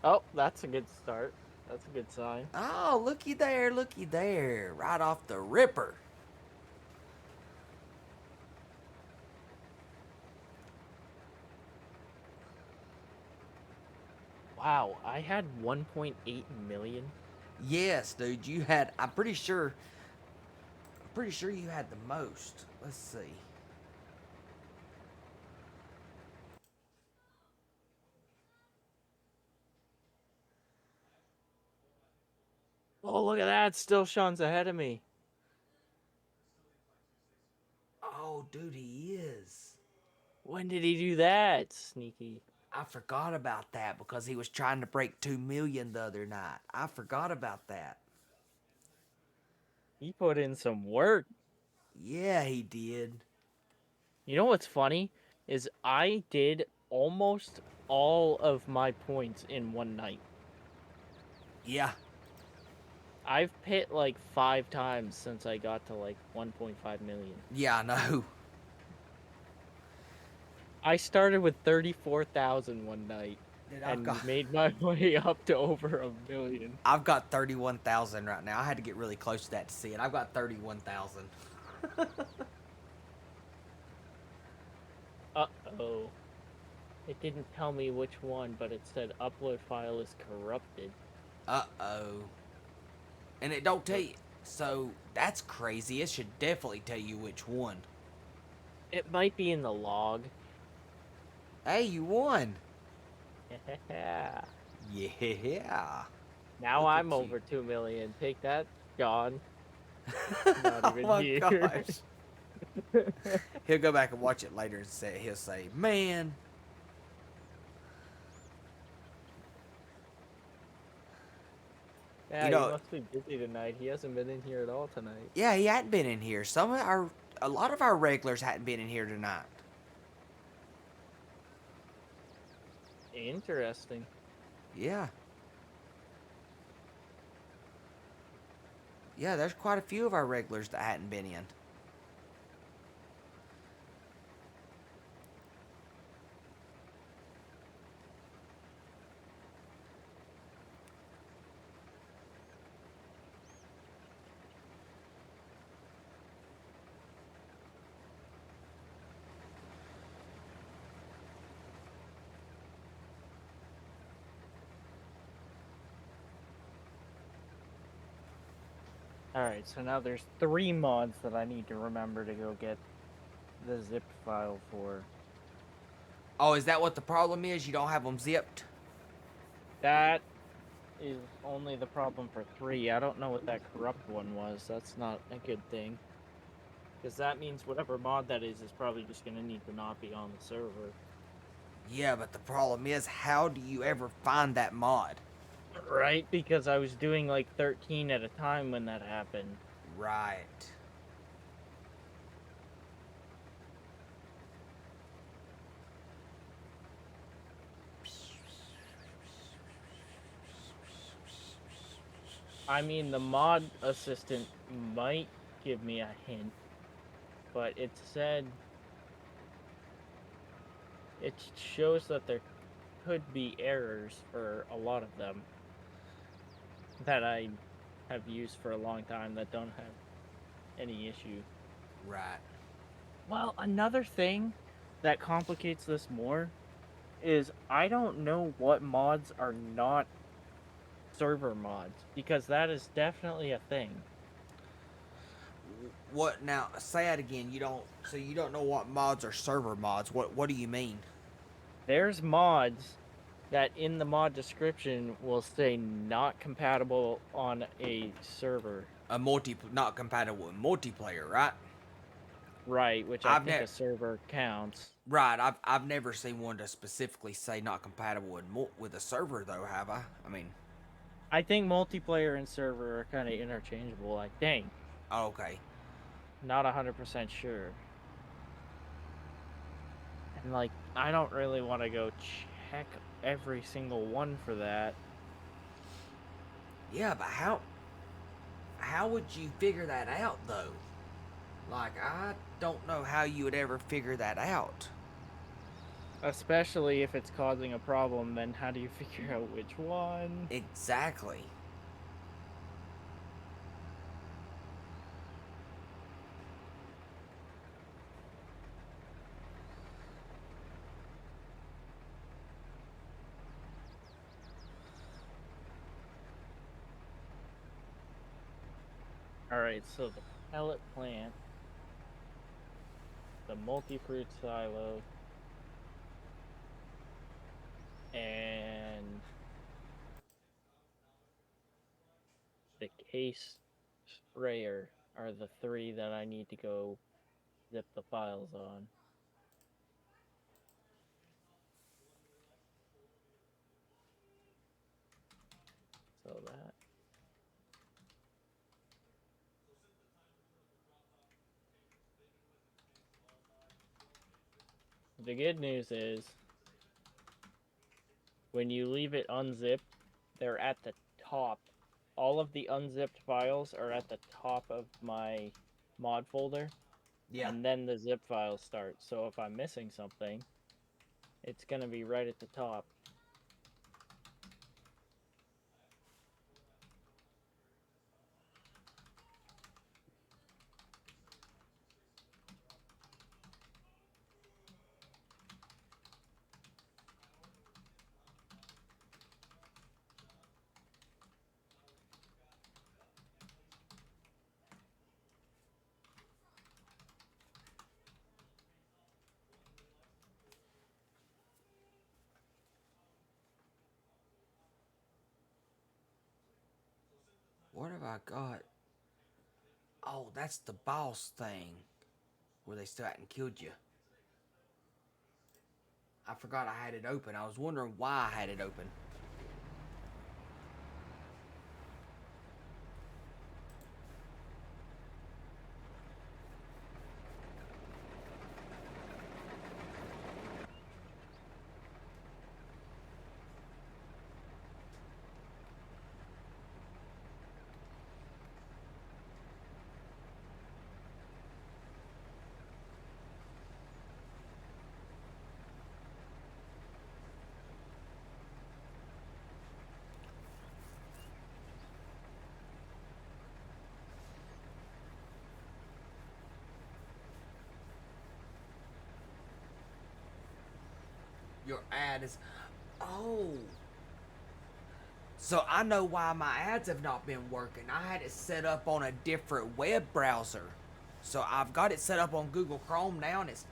Oh, that's a good start. That's a good sign. Oh, looky there, looky there. Right off the ripper. Wow, I had 1.8 million. Yes, dude, you had, I'm pretty sure you had the most. Let's see. Oh, look at that. Still Sean's ahead of me. Oh, dude, he is. When did he do that? Sneaky. I forgot about that because he was trying to break 2 million the other night. I forgot about that. He put in some work. Yeah, he did. You know what's funny? Is I did almost all of my points in one night. Yeah. I've pit like 5 times since I got to like 1.5 million. Yeah, I know. I started with 34,000 one night. Dude, And made my way up to over 1 million. I've got 31,000 right now. I had to get really close to that to see it. I've got 31,000. Uh-oh. It didn't tell me which one, but it said upload file is corrupted. Uh-oh. And it don't tell you. So, that's crazy. It should definitely tell you which one. It might be in the log. Hey, you won. Yeah. Yeah. Now Look I'm at over 2 million. Take that, John. Oh Not even my here. gosh. He'll go back and watch it later and he'll say, man. Yeah, You know- he must be busy tonight. He hasn't been in here at all tonight. Yeah, he hadn't been in here. A lot of our regulars hadn't been in here tonight. Interesting. Yeah. Yeah, there's quite a few of our regulars that hadn't been in. Alright, so now there's 3 mods that I need to remember to go get the zip file for. Oh, is that what the problem is? You don't have them zipped? That is only the problem for 3. I don't know what that corrupt one was. That's not a good thing. Because that means whatever mod that is probably just going to need to not be on the server. Yeah, but the problem is, how do you ever find that mod? Right? Because I was doing like 13 at a time when that happened. Right. I mean, the mod assistant might give me a hint, but it said it shows that there could be errors for a lot of them that I have used for a long time that don't have any issue. Right. Well, another thing that complicates this more is I don't know what mods are not server mods, because that is definitely a thing. What now? Say it again. So you don't know what mods are server mods. What do you mean? There's mods that in the mod description will say not compatible on a server. Not compatible with multiplayer, right? Right, which I think a server counts. Right. I've never seen one to specifically say not compatible with a server though, have I? I mean, I think multiplayer and server are kind of interchangeable, I think. Okay. Not 100% sure. And like, I don't really want to go check every single one for that. Yeah, but how would you figure that out though? Like, I don't know how you would ever figure that out. Especially if it's causing a problem, then how do you figure out which one? Exactly. Alright, so the pellet plant, the multi-fruit silo, and the case sprayer are the 3 that I need to go zip the files on. So that. The good news is, when you leave it unzipped, they're at the top. All of the unzipped files are at the top of my mod folder. Yeah. And then the zip files start. So if I'm missing something, it's going to be right at the top. What have I got? Oh, that's the boss thing. Where they still hadn't killed you. I forgot I had it open. I was wondering why I had it open. Your ad is... Oh. So I know why my ads have not been working. I had it set up on a different web browser. So I've got it set up on Google Chrome now, and it's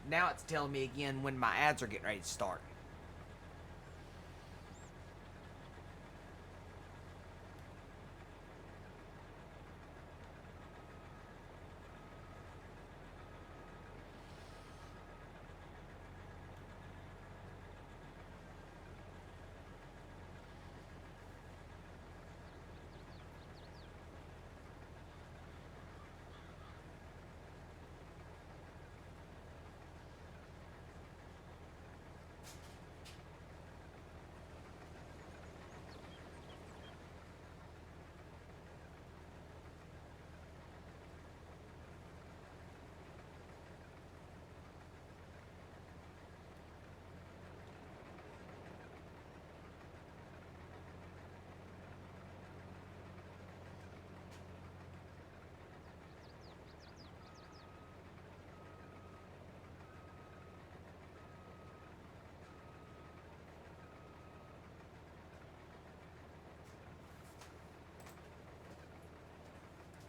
telling me again when my ads are getting ready to start.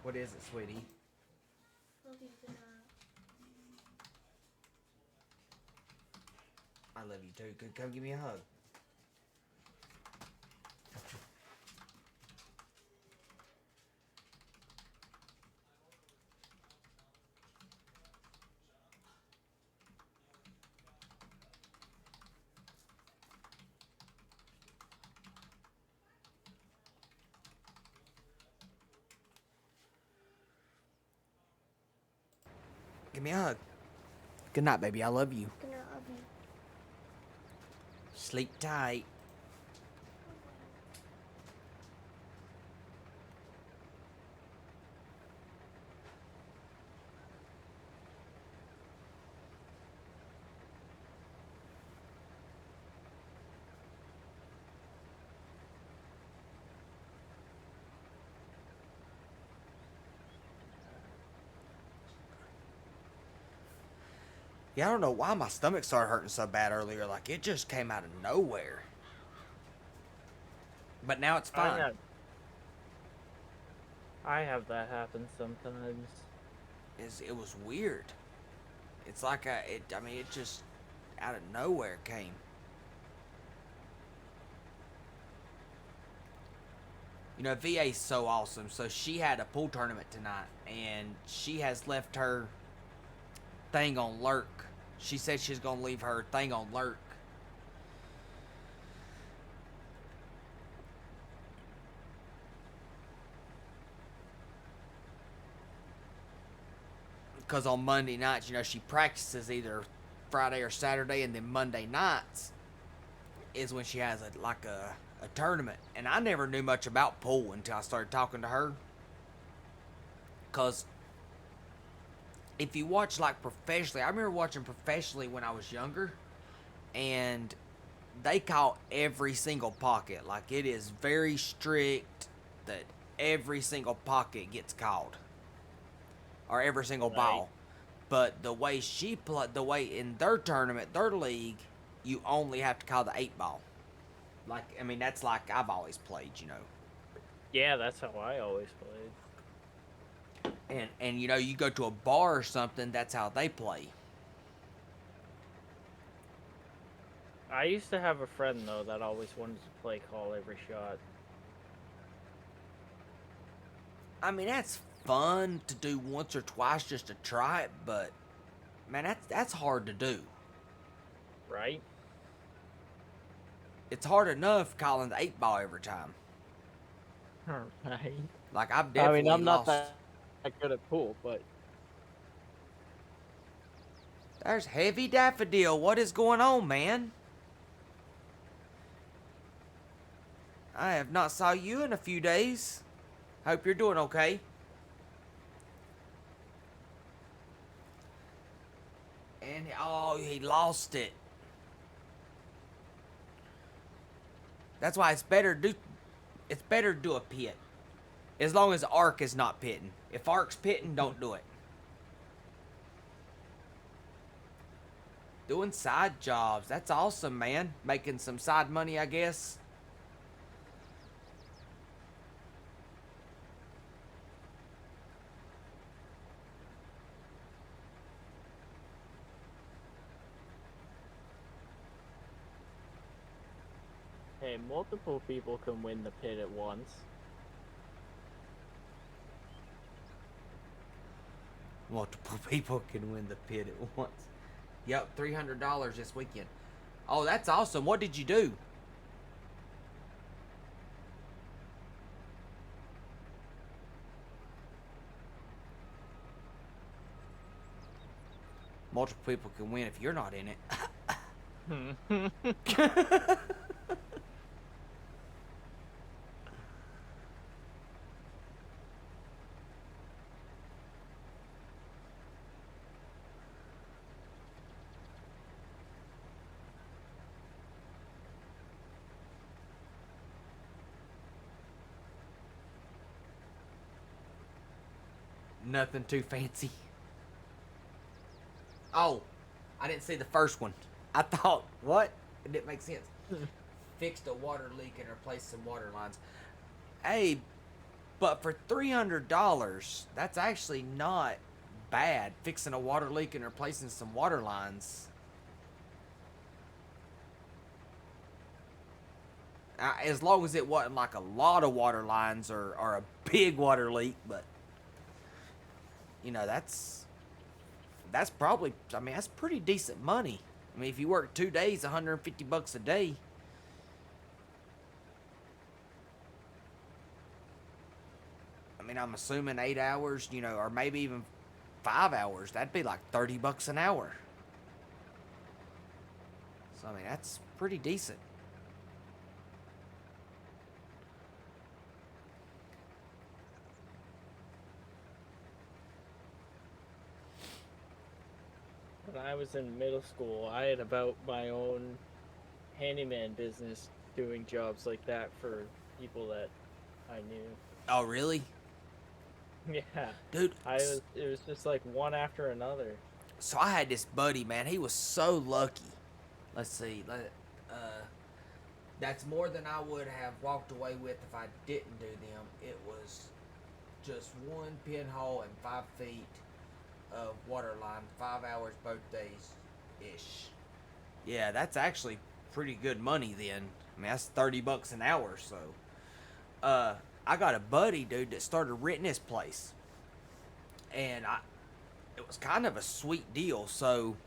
What is it, sweetie? Love you, good night. I love you too. Come give me a hug. Give me a hug. Good night, baby. I love you. Good night, love you. Sleep tight. Yeah, I don't know why my stomach started hurting so bad earlier. Like, it just came out of nowhere. But now it's fine. I have that happen sometimes. It was weird. It's like it just out of nowhere came. You know, VA's so awesome. So she had a pool tournament tonight, and she has left her thing on lurk. She said she's gonna leave her thing on lurk. Because on Monday nights, you know, she practices either Friday or Saturday, and then Monday nights is when she has a tournament. And I never knew much about pool until I started talking to her. Because if you watch like professionally, I remember watching professionally when I was younger, and they call every single pocket. Like, it is very strict that every single pocket gets called, or every single ball. But the way she played, the way in their tournament, their league, you only have to call the 8-ball. Like, I mean, that's like I've always played, you know. Yeah, that's how I always played. And you know, you go to a bar or something, that's how they play. I used to have a friend, though, that always wanted to play call every shot. I mean, that's fun to do once or twice just to try it, but man, that's hard to do. Right? It's hard enough calling the 8-ball every time. Right. Like, I've definitely I'm not lost. that good at pool, but There's Heavy Daffodil. What is going on, man? I have not saw you in a few days. Hope you're doing okay. And oh, he lost it. That's why it's better to do a pit. As long as Ark is not pitting. If Ark's pitting, don't do it. Doing side jobs. That's awesome, man. Making some side money, I guess. Hey, multiple people can win the pit at once. Multiple people can win the pit at once. Yep, $300 this weekend. Oh, that's awesome. What did you do? Multiple people can win if you're not in it. Nothing too fancy. Oh, I didn't see the first one. I thought, what? It didn't make sense. Fixed a water leak and replaced some water lines. Hey, but for $300, that's actually not bad. Fixing a water leak and replacing some water lines. As long as it wasn't like a lot of water lines or a big water leak, but you know, that's probably, I mean, that's pretty decent money. I mean, if you work 2 days, $150 a day. I mean, I'm assuming 8 hours, you know, or maybe even 5 hours. That'd be like $30 an hour. So, I mean, that's pretty decent. When I was in middle school, I had about my own handyman business doing jobs like that for people that I knew. Oh, really? Yeah. Dude. It was just like one after another. So I had this buddy, man. He was so lucky. Let's see. That's more than I would have walked away with if I didn't do them. It was just one pinhole and 5 feet of water line, 5 hours both days ish. Yeah, that's actually pretty good money then. I mean, that's $30 an hour. So I got a buddy, dude, that started renting his place, and it was kind of a sweet deal. So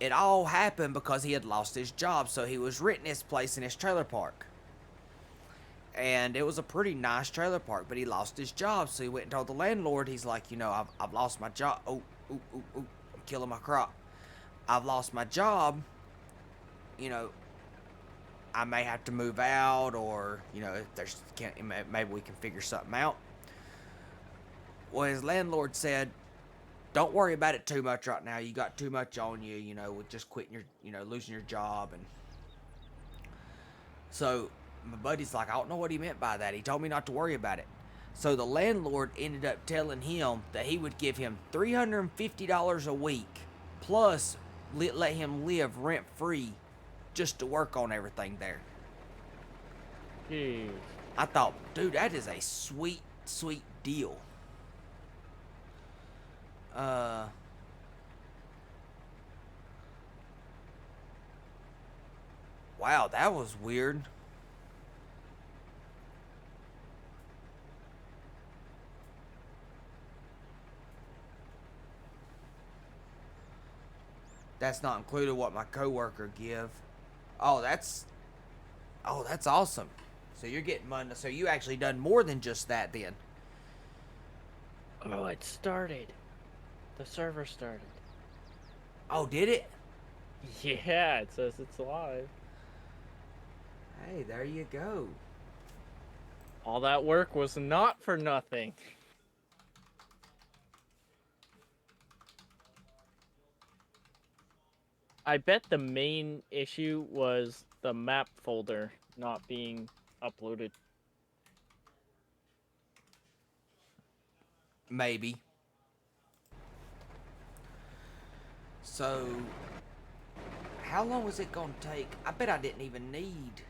it all happened because he had lost his job, so he was renting his place in his trailer park. And it was a pretty nice trailer park, but he lost his job, so he went and told the landlord. He's like, you know, I've lost my job. I'm killing my crop. I've lost my job. You know, I may have to move out, or, you know, if maybe we can figure something out. Well, his landlord said, don't worry about it too much right now. You got too much on you, you know, with just quitting losing your job. And so my buddy's like, I don't know what he meant by that. He told me not to worry about it. So the landlord ended up telling him that he would give him $350 a week, plus let him live rent-free just to work on everything there. Jeez. I thought, dude, that is a sweet, sweet deal. Wow, that was weird. That's not included what my coworker give. Oh, that's awesome. So you're getting money. So you actually done more than just that then. Oh, it started. The server started. Oh, did it? Yeah, it says it's live. Hey, there you go. All that work was not for nothing. I bet the main issue was the map folder not being uploaded. Maybe. So, how long was it going to take? I bet I didn't even need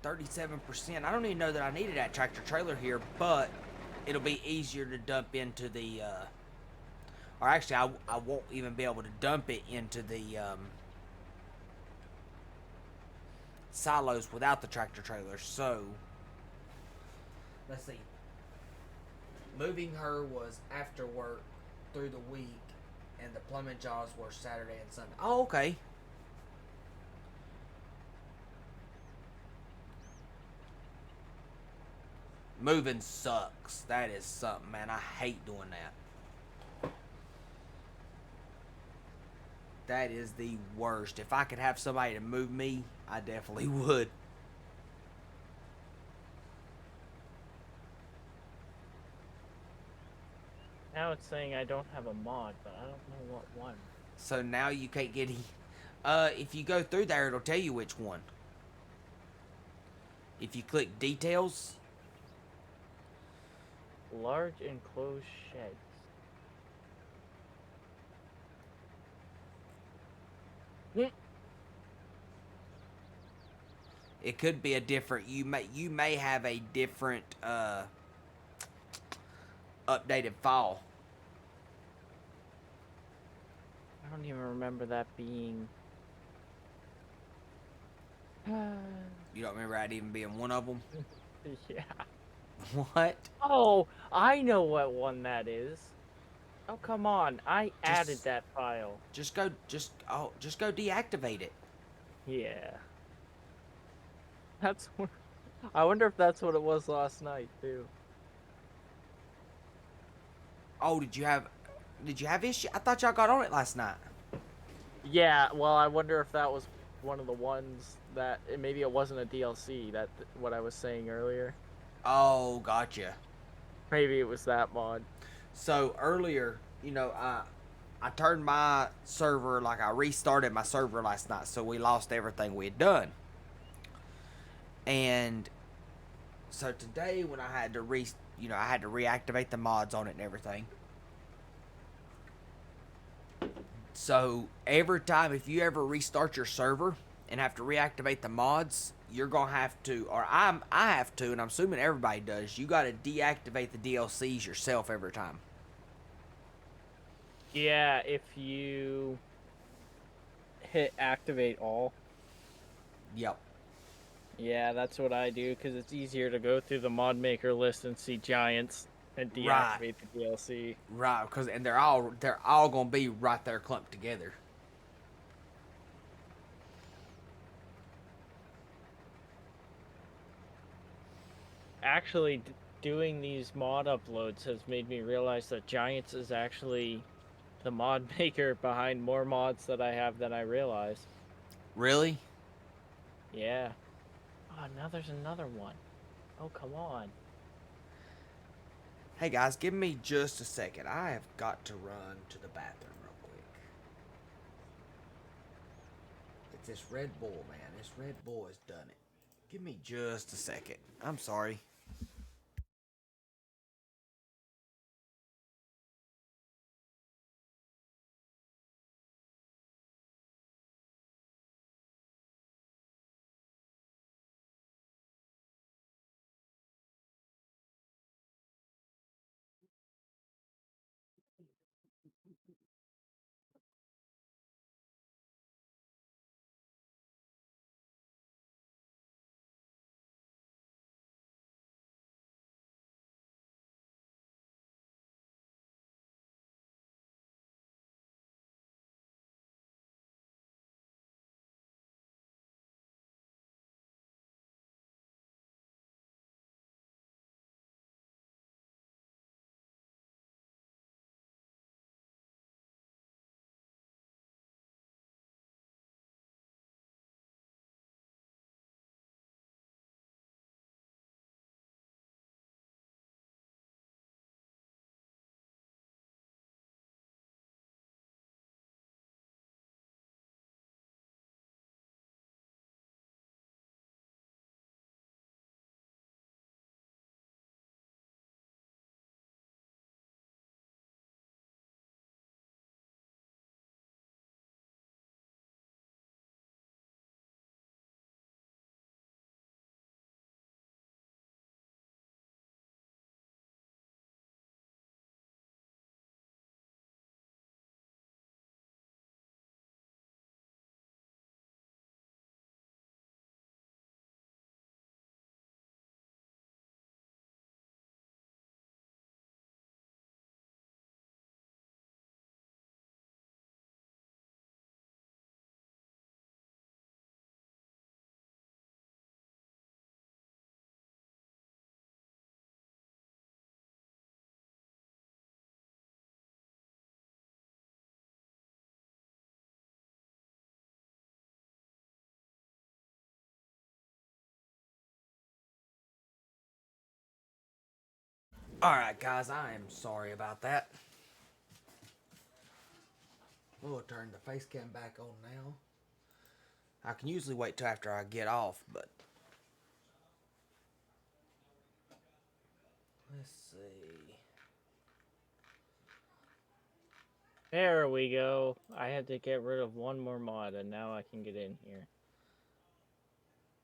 37%. I don't even know that I needed that tractor trailer here, but it'll be easier to dump into the, or actually I won't even be able to dump it into the, silos without the tractor trailer. So let's see. Moving her was after work through the week, and the plumbing jobs were Saturday and Sunday. Oh, okay. Moving sucks. That is something, man. I hate doing that. That is the worst. If I could have somebody to move me, I definitely would. Now it's saying I don't have a mod, but I don't know what one. So now you can't get. If you go through there, it'll tell you which one. If you click details. Large enclosed sheds. It could be a different. You may have a different updated file. I don't even remember that being. You don't remember that even being one of them? Yeah. What? Oh, I know what one that is. Oh, come on. I added that file. Just go deactivate it. Yeah. That's what... I wonder if that's what it was last night, too. Oh, did you have issue? I thought y'all got on it last night. Yeah, well, I wonder if that was one of the ones that... Maybe it wasn't a DLC, what I was saying earlier. Oh, gotcha. Maybe it was that mod. So, earlier, I turned my server, like I restarted my server last night, so we lost everything we had done. And so today when I had to reactivate the mods on it and everything. So every time, if you ever restart your server and have to reactivate the mods, you're gonna have to, or I have to, and I'm assuming everybody does. You got to deactivate the DLCs yourself every time. Yeah, if you hit activate all. Yep. Yeah, that's what I do, because it's easier to go through the mod maker list and see giants and deactivate the DLC. Right, and they're all gonna be right there clumped together. Actually, doing these mod uploads has made me realize that Giants is actually the mod maker behind more mods that I have than I realized. Really? Yeah. Oh, now there's another one. Oh, come on. Hey guys, give me just a second. I have got to run to the bathroom real quick. It's this Red Bull, man. This Red Bull has done it. Give me just a second. I'm sorry. Alright, guys, I am sorry about that. We'll turn the face cam back on now. I can usually wait till after I get off, but let's see. There we go. I had to get rid of one more mod, and now I can get in here.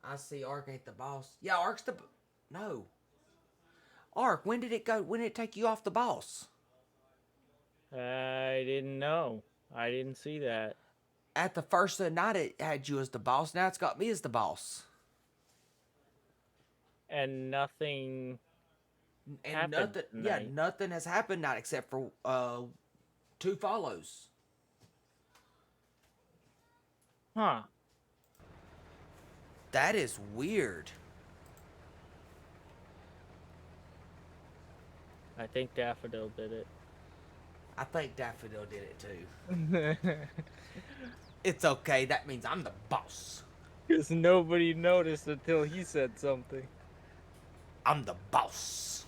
I see Ark ain't the boss. Yeah, Ark's the... No. Ark, when did it go? When did it take you off the boss? I didn't know. I didn't see that. At the first of the night, it had you as the boss. Now it's got me as the boss. And nothing And happened nothing... tonight. Yeah, nothing has happened tonight except for 2 follows. Huh. That is weird. I think Daffodil did it. I think Daffodil did it too. It's okay. That means I'm the boss. Because nobody noticed until he said something. I'm the boss.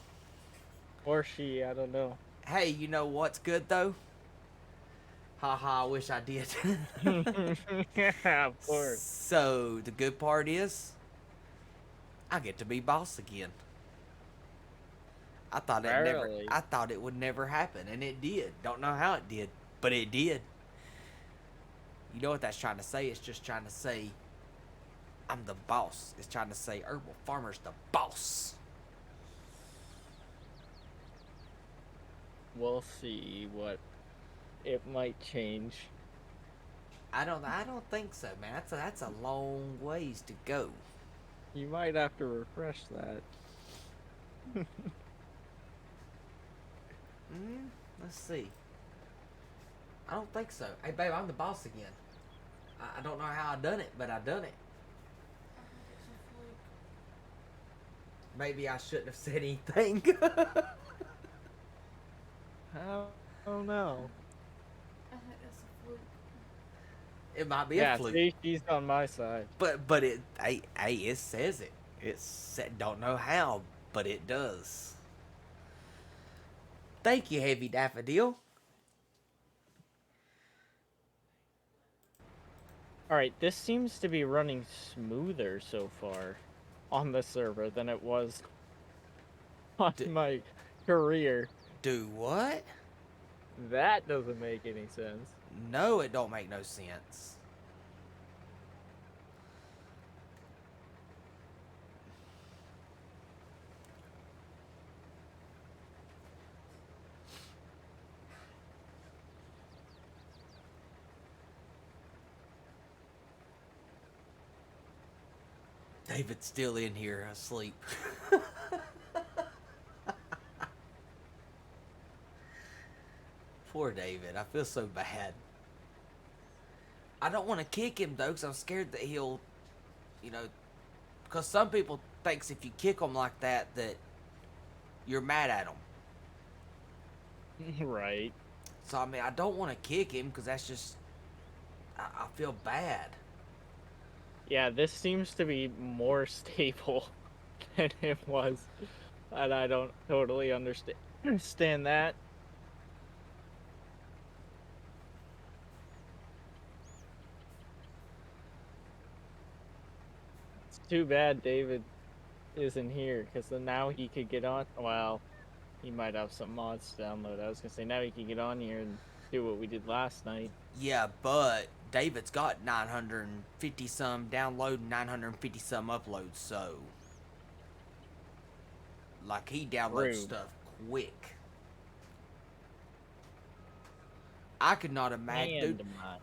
Or she, I don't know. Hey, you know what's good though? Haha, I wish I did. Yeah, of course. So, the good part is, I get to be boss again. I thought Rarely. I thought it would never happen, and it did. Don't know how it did, but it did. You know what that's trying to say? It's just trying to say, I'm the boss. It's trying to say, Herbal Farmer's the boss. We'll see what it might change. I don't think so, man. That's a long ways to go. You might have to refresh that. Let's see. I don't think so. Hey, babe, I'm the boss again. I don't know how I done it, but I done it. Maybe I shouldn't have said anything. I don't know. I think that's a fluke. It might be Yeah, a fluke. see, she's on my side. But it, hey, it says it. It said, don't know how, but it does. Thank you, Heavy Daffodil. Alright, this seems to be running smoother so far on the server than it was on my career. Do what? That doesn't make any sense. No, it don't make no sense. David's still in here asleep. Poor David. I feel so bad. I don't want to kick him though, because I'm scared that he'll, you know, because some people thinks if you kick him like that, that you're mad at him. Right. So, I mean, I don't want to kick him, because that's just, I feel bad. Yeah, this seems to be more stable than it was. And I don't totally understand that. It's too bad David isn't here, because then now he could get on. Well, he might have some mods to download. I was going to say, now he can get on here and do what we did last night. Yeah, but David's got 950 some download and 950 some uploads, so like he downloads True. stuff quick. I could not imagine. And Dude, my-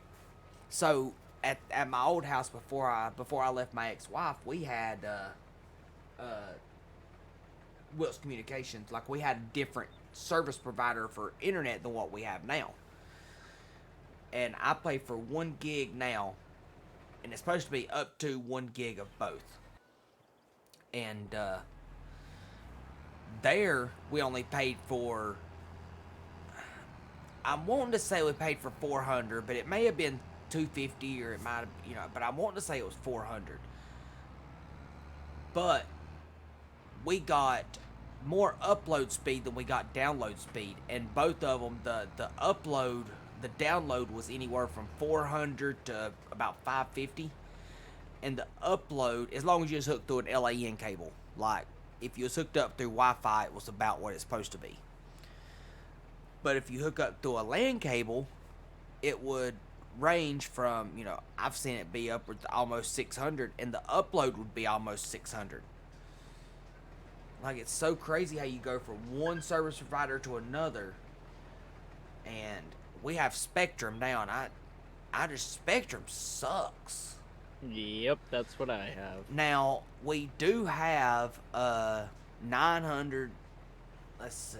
so at my old house before I left my ex-wife, we had Wilkes Communications. Like we had a different service provider for internet than what we have now. And I pay for 1 gig now, and it's supposed to be up to 1 gig of both. And there we only paid for, I'm wanting to say we paid for 400, but it may have been 250, or it might have, you know, but I'm wanting to say it was 400. But we got more upload speed than we got download speed, and both of them, the upload, the download was anywhere from 400 to about 550, and the upload, as long as you was hooked through an LAN cable, like if you was hooked up through Wi-Fi, it was about what it's supposed to be. But if you hook up through a LAN cable, it would range from, you know, I've seen it be upwards to almost 600, and the upload would be almost 600. Like, it's so crazy how you go from one service provider to another. And we have Spectrum now, and I just, Spectrum sucks. Yep, that's what I have. Now, we do have 900, let's see.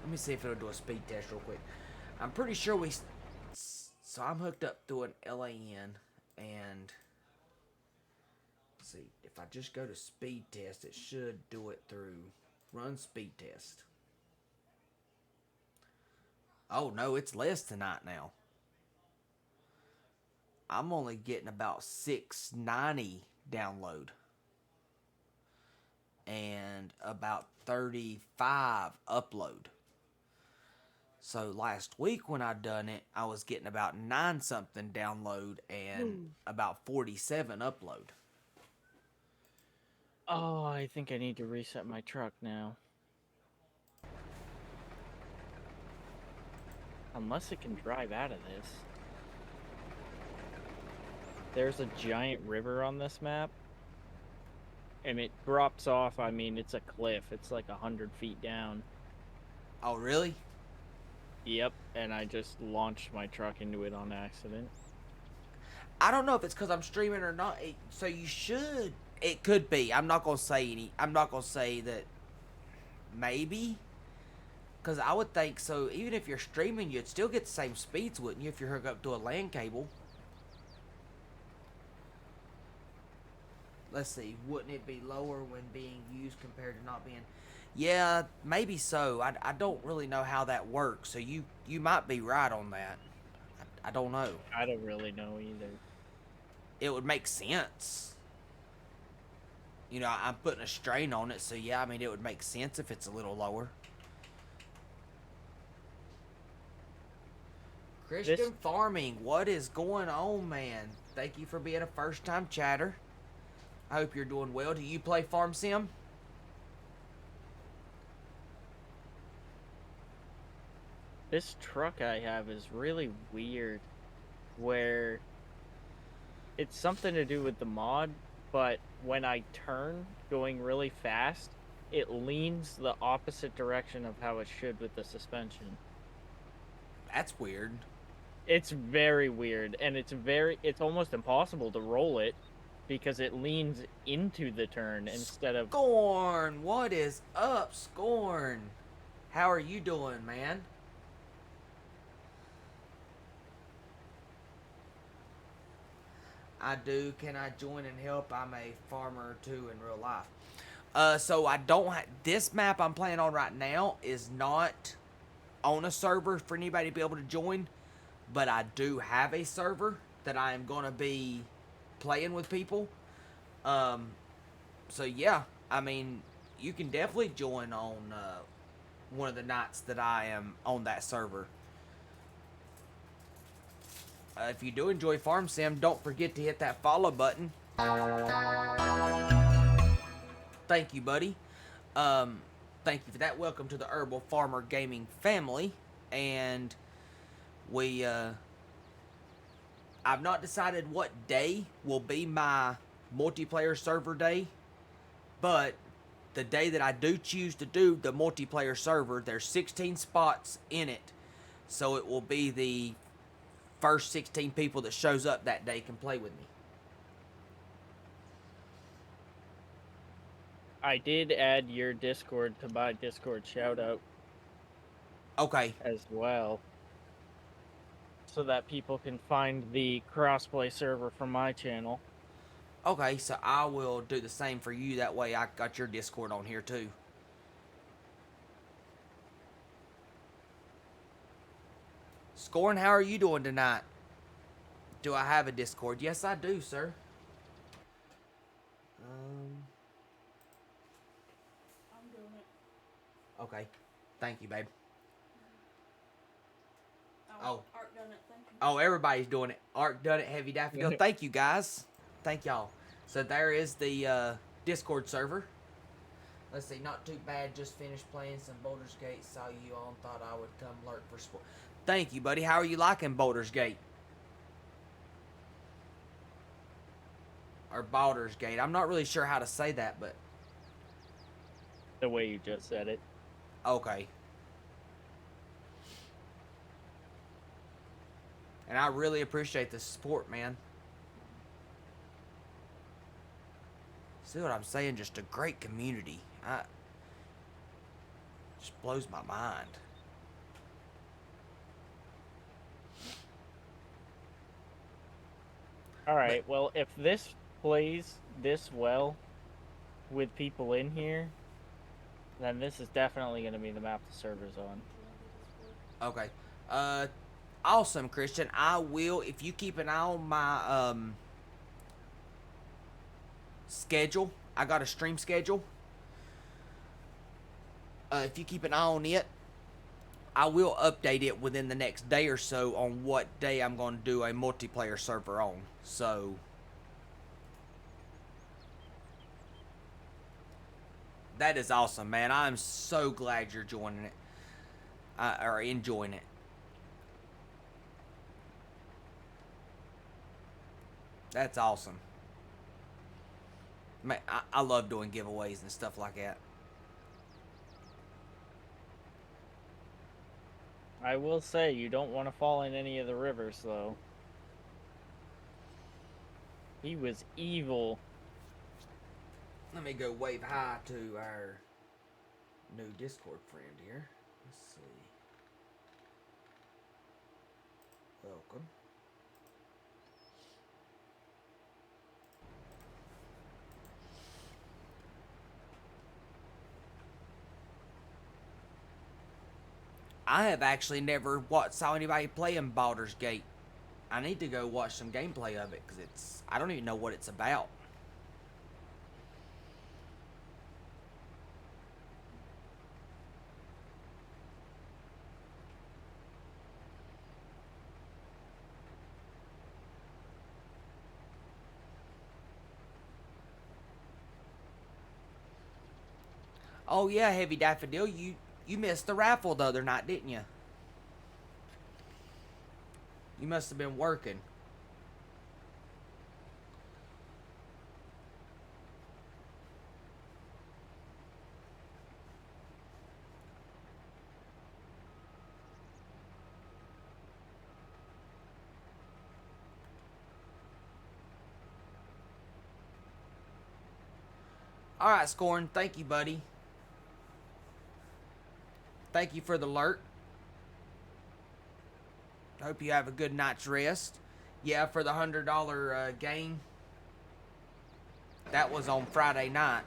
Let me see if it'll do a speed test real quick. I'm pretty sure so I'm hooked up through an LAN, and let's see, if I just go to speed test, it should do it through run speed test. Oh no, it's less than that now. I'm only getting about 690 download and about 35 upload. So last week when I done it, I was getting about 9 something download and about 47 upload. Oh, I think I need to reset my truck now. Unless it can drive out of this. There's a giant river on this map. And it drops off, I mean, it's a cliff. It's like 100 feet down. Oh, really? Yep, and I just launched my truck into it on accident. I don't know if it's because I'm streaming or not. So you should. It could be. I'm not gonna say that. Maybe. Because I would think so. Even if you're streaming, you'd still get the same speeds, wouldn't you? If you're hooked up to a LAN cable. Let's see. Wouldn't it be lower when being used compared to not being? Yeah, maybe so. I don't really know how that works. So you might be right on that. I don't know. I don't really know either. It would make sense. You know, I'm putting a strain on it, so yeah, I mean, it would make sense if it's a little lower. Christian Farming, what is going on, man? Thank you for being a first-time chatter. I hope you're doing well. Do you play Farm Sim? This truck I have is really weird, where it's something to do with the mod, but when I turn going really fast, it leans the opposite direction of how it should with the suspension. That's weird. It's very weird, and it's almost impossible to roll it because it leans into the turn instead of... Scorn, what is up, Scorn? How are you doing, man? I do. Can I join and help? I'm a farmer too in real life. So I don't this map I'm playing on right now is not on a server for anybody to be able to join, but I do have a server that I am going to be playing with people. So yeah, I mean, you can definitely join on one of the nights that I am on that server. If you do enjoy Farm Sim, don't forget to hit that follow button. Thank you, buddy. Thank you for that. Welcome to the Herbal Farmer Gaming family. And we, I've not decided what day will be my multiplayer server day, but the day that I do choose to do the multiplayer server, there's 16 spots in it. So it will be the first 16 people that shows up that day can play with me. I did add your Discord to my Discord shoutout. Okay. As well. So that people can find the crossplay server from my channel. Okay, so I will do the same for you. That way I got your Discord on here too. Scorn, how are you doing tonight? Do I have a Discord? Yes, I do, sir. I'm doing it. Okay. Thank you, babe. Oh, Art done it. Thank you. Oh, everybody's doing it. Ark done it. Heavy Daffodil. Thank you, guys. Thank y'all. So there is the Discord server. Let's see. Not too bad. Just finished playing some Baldur's Gate. Saw you on. Thought I would come lurk for sport. Thank you, buddy. How are you liking Baldur's Gate? Or Baldur's Gate. I'm not really sure how to say that, but... The way you just said it. Okay. And I really appreciate the support, man. See what I'm saying? Just a great community. Just blows my mind. Alright, well, if this plays this well with people in here, then this is definitely going to be the map the server's on. Okay. Awesome, Christian. I will, if you keep an eye on my schedule. I got a stream schedule. If you keep an eye on it, I will update it within the next day or so on what day I'm going to do a multiplayer server on. So that is awesome, man. I'm so glad you're joining it. Or enjoying it. That's awesome. Man, I love doing giveaways and stuff like that. I will say, you don't want to fall in any of the rivers, though. He was evil. Let me go wave hi to our new Discord friend here. Let's see. Welcome. I have actually never saw anybody playing Baldur's Gate. I need to go watch some gameplay of it because I don't even know what it's about. Oh yeah, Heavy Daffodil, you missed the raffle the other night, didn't you? You must have been working. Alright, Scorn. Thank you, buddy. Thank you for the alert. Hope you have a good night's rest. Yeah, for the $100 game. That was on Friday night.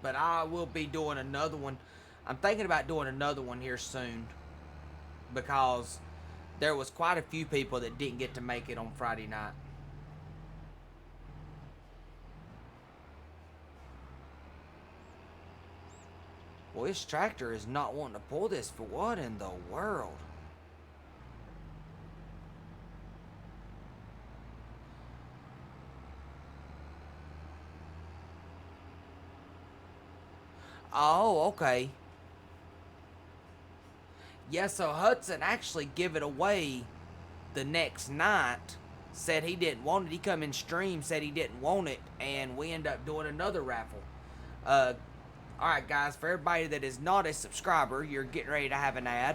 But I will be doing another one. I'm thinking about doing another one here soon. Because there was quite a few people that didn't get to make it on Friday night. Well, this tractor is not wanting to pull this for what in the world? Oh, okay. Yeah, so Hudson actually give it away the next night. Said he didn't want it. He come in stream, said he didn't want it, and we end up doing another raffle. Alright guys, for everybody that is not a subscriber, you're getting ready to have an ad.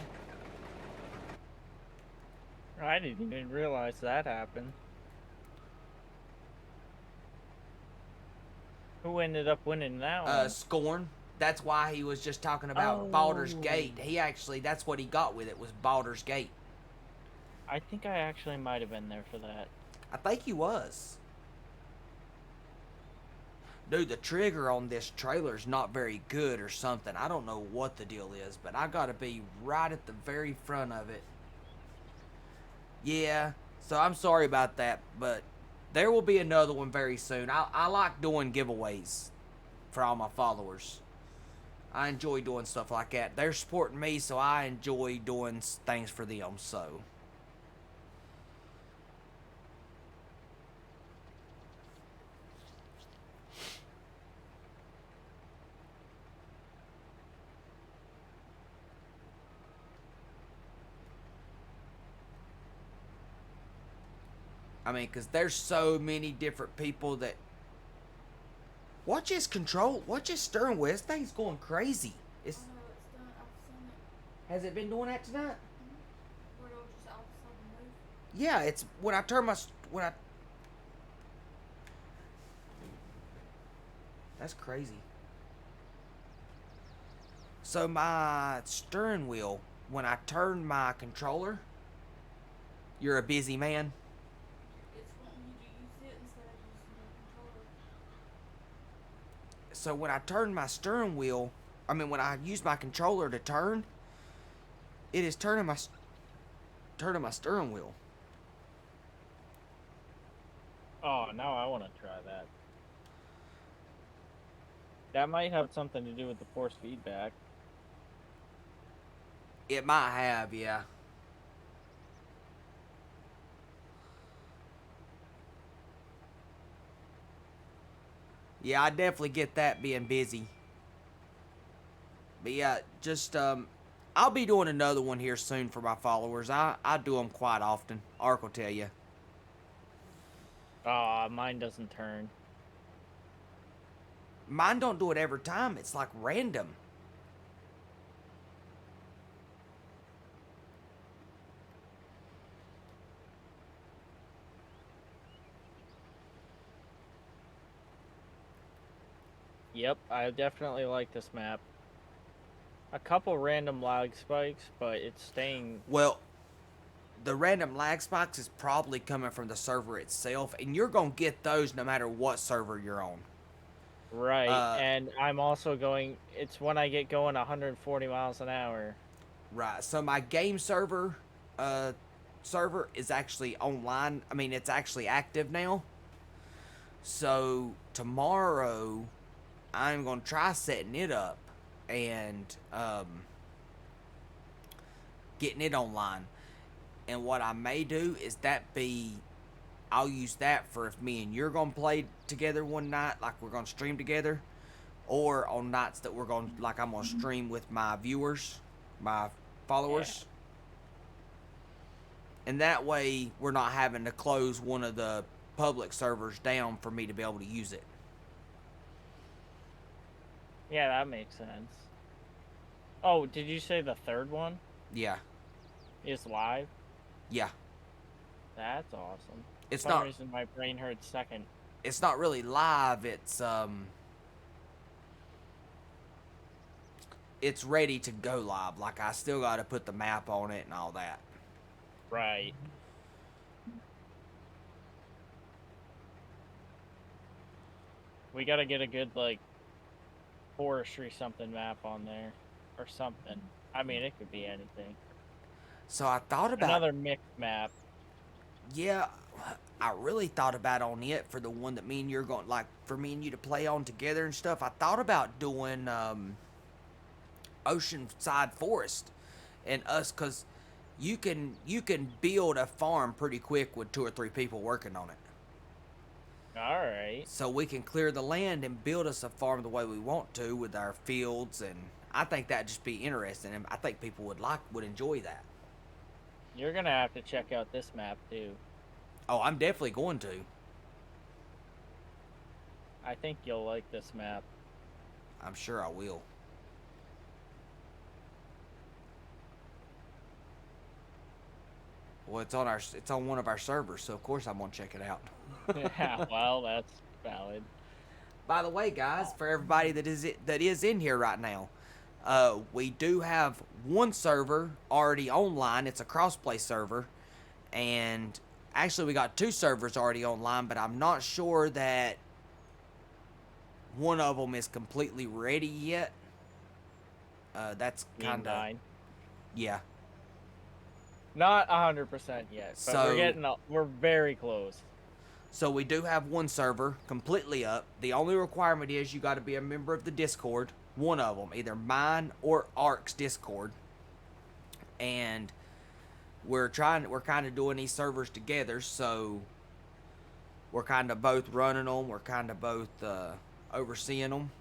I didn't even realize that happened. Who ended up winning that one? Scorn. That's why he was just talking about Baldur's Gate. He actually, that's what he got with it, was Baldur's Gate. I think I actually might have been there for that. I think he was. Dude, the trigger on this trailer is not very good or something. I don't know what the deal is, but I gotta be right at the very front of it. Yeah, so I'm sorry about that, but there will be another one very soon. I like doing giveaways for all my followers. I enjoy doing stuff like that. They're supporting me, so I enjoy doing things for them, so. I mean, because there's so many different people that... Watch his control. Watch his steering wheel. This thing's going crazy. It's... I know it's done. I've seen it. Has it been doing that tonight? Where it'll just all of a sudden move. Yeah, it's... When I turn my... That's crazy. So my steering wheel, when I turn my controller... You're a busy man. It's wanting you to use it instead of using your controller. So when I turn my steering wheel, when I use my controller to turn, it is turning my steering wheel. Oh, now I want to try that. That might have something to do with the force feedback. It might have, yeah. Yeah, I definitely get that being busy. But yeah, just, I'll be doing another one here soon for my followers. I do them quite often. Ark will tell you. Oh, mine doesn't turn. Mine don't do it every time. It's like random. Yep, I definitely like this map. A couple random lag spikes, but it's staying... Well, the random lag spikes is probably coming from the server itself, and you're going to get those no matter what server you're on. Right, and I'm also going... It's when I get going 140 miles an hour. Right, so my game server is actually online. I mean, it's actually active now. So, tomorrow... I'm going to try setting it up and getting it online. And what I may do is I'll use that for if me and you're going to play together one night, like we're going to stream together. Or on nights that I'm going to stream with my viewers, my followers. Yeah. And that way, we're not having to close one of the public servers down for me to be able to use it. Yeah, that makes sense. Oh, did you say the third one? Yeah. Is live? Yeah. That's awesome. It's For some reason my brain heard second. It's not really live, it's ready to go live. Like, I still gotta put the map on it and all that. Right. We gotta get a good, like, forestry something map on there. Or something. I mean, it could be anything. So I thought about... Another mixed map. Yeah, I really thought about on it for the one that me and you're going... Like, for me and you to play on together and stuff. I thought about doing, Oceanside Forest. And us, because you can build a farm pretty quick with 2 or 3 people working on it. Alright. So we can clear the land and build us a farm the way we want to with our fields, and I think that'd just be interesting, and I think people would enjoy that. You're gonna have to check out this map too. Oh, I'm definitely going to. I think you'll like this map. I'm sure I will. Well, it's on one of our servers, so of course I'm gonna check it out. Yeah, well, that's valid. By the way, guys, for everybody that is in here right now, we do have one server already online. It's a crossplay server, and actually we got 2 servers already online, but I'm not sure that one of them is completely ready yet. That's Being kind of, mine. yeah. Not 100% yet, but So- we're very close. So we do have one server completely up. The only requirement is you got to be a member of the Discord. One of them, either mine or Ark's Discord. And we're kind of doing these servers together, so we're kind of both running them. We're kind of both overseeing them.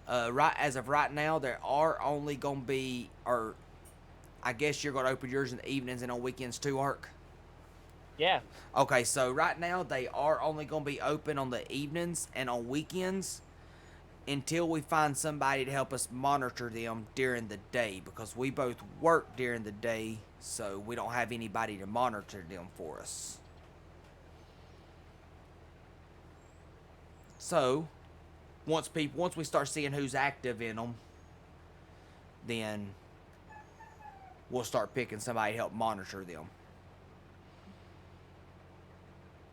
Right as of right now, there are only gonna be, or I guess you're gonna open yours in the evenings and on weekends too, Ark. Yeah. Okay, so right now they are only gonna be open on the evenings and on weekends until we find somebody to help us monitor them during the day, because we both work during the day, so we don't have anybody to monitor them for us. So once we start seeing who's active in them, then we'll start picking somebody to help monitor them.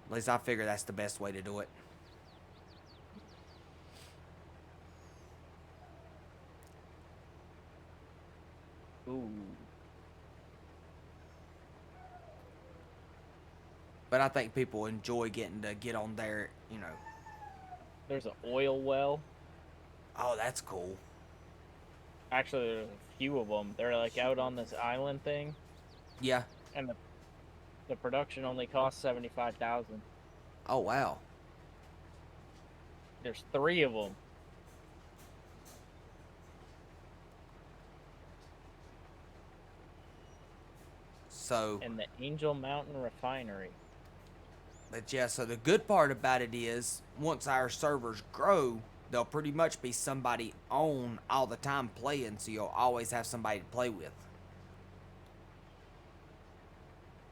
At least I figure that's the best way to do it. Ooh. But I think people enjoy getting to get on there, you know. There's an oil well. Oh, that's cool. Actually, there's a few of them. They're like out on this island thing, Yeah. and the production only costs 75,000. Oh, wow. There's 3 of them. So, In the Angel Mountain Refinery. but yeah, so the good part about it is once our servers grow, there'll pretty much be somebody on all the time playing, so you'll always have somebody to play with.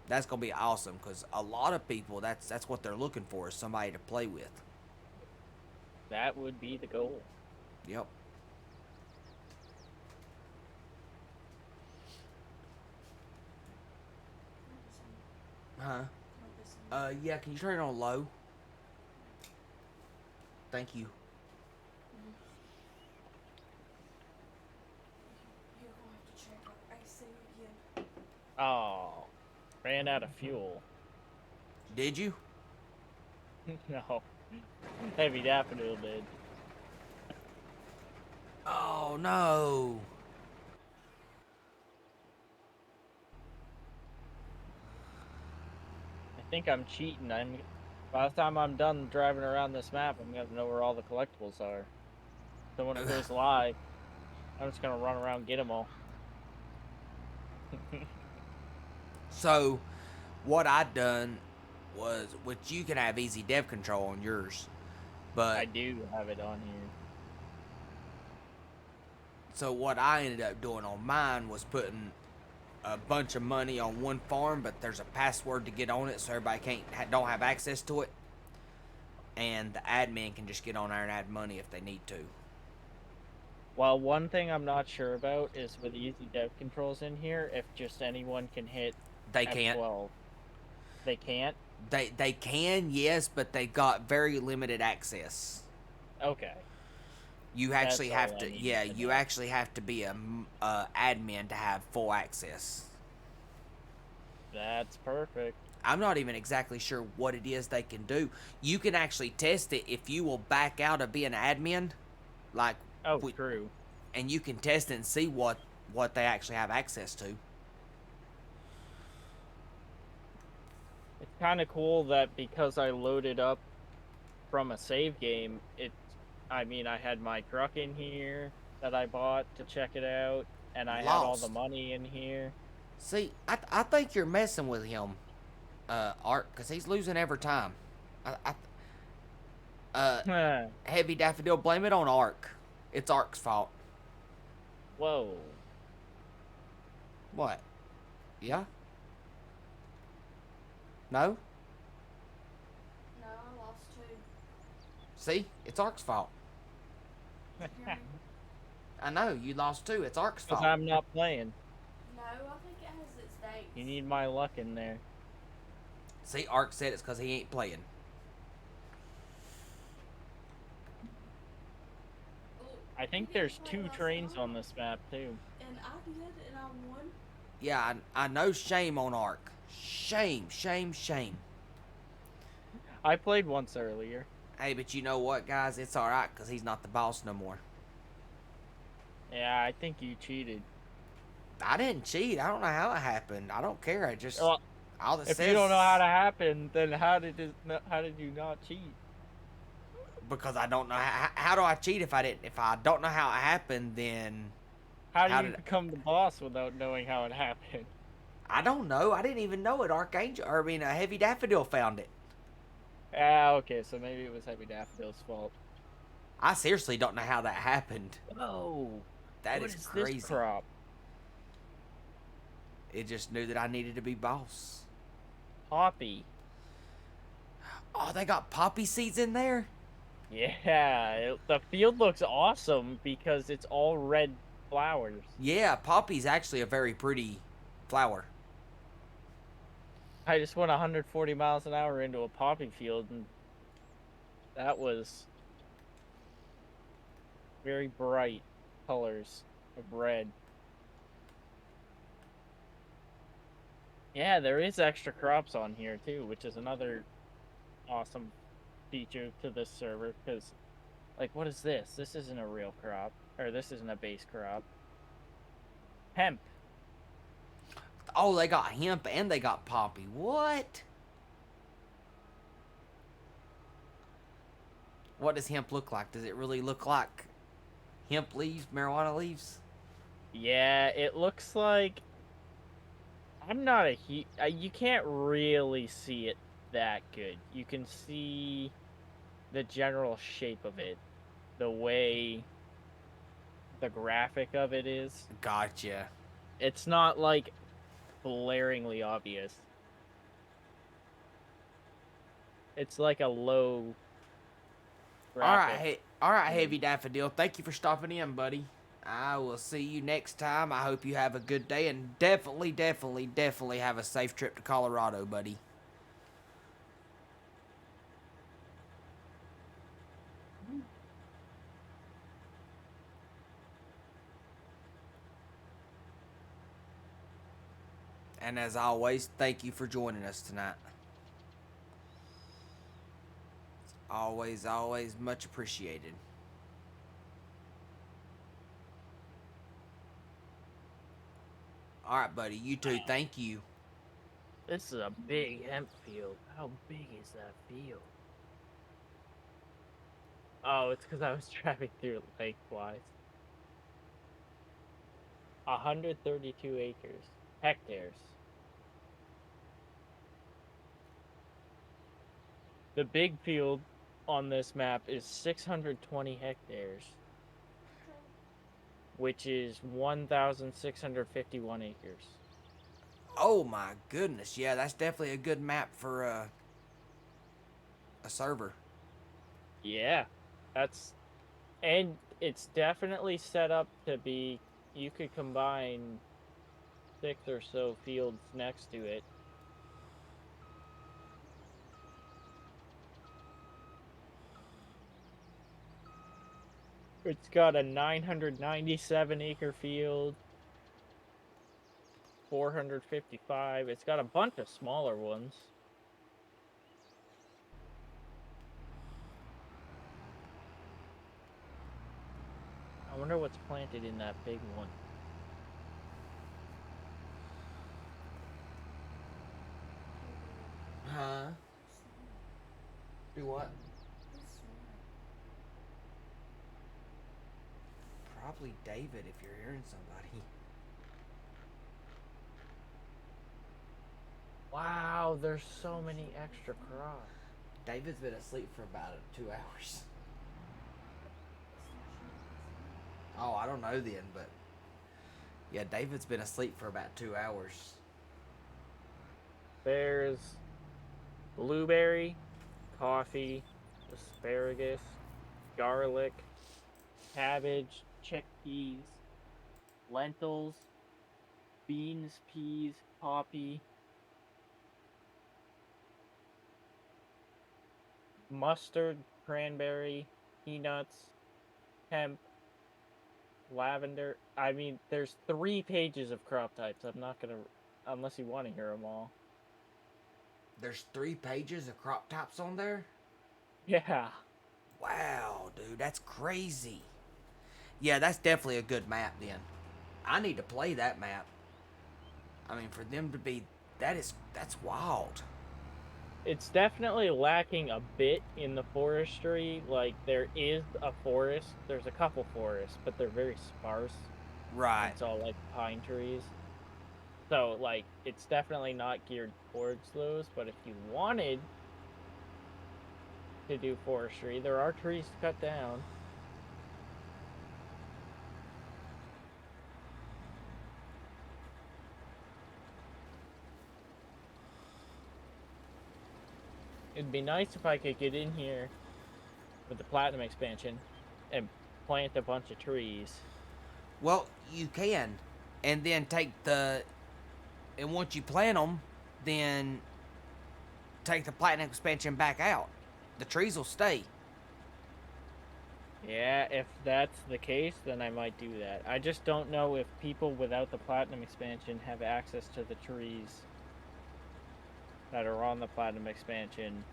That's gonna be awesome, because a lot of people, that's what they're looking for, is somebody to play with. That would be the goal. Yep. Huh? Yeah, can you turn it on low? Thank you. You're gonna have to check out AC again. Oh, ran out of fuel. Did you? No. Heavy Daffodil did. Oh, no. I think I'm cheating. By the time I'm done driving around this map, I'm gonna know where all the collectibles are. So when it goes live, I'm just gonna run around and get them all. So, what I done was, which you can have easy dev control on yours, but I do have it on here. so what I ended up doing on mine was putting a bunch of money on one farm, but there's a password to get on it, so everybody don't have access to it, and the admin can just get on there and add money if they need to. Well, one thing I'm not sure about is with easy dev controls in here, if just anyone can hit They can't. F12. They can't? They can, yes, but they got very limited access. Okay. You actually That's have all I to, needed yeah, to you know. actually have to be a admin to have full access. That's perfect. I'm not even exactly sure what it is they can do. You can actually test it if you will back out of being admin, like, Oh, true. and you can test it and see what they actually have access to. It's kind of cool that because I loaded up from a save game, I mean, I had my truck in here that I bought to check it out, and I had all the Lost. money in here. See, I think you're messing with him, Art, because he's losing every time. Heavy Daffodil, blame it on Ark. It's Ark's fault. Whoa. What? Yeah? No? No, I lost 2. See? It's Ark's fault. Did you hear me? I know, you lost 2. It's Ark's Because fault. I'm not playing. No, I think it has its dates. You need my luck in there. See, Ark said it's because he ain't playing. I think get to there's play 2 last trains night, on this map too. and I did, and I won. Yeah, I know. Shame on Ark. Shame, shame, shame. I played once earlier. Hey, but you know what, guys? It's all right because he's not the boss no more. Yeah, I think you cheated. I didn't cheat. I don't know how it happened. I don't care. I just Well, all it if says you don't know how to happen, then how did you not cheat? because I don't know how do I cheat if I don't know how it happened, then How do how you did become the boss without knowing how it happened? I don't know. I didn't even know it. Archangel, or I mean, a Heavy Daffodil found it. Ah, okay, so maybe it was Heavy Daffodil's fault. I seriously don't know how that happened. Whoa! That What is is crazy. this crop? It just knew that I needed to be boss. Poppy. Oh, they got poppy seeds in there? Yeah, the field looks awesome because it's all red flowers. Yeah, poppy's actually a very pretty flower. I just went 140 miles an hour into a poppy field, and that was very bright colors of red. Yeah, there is extra crops on here too, which is another awesome feature to this server, because, like, what is this? This isn't a real crop, or this isn't a base crop. Hemp. Oh, they got hemp and they got poppy. What? What does hemp look like? Does it really look like hemp leaves, marijuana leaves? Yeah, it looks like... I'm not a you can't really see it that good. You can see the general shape of it, the way the graphic of it is. Gotcha. It's not, like, blaringly obvious. It's like a low graphic. All right, Heavy Daffodil. Thank you for stopping in, buddy. I will see you next time. I hope you have a good day and definitely, definitely, definitely have a safe trip to Colorado, buddy. And as always, thank you for joining us tonight. It's always, always much appreciated. All right, buddy. You too. Thank you. This is a big hemp field. How big is that field? Oh, it's because I was driving through it lengthwise. 132 acres. Hectares. The big field on this map is 620 hectares, which is 1,651 acres. Oh my goodness. Yeah, that's definitely a good map for a server. Yeah, and it's definitely set up to be, you could combine 6 or so fields next to it. It's got a 997 acre field, 455. It's got a bunch of smaller ones. I wonder what's planted in that big one. Huh? Do what? Probably David if you're hearing somebody. Wow, there's so many extra crops. David's been asleep for about 2 hours. Oh, I don't know then, but yeah, David's been asleep for about 2 hours. There's blueberry, coffee, asparagus, garlic, cabbage, chickpeas, lentils, beans, peas, poppy, mustard, cranberry, peanuts, hemp, lavender. I mean, there's 3 pages of crop types. I'm not gonna, unless you want to hear them all. There's 3 pages of crop tops on there? Yeah. Wow, dude, that's crazy. Yeah, that's definitely a good map then. I need to play that map. I mean, for them to be, that's wild. It's definitely lacking a bit in the forestry. Like, there is a forest. There's a couple forests, but they're very sparse. Right. It's all, like, pine trees. So, like, it's definitely not geared towards those, but if you wanted to do forestry, there are trees to cut down. It'd be nice if I could get in here with the platinum expansion and plant a bunch of trees. Well, you can. And then and once you plant them, then take the platinum expansion back out. The trees will stay. Yeah, if that's the case, then I might do that. I just don't know if people without the platinum expansion have access to the trees that are on the platinum expansion.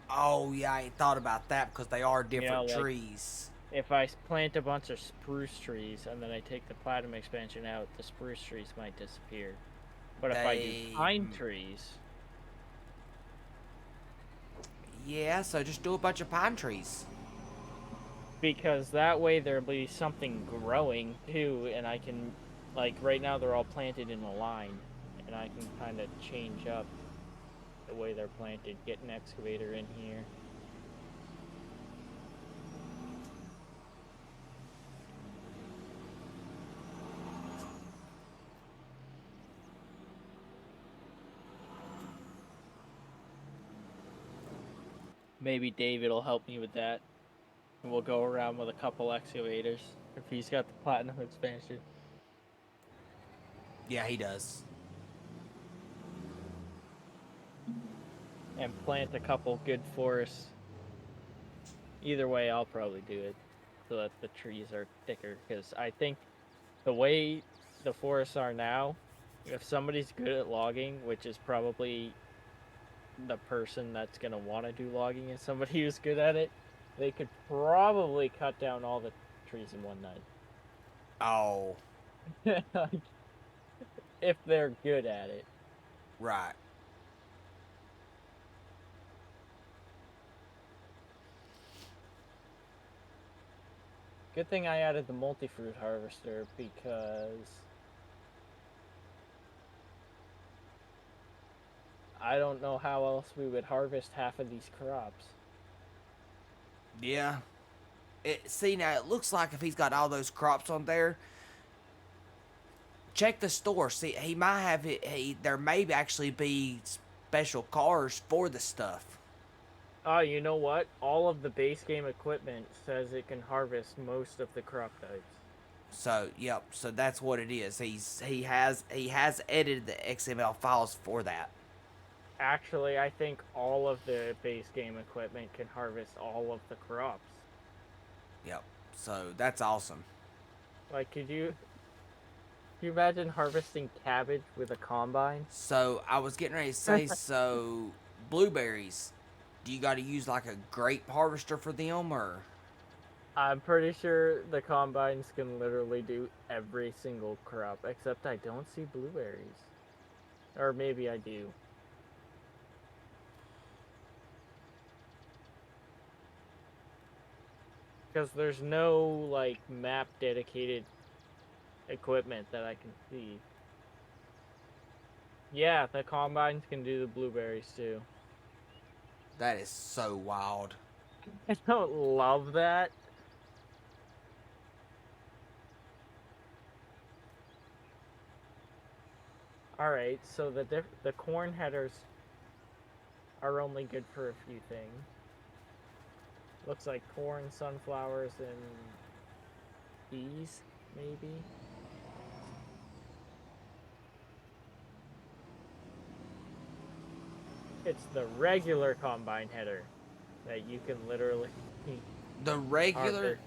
Oh, yeah, I ain't thought about that because they are different like, trees. If I plant a bunch of spruce trees and then I take the platinum expansion out, the spruce trees might disappear. But if I do pine trees... Yeah, so just do a bunch of pine trees. Because that way there'll be something growing too, and I can, like, right now they're all planted in a line, and I can kind of change up the way they're planted, get an excavator in here. Maybe David will help me with that. And we'll go around with a couple excavators if he's got the platinum expansion. Yeah, he does. And plant a couple good forests. Either way, I'll probably do it so that the trees are thicker. Because I think the way the forests are now, if somebody's good at logging, which is probably the person that's going to want to do logging is somebody who's good at it, they could probably cut down all the trees in one night. Oh. If they're good at it. Right. Good thing I added the multi-fruit harvester because I don't know how else we would harvest half of these crops. Yeah. See, now it looks like if he's got all those crops on there, check the store. See, he might have it. There may actually be special cars for the stuff. Oh, you know what? All of the base game equipment says it can harvest most of the crop types. So, yep. So that's what it is. He has edited the XML files for that. Actually, I think all of the base game equipment can harvest all of the crops. Yep. So that's awesome. Like, could you imagine harvesting cabbage with a combine? So I was getting ready to say, so blueberries, do you got to use like a grape harvester for them, or? I'm pretty sure the combines can literally do every single crop, except I don't see blueberries. Or maybe I do. Because there's no, like, map dedicated equipment that I can see. Yeah, the combines can do the blueberries too. That is so wild. I don't love that. Alright, so the corn headers are only good for a few things. Looks like corn, sunflowers, and peas, maybe? It's the regular combine header that you can literally... The regular... harvest.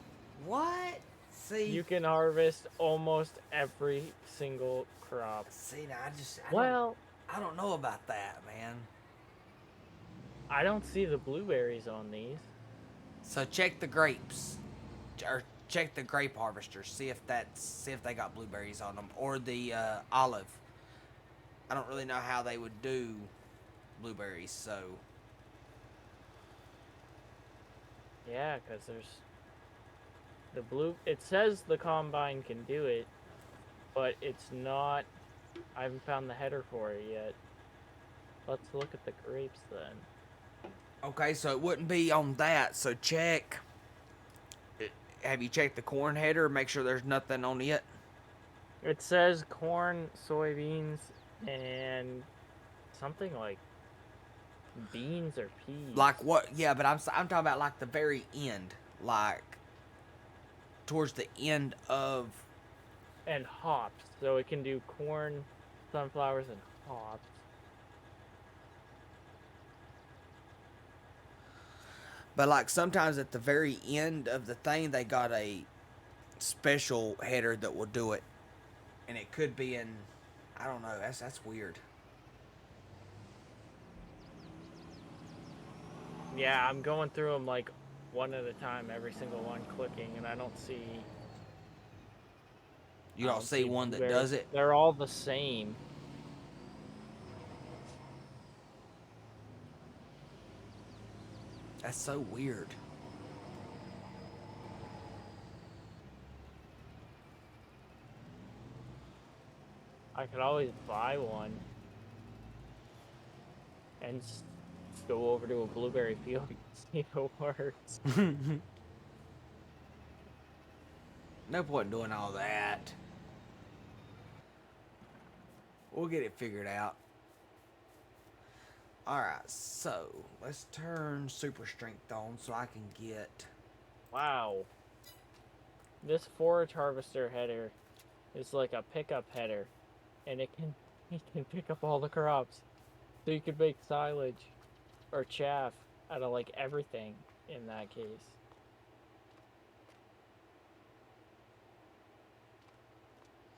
What? See, you can harvest almost every single crop. see, now Well, I don't know about that, man. I don't see the blueberries on these. So check the grapes, or check the grape harvesters. See if they got blueberries on them, or the olive. I don't really know how they would do blueberries, so Yeah, because there's the blue. It says the combine can do it, but it's not. I haven't found the header for it yet. Let's look at the grapes then. okay. So it wouldn't be on that. So check. Have you checked the corn header? Make sure there's nothing on it. It says corn, soybeans, and something like beans or peas. Like what? Yeah, but I'm talking about like the very end, like towards the end of. And hops. So it can do corn, sunflowers, and hops. But like sometimes at the very end of the thing, they got a special header that will do it, and it could be in. I don't know. That's weird. Yeah, I'm going through them like one at a time, every single one clicking, and I don't see. You don't see one that does it. They're all the same. That's so weird. I could always buy one and go over to a blueberry field and see if it works. No point in doing all that. We'll get it figured out. Alright, so let's turn super strength on so I can get. Wow. This forage harvester header is like a pickup header, and it can pick up all the crops. So you could make silage or chaff out of like everything in that case.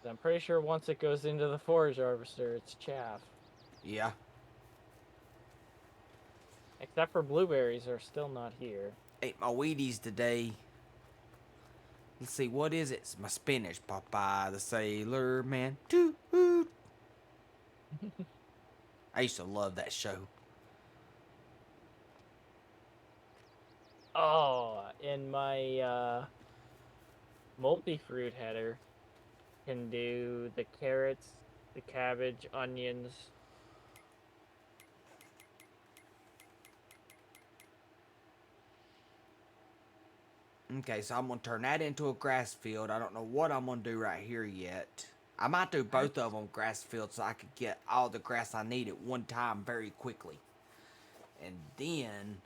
I'm pretty sure once it goes into the forage harvester, it's chaff. Yeah. Except for blueberries are still not here. Ate my Wheaties today. Let's see, what is it? It's my spinach, Popeye the Sailor Man. Toot. I used to love that show. Oh, in my multi-fruit header, can do the carrots, the cabbage, onions. Okay, so I'm going to turn that into a grass field. I don't know what I'm going to do right here yet. I might do both of them grass fields so I could get all the grass I need at one time very quickly. And then,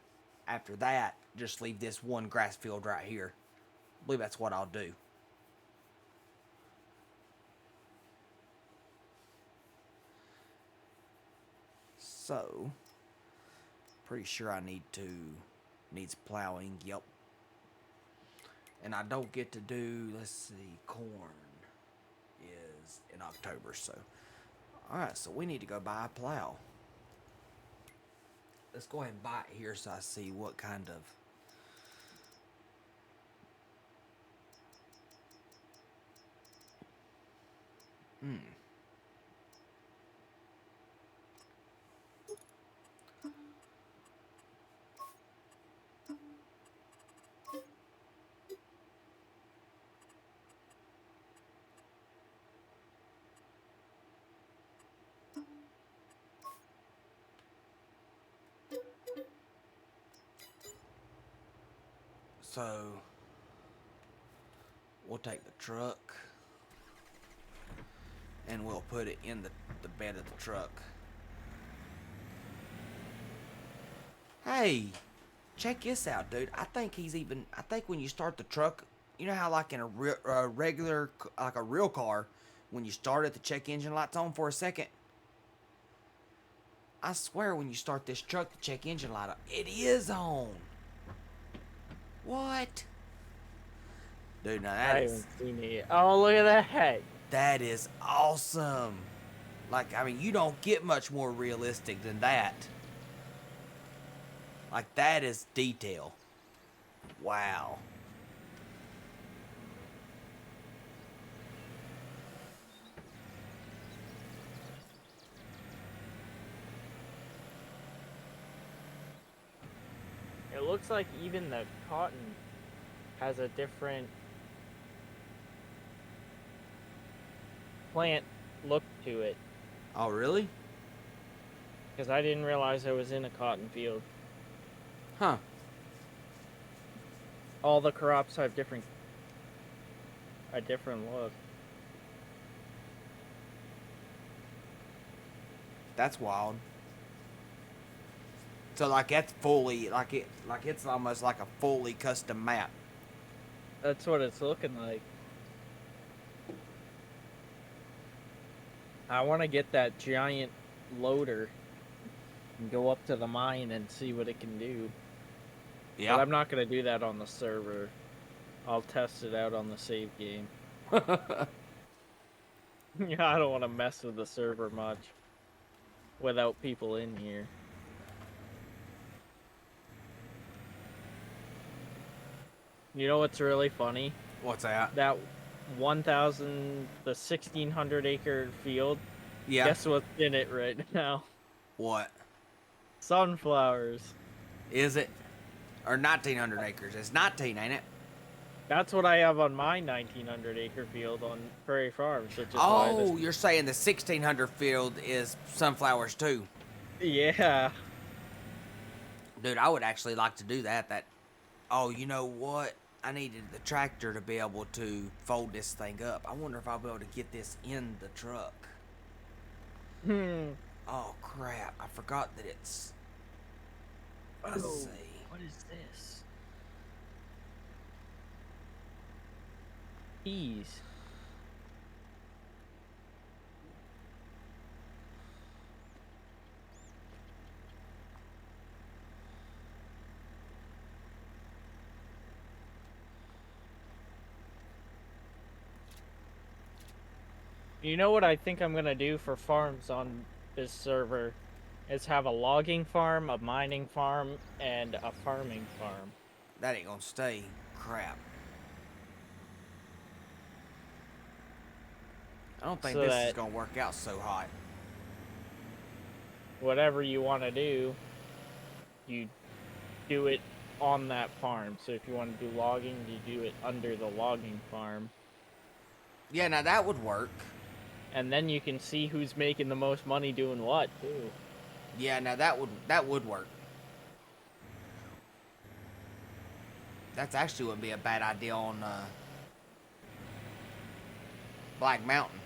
after that, just leave this one grass field right here. I believe that's what I'll do. So, pretty sure I needs plowing, yep. And I don't get to do, let's see, corn is in October, so. Alright, so we need to go buy a plow. Let's go ahead and buy it here so I see what kind of. So, we'll take the truck and we'll put it in the bed of the truck. Hey, check this out, dude. I think when you start the truck, you know how like in a regular, like a real car, when you start it, the check engine light's on for a second? I swear when you start this truck, the check engine light, it is on. What? Dude, now I that haven't is seen it. Oh, look at that. that is awesome. Like, I mean, you don't get much more realistic than that. Like, that is detail. Wow. It looks like even the cotton has a different plant look to it. Oh, really? Because I didn't realize I was in a cotton field. Huh. All the crops have a different look. That's wild. So, like, that's fully, like it's almost like a fully custom map. That's what it's looking like. I want to get that giant loader and go up to the mine and see what it can do. Yeah. But I'm not going to do that on the server. I'll test it out on the save game. Yeah, I don't want to mess with the server much without people in here. You know what's really funny? What's that? That 1,1600 acre field. Yeah. Guess what's in it right now? What? Sunflowers. Is it? Or 1,900 acres. It's 19, ain't it? That's what I have on my 1,900 acre field on Prairie Farms. Which is Oh, you're saying the 1,600 field is sunflowers too? Yeah. Dude, I would actually like to do that. Oh, you know what? I needed the tractor to be able to fold this thing up. I wonder if I'll be able to get this in the truck. Oh, crap. I forgot that it's... Let's see. What is this? Peas. You know what I think I'm gonna do for farms on this server is have a logging farm, a mining farm, and a farming farm. That ain't gonna stay. Crap. I don't think So this is that- gonna work out so hot. Whatever you want to do, you do it on that farm. So if you want to do logging, you do it under the logging farm. Yeah, now that would work. And then you can see who's making the most money doing what, too. Yeah, now that would work. That's actually would be a bad idea on Black Mountain.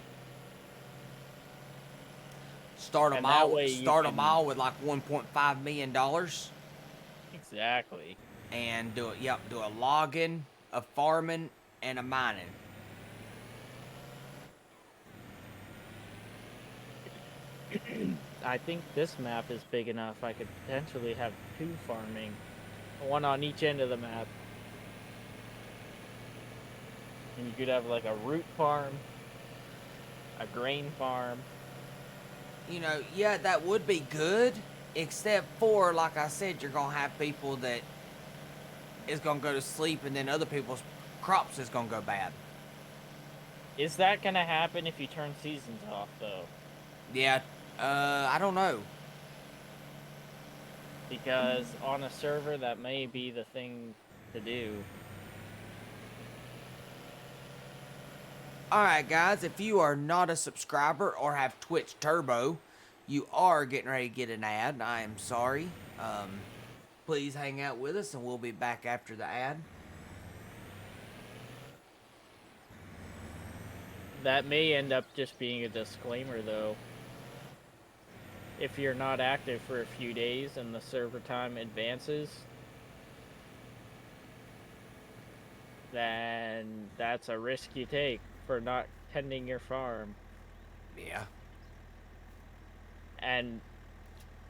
Start them And that all. way you Start them can- all with like $1.5 million, Exactly. and do it. Yep, do a logging, a farming, and a mining. I think this map is big enough. I could potentially have 2 farming, one on each end of the map. And you could have like a root farm, a grain farm. You know, yeah, that would be good, except for, like I said, you're gonna have people that is gonna go to sleep, and then other people's crops is gonna go bad. Is that gonna happen if you turn seasons off, though? Yeah, I don't know. Because on a server, that may be the thing to do. Alright guys, if you are not a subscriber or have Twitch Turbo, you are getting ready to get an ad. I am sorry. Please hang out with us and we'll be back after the ad. That may end up just being a disclaimer, though. If you're not active for a few days and the server time advances, then that's a risk you take for not tending your farm. Yeah. And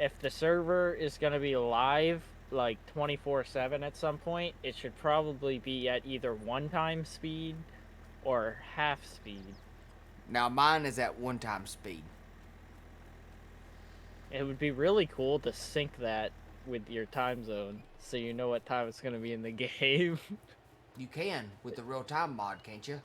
if the server is going to be live like 24/7 at some point, it should probably be at either 1 time speed or half speed. Now mine is at 1 time speed. It would be really cool to sync that with your time zone so you know what time it's going to be in the game. You can with the real time mod, can't you?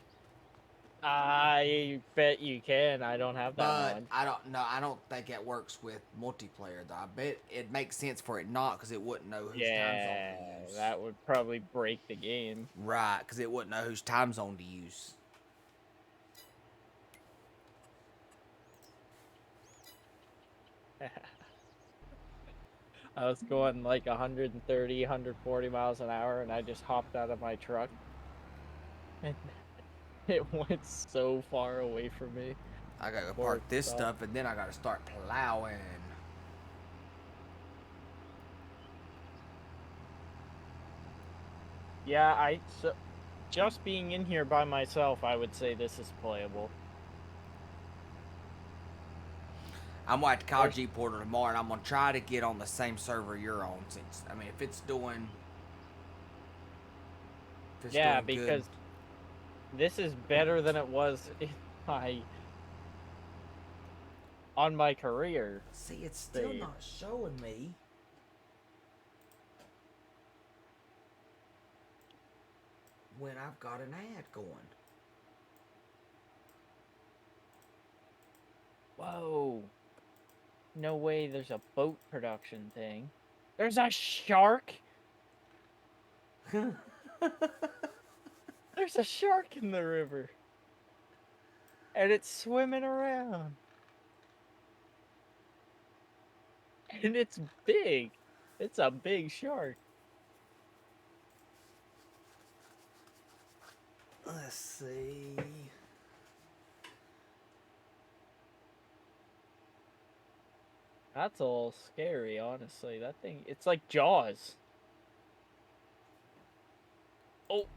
I bet you can. I don't have that But mod. I don't know. I don't think it works with multiplayer though. I bet it makes sense for it not, because it wouldn't know whose time zone to use. That would probably break the game. Right, because it wouldn't know whose time zone to use. I was going like 130, 140 miles an hour, and I just hopped out of my truck. And it went so far away from me. I gotta go park this stuff, and then I gotta start plowing. Yeah, just being in here by myself, I would say this is playable. I'm gonna have to call G Porter tomorrow, and I'm gonna try to get on the same server you're on. Since I mean, if it's doing, yeah, because this is better than it was in on my career. See, it's still not showing me. When I've got an ad going. Whoa. No way there's a boat production thing. There's a shark? There's a shark in the river. And it's swimming around. And it's big. It's a big shark. Let's see. That's all scary, honestly. That thing, it's like Jaws. Oh,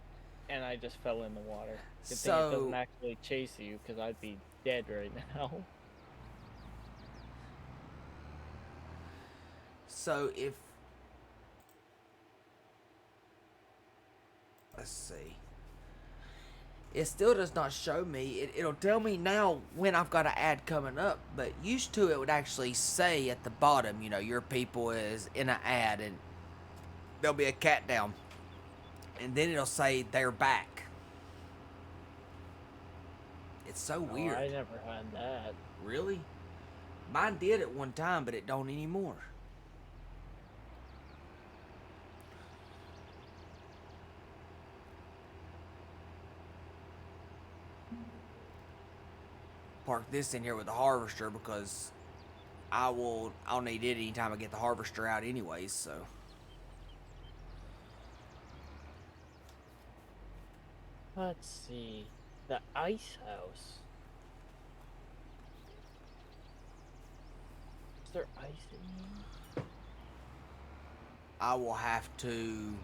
and I just fell in the water. Good thing it doesn't actually chase you, because I'd be dead right now. So if... Let's see. It still does not show me. It'll tell me now when I've got an ad coming up, but used to it would actually say at the bottom, you know, your people is in an ad, and there'll be a cat down, and then it'll say they're back. It's so weird. I never had that. Really? Mine did at one time, but it don't anymore. Park this in here with the harvester, because I'll need it anytime I get the harvester out anyways, so. Let's see. The ice house. Is there ice in here? I will have to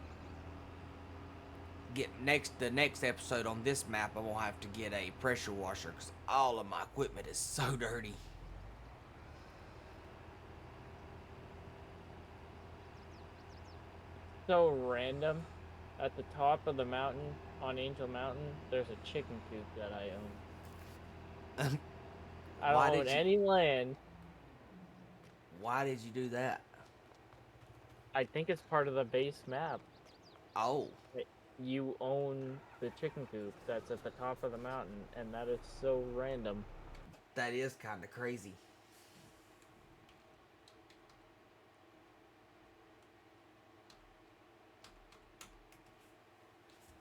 get the next episode on this map. I will have to get a pressure washer, because all of my equipment is so dirty. So random. At the top of the mountain, on Angel Mountain, there's a chicken coop that I own. I don't own any land. Why did you do that? I think it's part of the base map. Oh. You own the chicken coop that's at the top of the mountain, and that is so random. That is kind of crazy.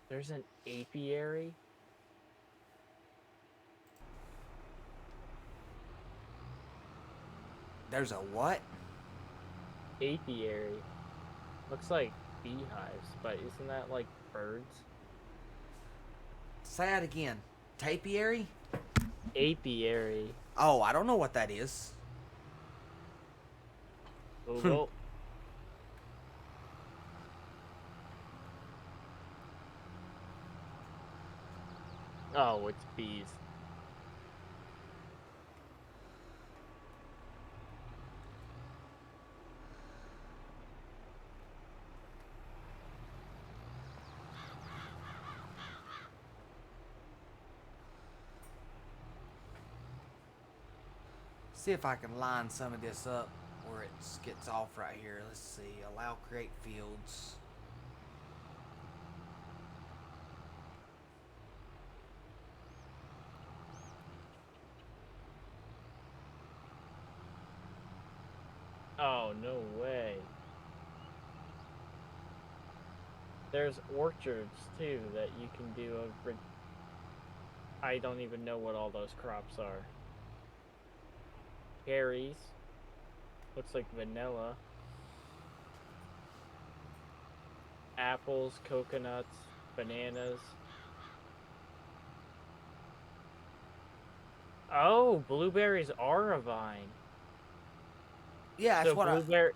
There's an apiary? There's a what? Apiary. Looks like beehives, but isn't that like birds? Say that again. Tapiary? Apiary. Oh, I don't know what that is. Google. Oh, it's bees. See if I can line some of this up where it gets off right here. Let's see. Allow create fields. Oh, no way. There's orchards too that you can do over. I don't even know what all those crops are. Berries. Looks like vanilla. Apples, coconuts, bananas. Oh, blueberries are a vine. Yeah, that's So what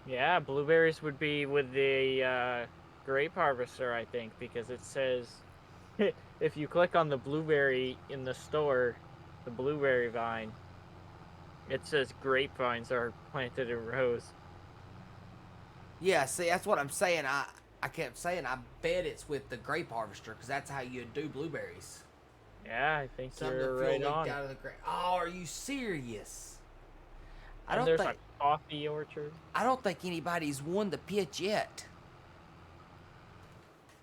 yeah, blueberries would be with the grape harvester, I think, because it says if you click on the blueberry in the store, the blueberry vine, it says grapevines are planted in rows. Yeah, see, that's what I'm saying. I kept saying I bet it's with the grape harvester because that's how you do blueberries. Yeah, I think Something you're to feel right leaked on. out of the grape. Oh, are you serious? And there's a coffee orchard. I don't think anybody's won the pitch yet.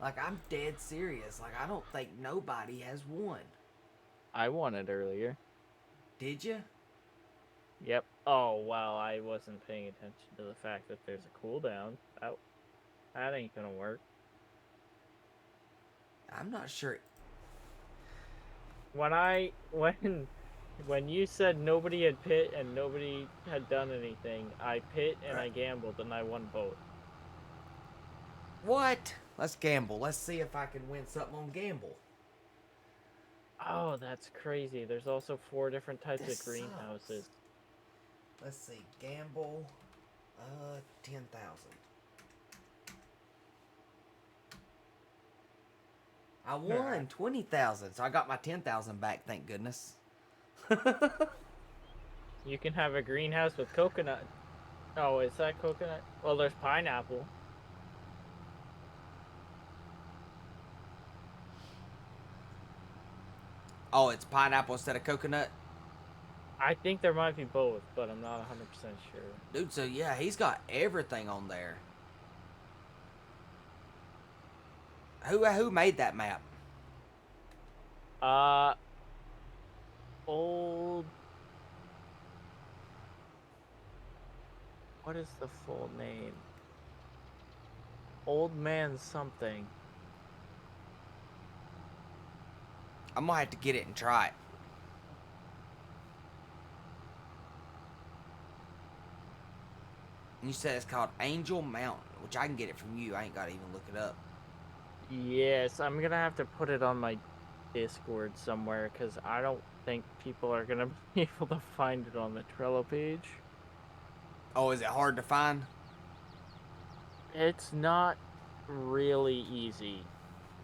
Like, I'm dead serious. Like, I don't think nobody has won. I won it earlier. Did you? Yep. Oh, wow, I wasn't paying attention to the fact that there's a cooldown. That ain't gonna work. I'm not sure. When you said nobody had pit and nobody had done anything, I pit and I gambled and I won both. What? Let's gamble. Let's see if I can win something on gamble. Oh, that's crazy. There's also 4 different types This of greenhouses. sucks. Let's see. Gamble. 10,000. I won 20,000, so I got my 10,000 back. Thank goodness. You can have a greenhouse with coconut. Oh, is that coconut? Well, there's pineapple. Oh, it's pineapple instead of coconut? I think there might be both, but I'm not 100% sure. Dude, so yeah, he's got everything on there. Who made that map? Old... What is the full name? Old Man something. I'm gonna have to get it and try it. And you said it's called Angel Mountain, which I can get it from you. I ain't gotta even look it up. Yes, I'm gonna have to put it on my Discord somewhere, because I don't think people are gonna be able to find it on the Trello page. Oh, is it hard to find? It's not really easy.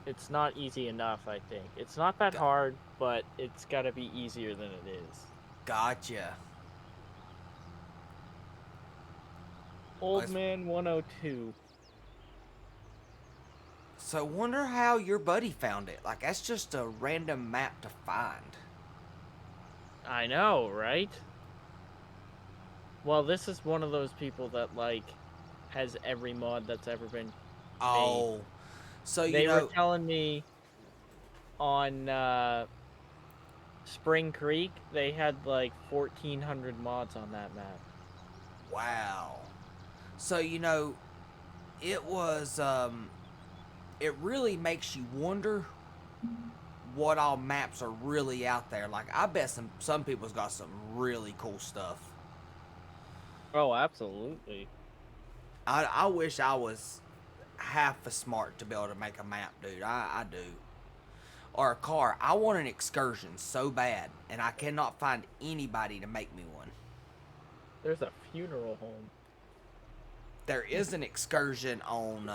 It's not easy enough, I think. It's not that hard, but it's gotta be easier than it is. Gotcha. Old Man 102. So wonder how your buddy found it. Like, that's just a random map to find. I know, right? Well, this is one of those people that, like, has every mod that's ever been made. Oh. So, they were telling me on Spring Creek, they had, like, 1,400 mods on that map. Wow. So, it was, it really makes you wonder what all maps are really out there. Like, I bet some people's got some really cool stuff. Oh, absolutely. I wish I was half as smart to be able to make a map, dude. I do. Or a car. I want an excursion so bad, and I cannot find anybody to make me one. There's a funeral home. There is an excursion on,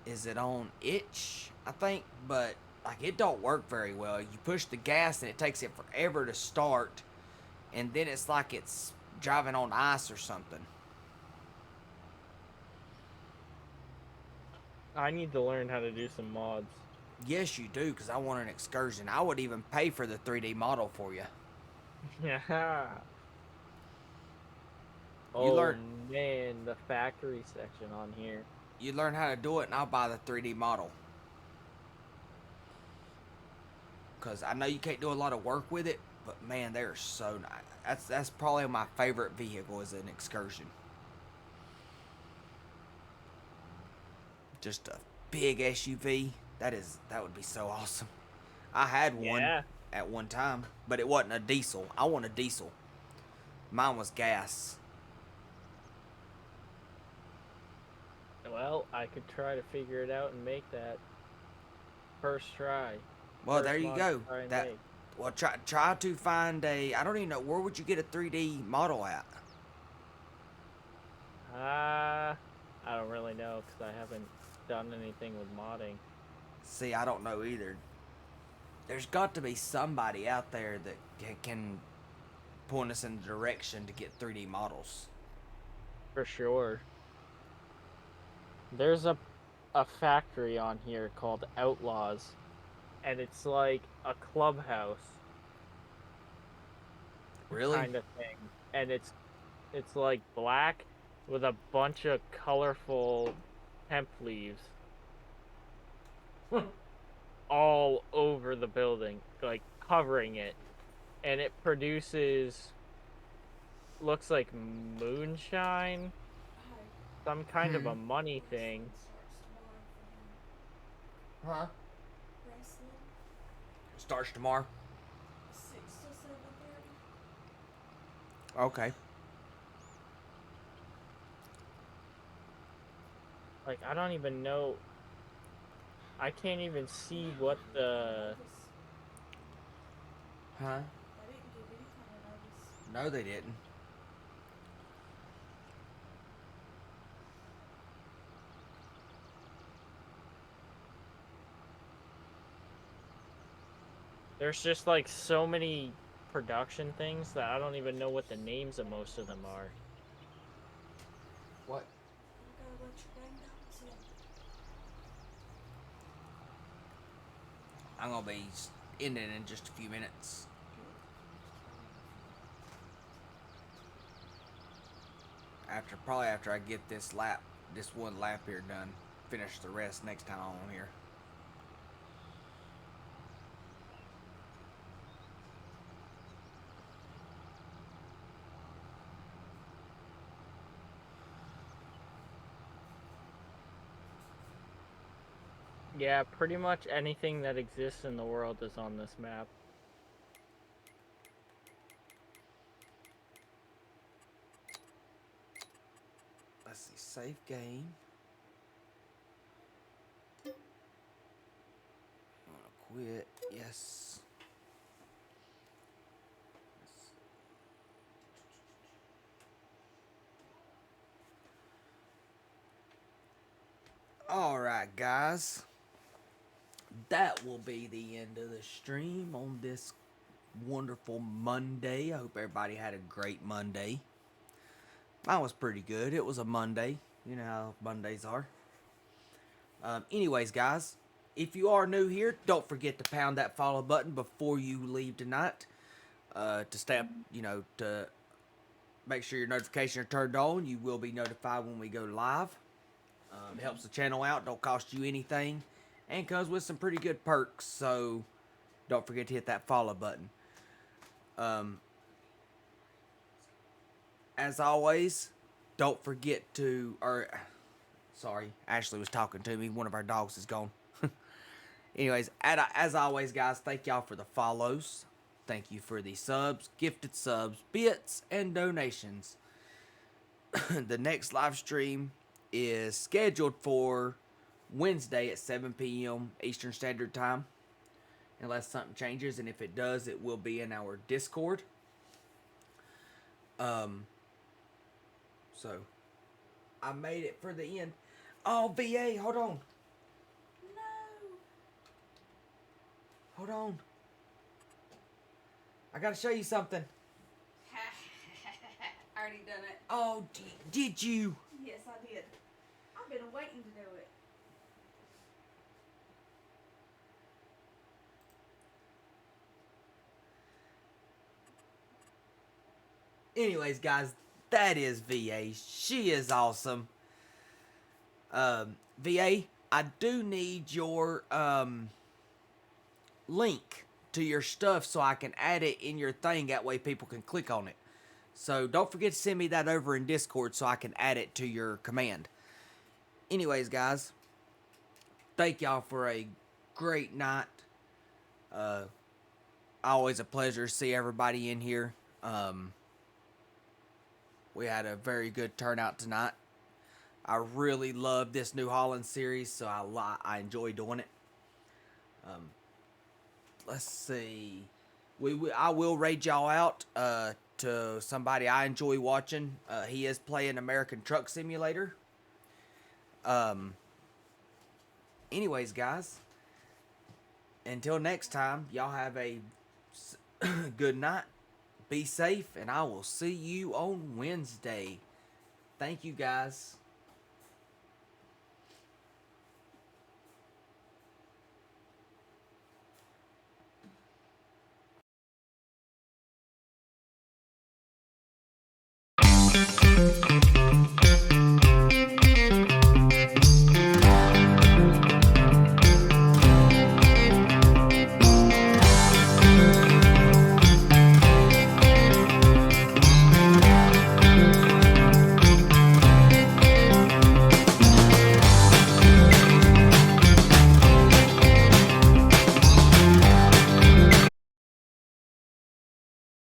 is it on Itch, I think? But, like, it don't work very well. You push the gas, and it takes it forever to start, and then it's like it's driving on ice or something. I need to learn how to do some mods. Yes, you do, because I want an excursion. I would even pay for the 3D model for you. Yeah. You Oh learn man, the factory section on here. you learn how to do it, and I'll buy the 3D model. Cause I know you can't do a lot of work with it, but man, they're so nice. That's probably my favorite vehicle as an excursion. Just a big SUV. That would be so awesome. I had one Yeah. at one time, but it wasn't a diesel. I want a diesel. Mine was gas. Well, I could try to figure it out and make that first try. Well, First there you mod go. to try and That make. well, try to find a. I don't even know where would you get a 3D model at. I don't really know because I haven't done anything with modding. See, I don't know either. There's got to be somebody out there that can point us in the direction to get 3D models. For sure. There's a factory on here called Outlaws, and it's like a clubhouse Really? kind of thing, and it's like black with a bunch of colorful hemp leaves all over the building, like covering it, and it produces looks like moonshine, some kind of a money thing. Huh? Wrestling, Starts tomorrow. 6 to 7:30. Okay. Like I don't even know. I can't even see what the. Huh? They didn't give any kind of notice. No, they didn't. There's just like so many production things that I don't even know what the names of most of them are. What? I gotta let your dang dogs in. I'm gonna be ending in just a few minutes. Probably after I get this one lap here done, finish the rest next time I'm on here. Yeah, pretty much anything that exists in the world is on this map. Let's see, save game. I'm gonna quit. Yes. Alright, guys. That will be the end of the stream on this wonderful Monday. I hope everybody had a great Monday. Mine was pretty good. It was a Monday. You know how Mondays are. Anyways, guys, if you are new here, don't forget to pound that follow button before you leave tonight. To stay, to make sure your notifications are turned on. You will be notified when we go live. It helps the channel out. Don't cost you anything. And comes with some pretty good perks. So don't forget to hit that follow button. As always, don't forget to, sorry, Ashley was talking to me. One of our dogs is gone. Anyways, as always, guys, thank y'all for the follows. Thank you for the subs, gifted subs, bits, and donations. The next live stream is scheduled for Wednesday at 7 p.m. Eastern Standard Time. Unless something changes, and if it does, it will be in our Discord. So, I made it for the end. Oh, VA, hold on. No. Hold on. I gotta show you something. I already done it. Oh, did you? Yes, I did. I've been waiting to do it. Anyways, guys, that is VA. She is awesome. VA, I do need your link to your stuff so I can add it in your thing. That way people can click on it. So don't forget to send me that over in Discord so I can add it to your command. Anyways, guys, thank y'all for a great night. Always a pleasure to see everybody in here. We had a very good turnout tonight. I really love this new Holland series, so I enjoy doing it. Let's see. I will raid y'all out to somebody I enjoy watching. He is playing American Truck Simulator. Anyways, guys, until next time, y'all have a good night. Be safe, and I will see you on Wednesday. Thank you, guys. You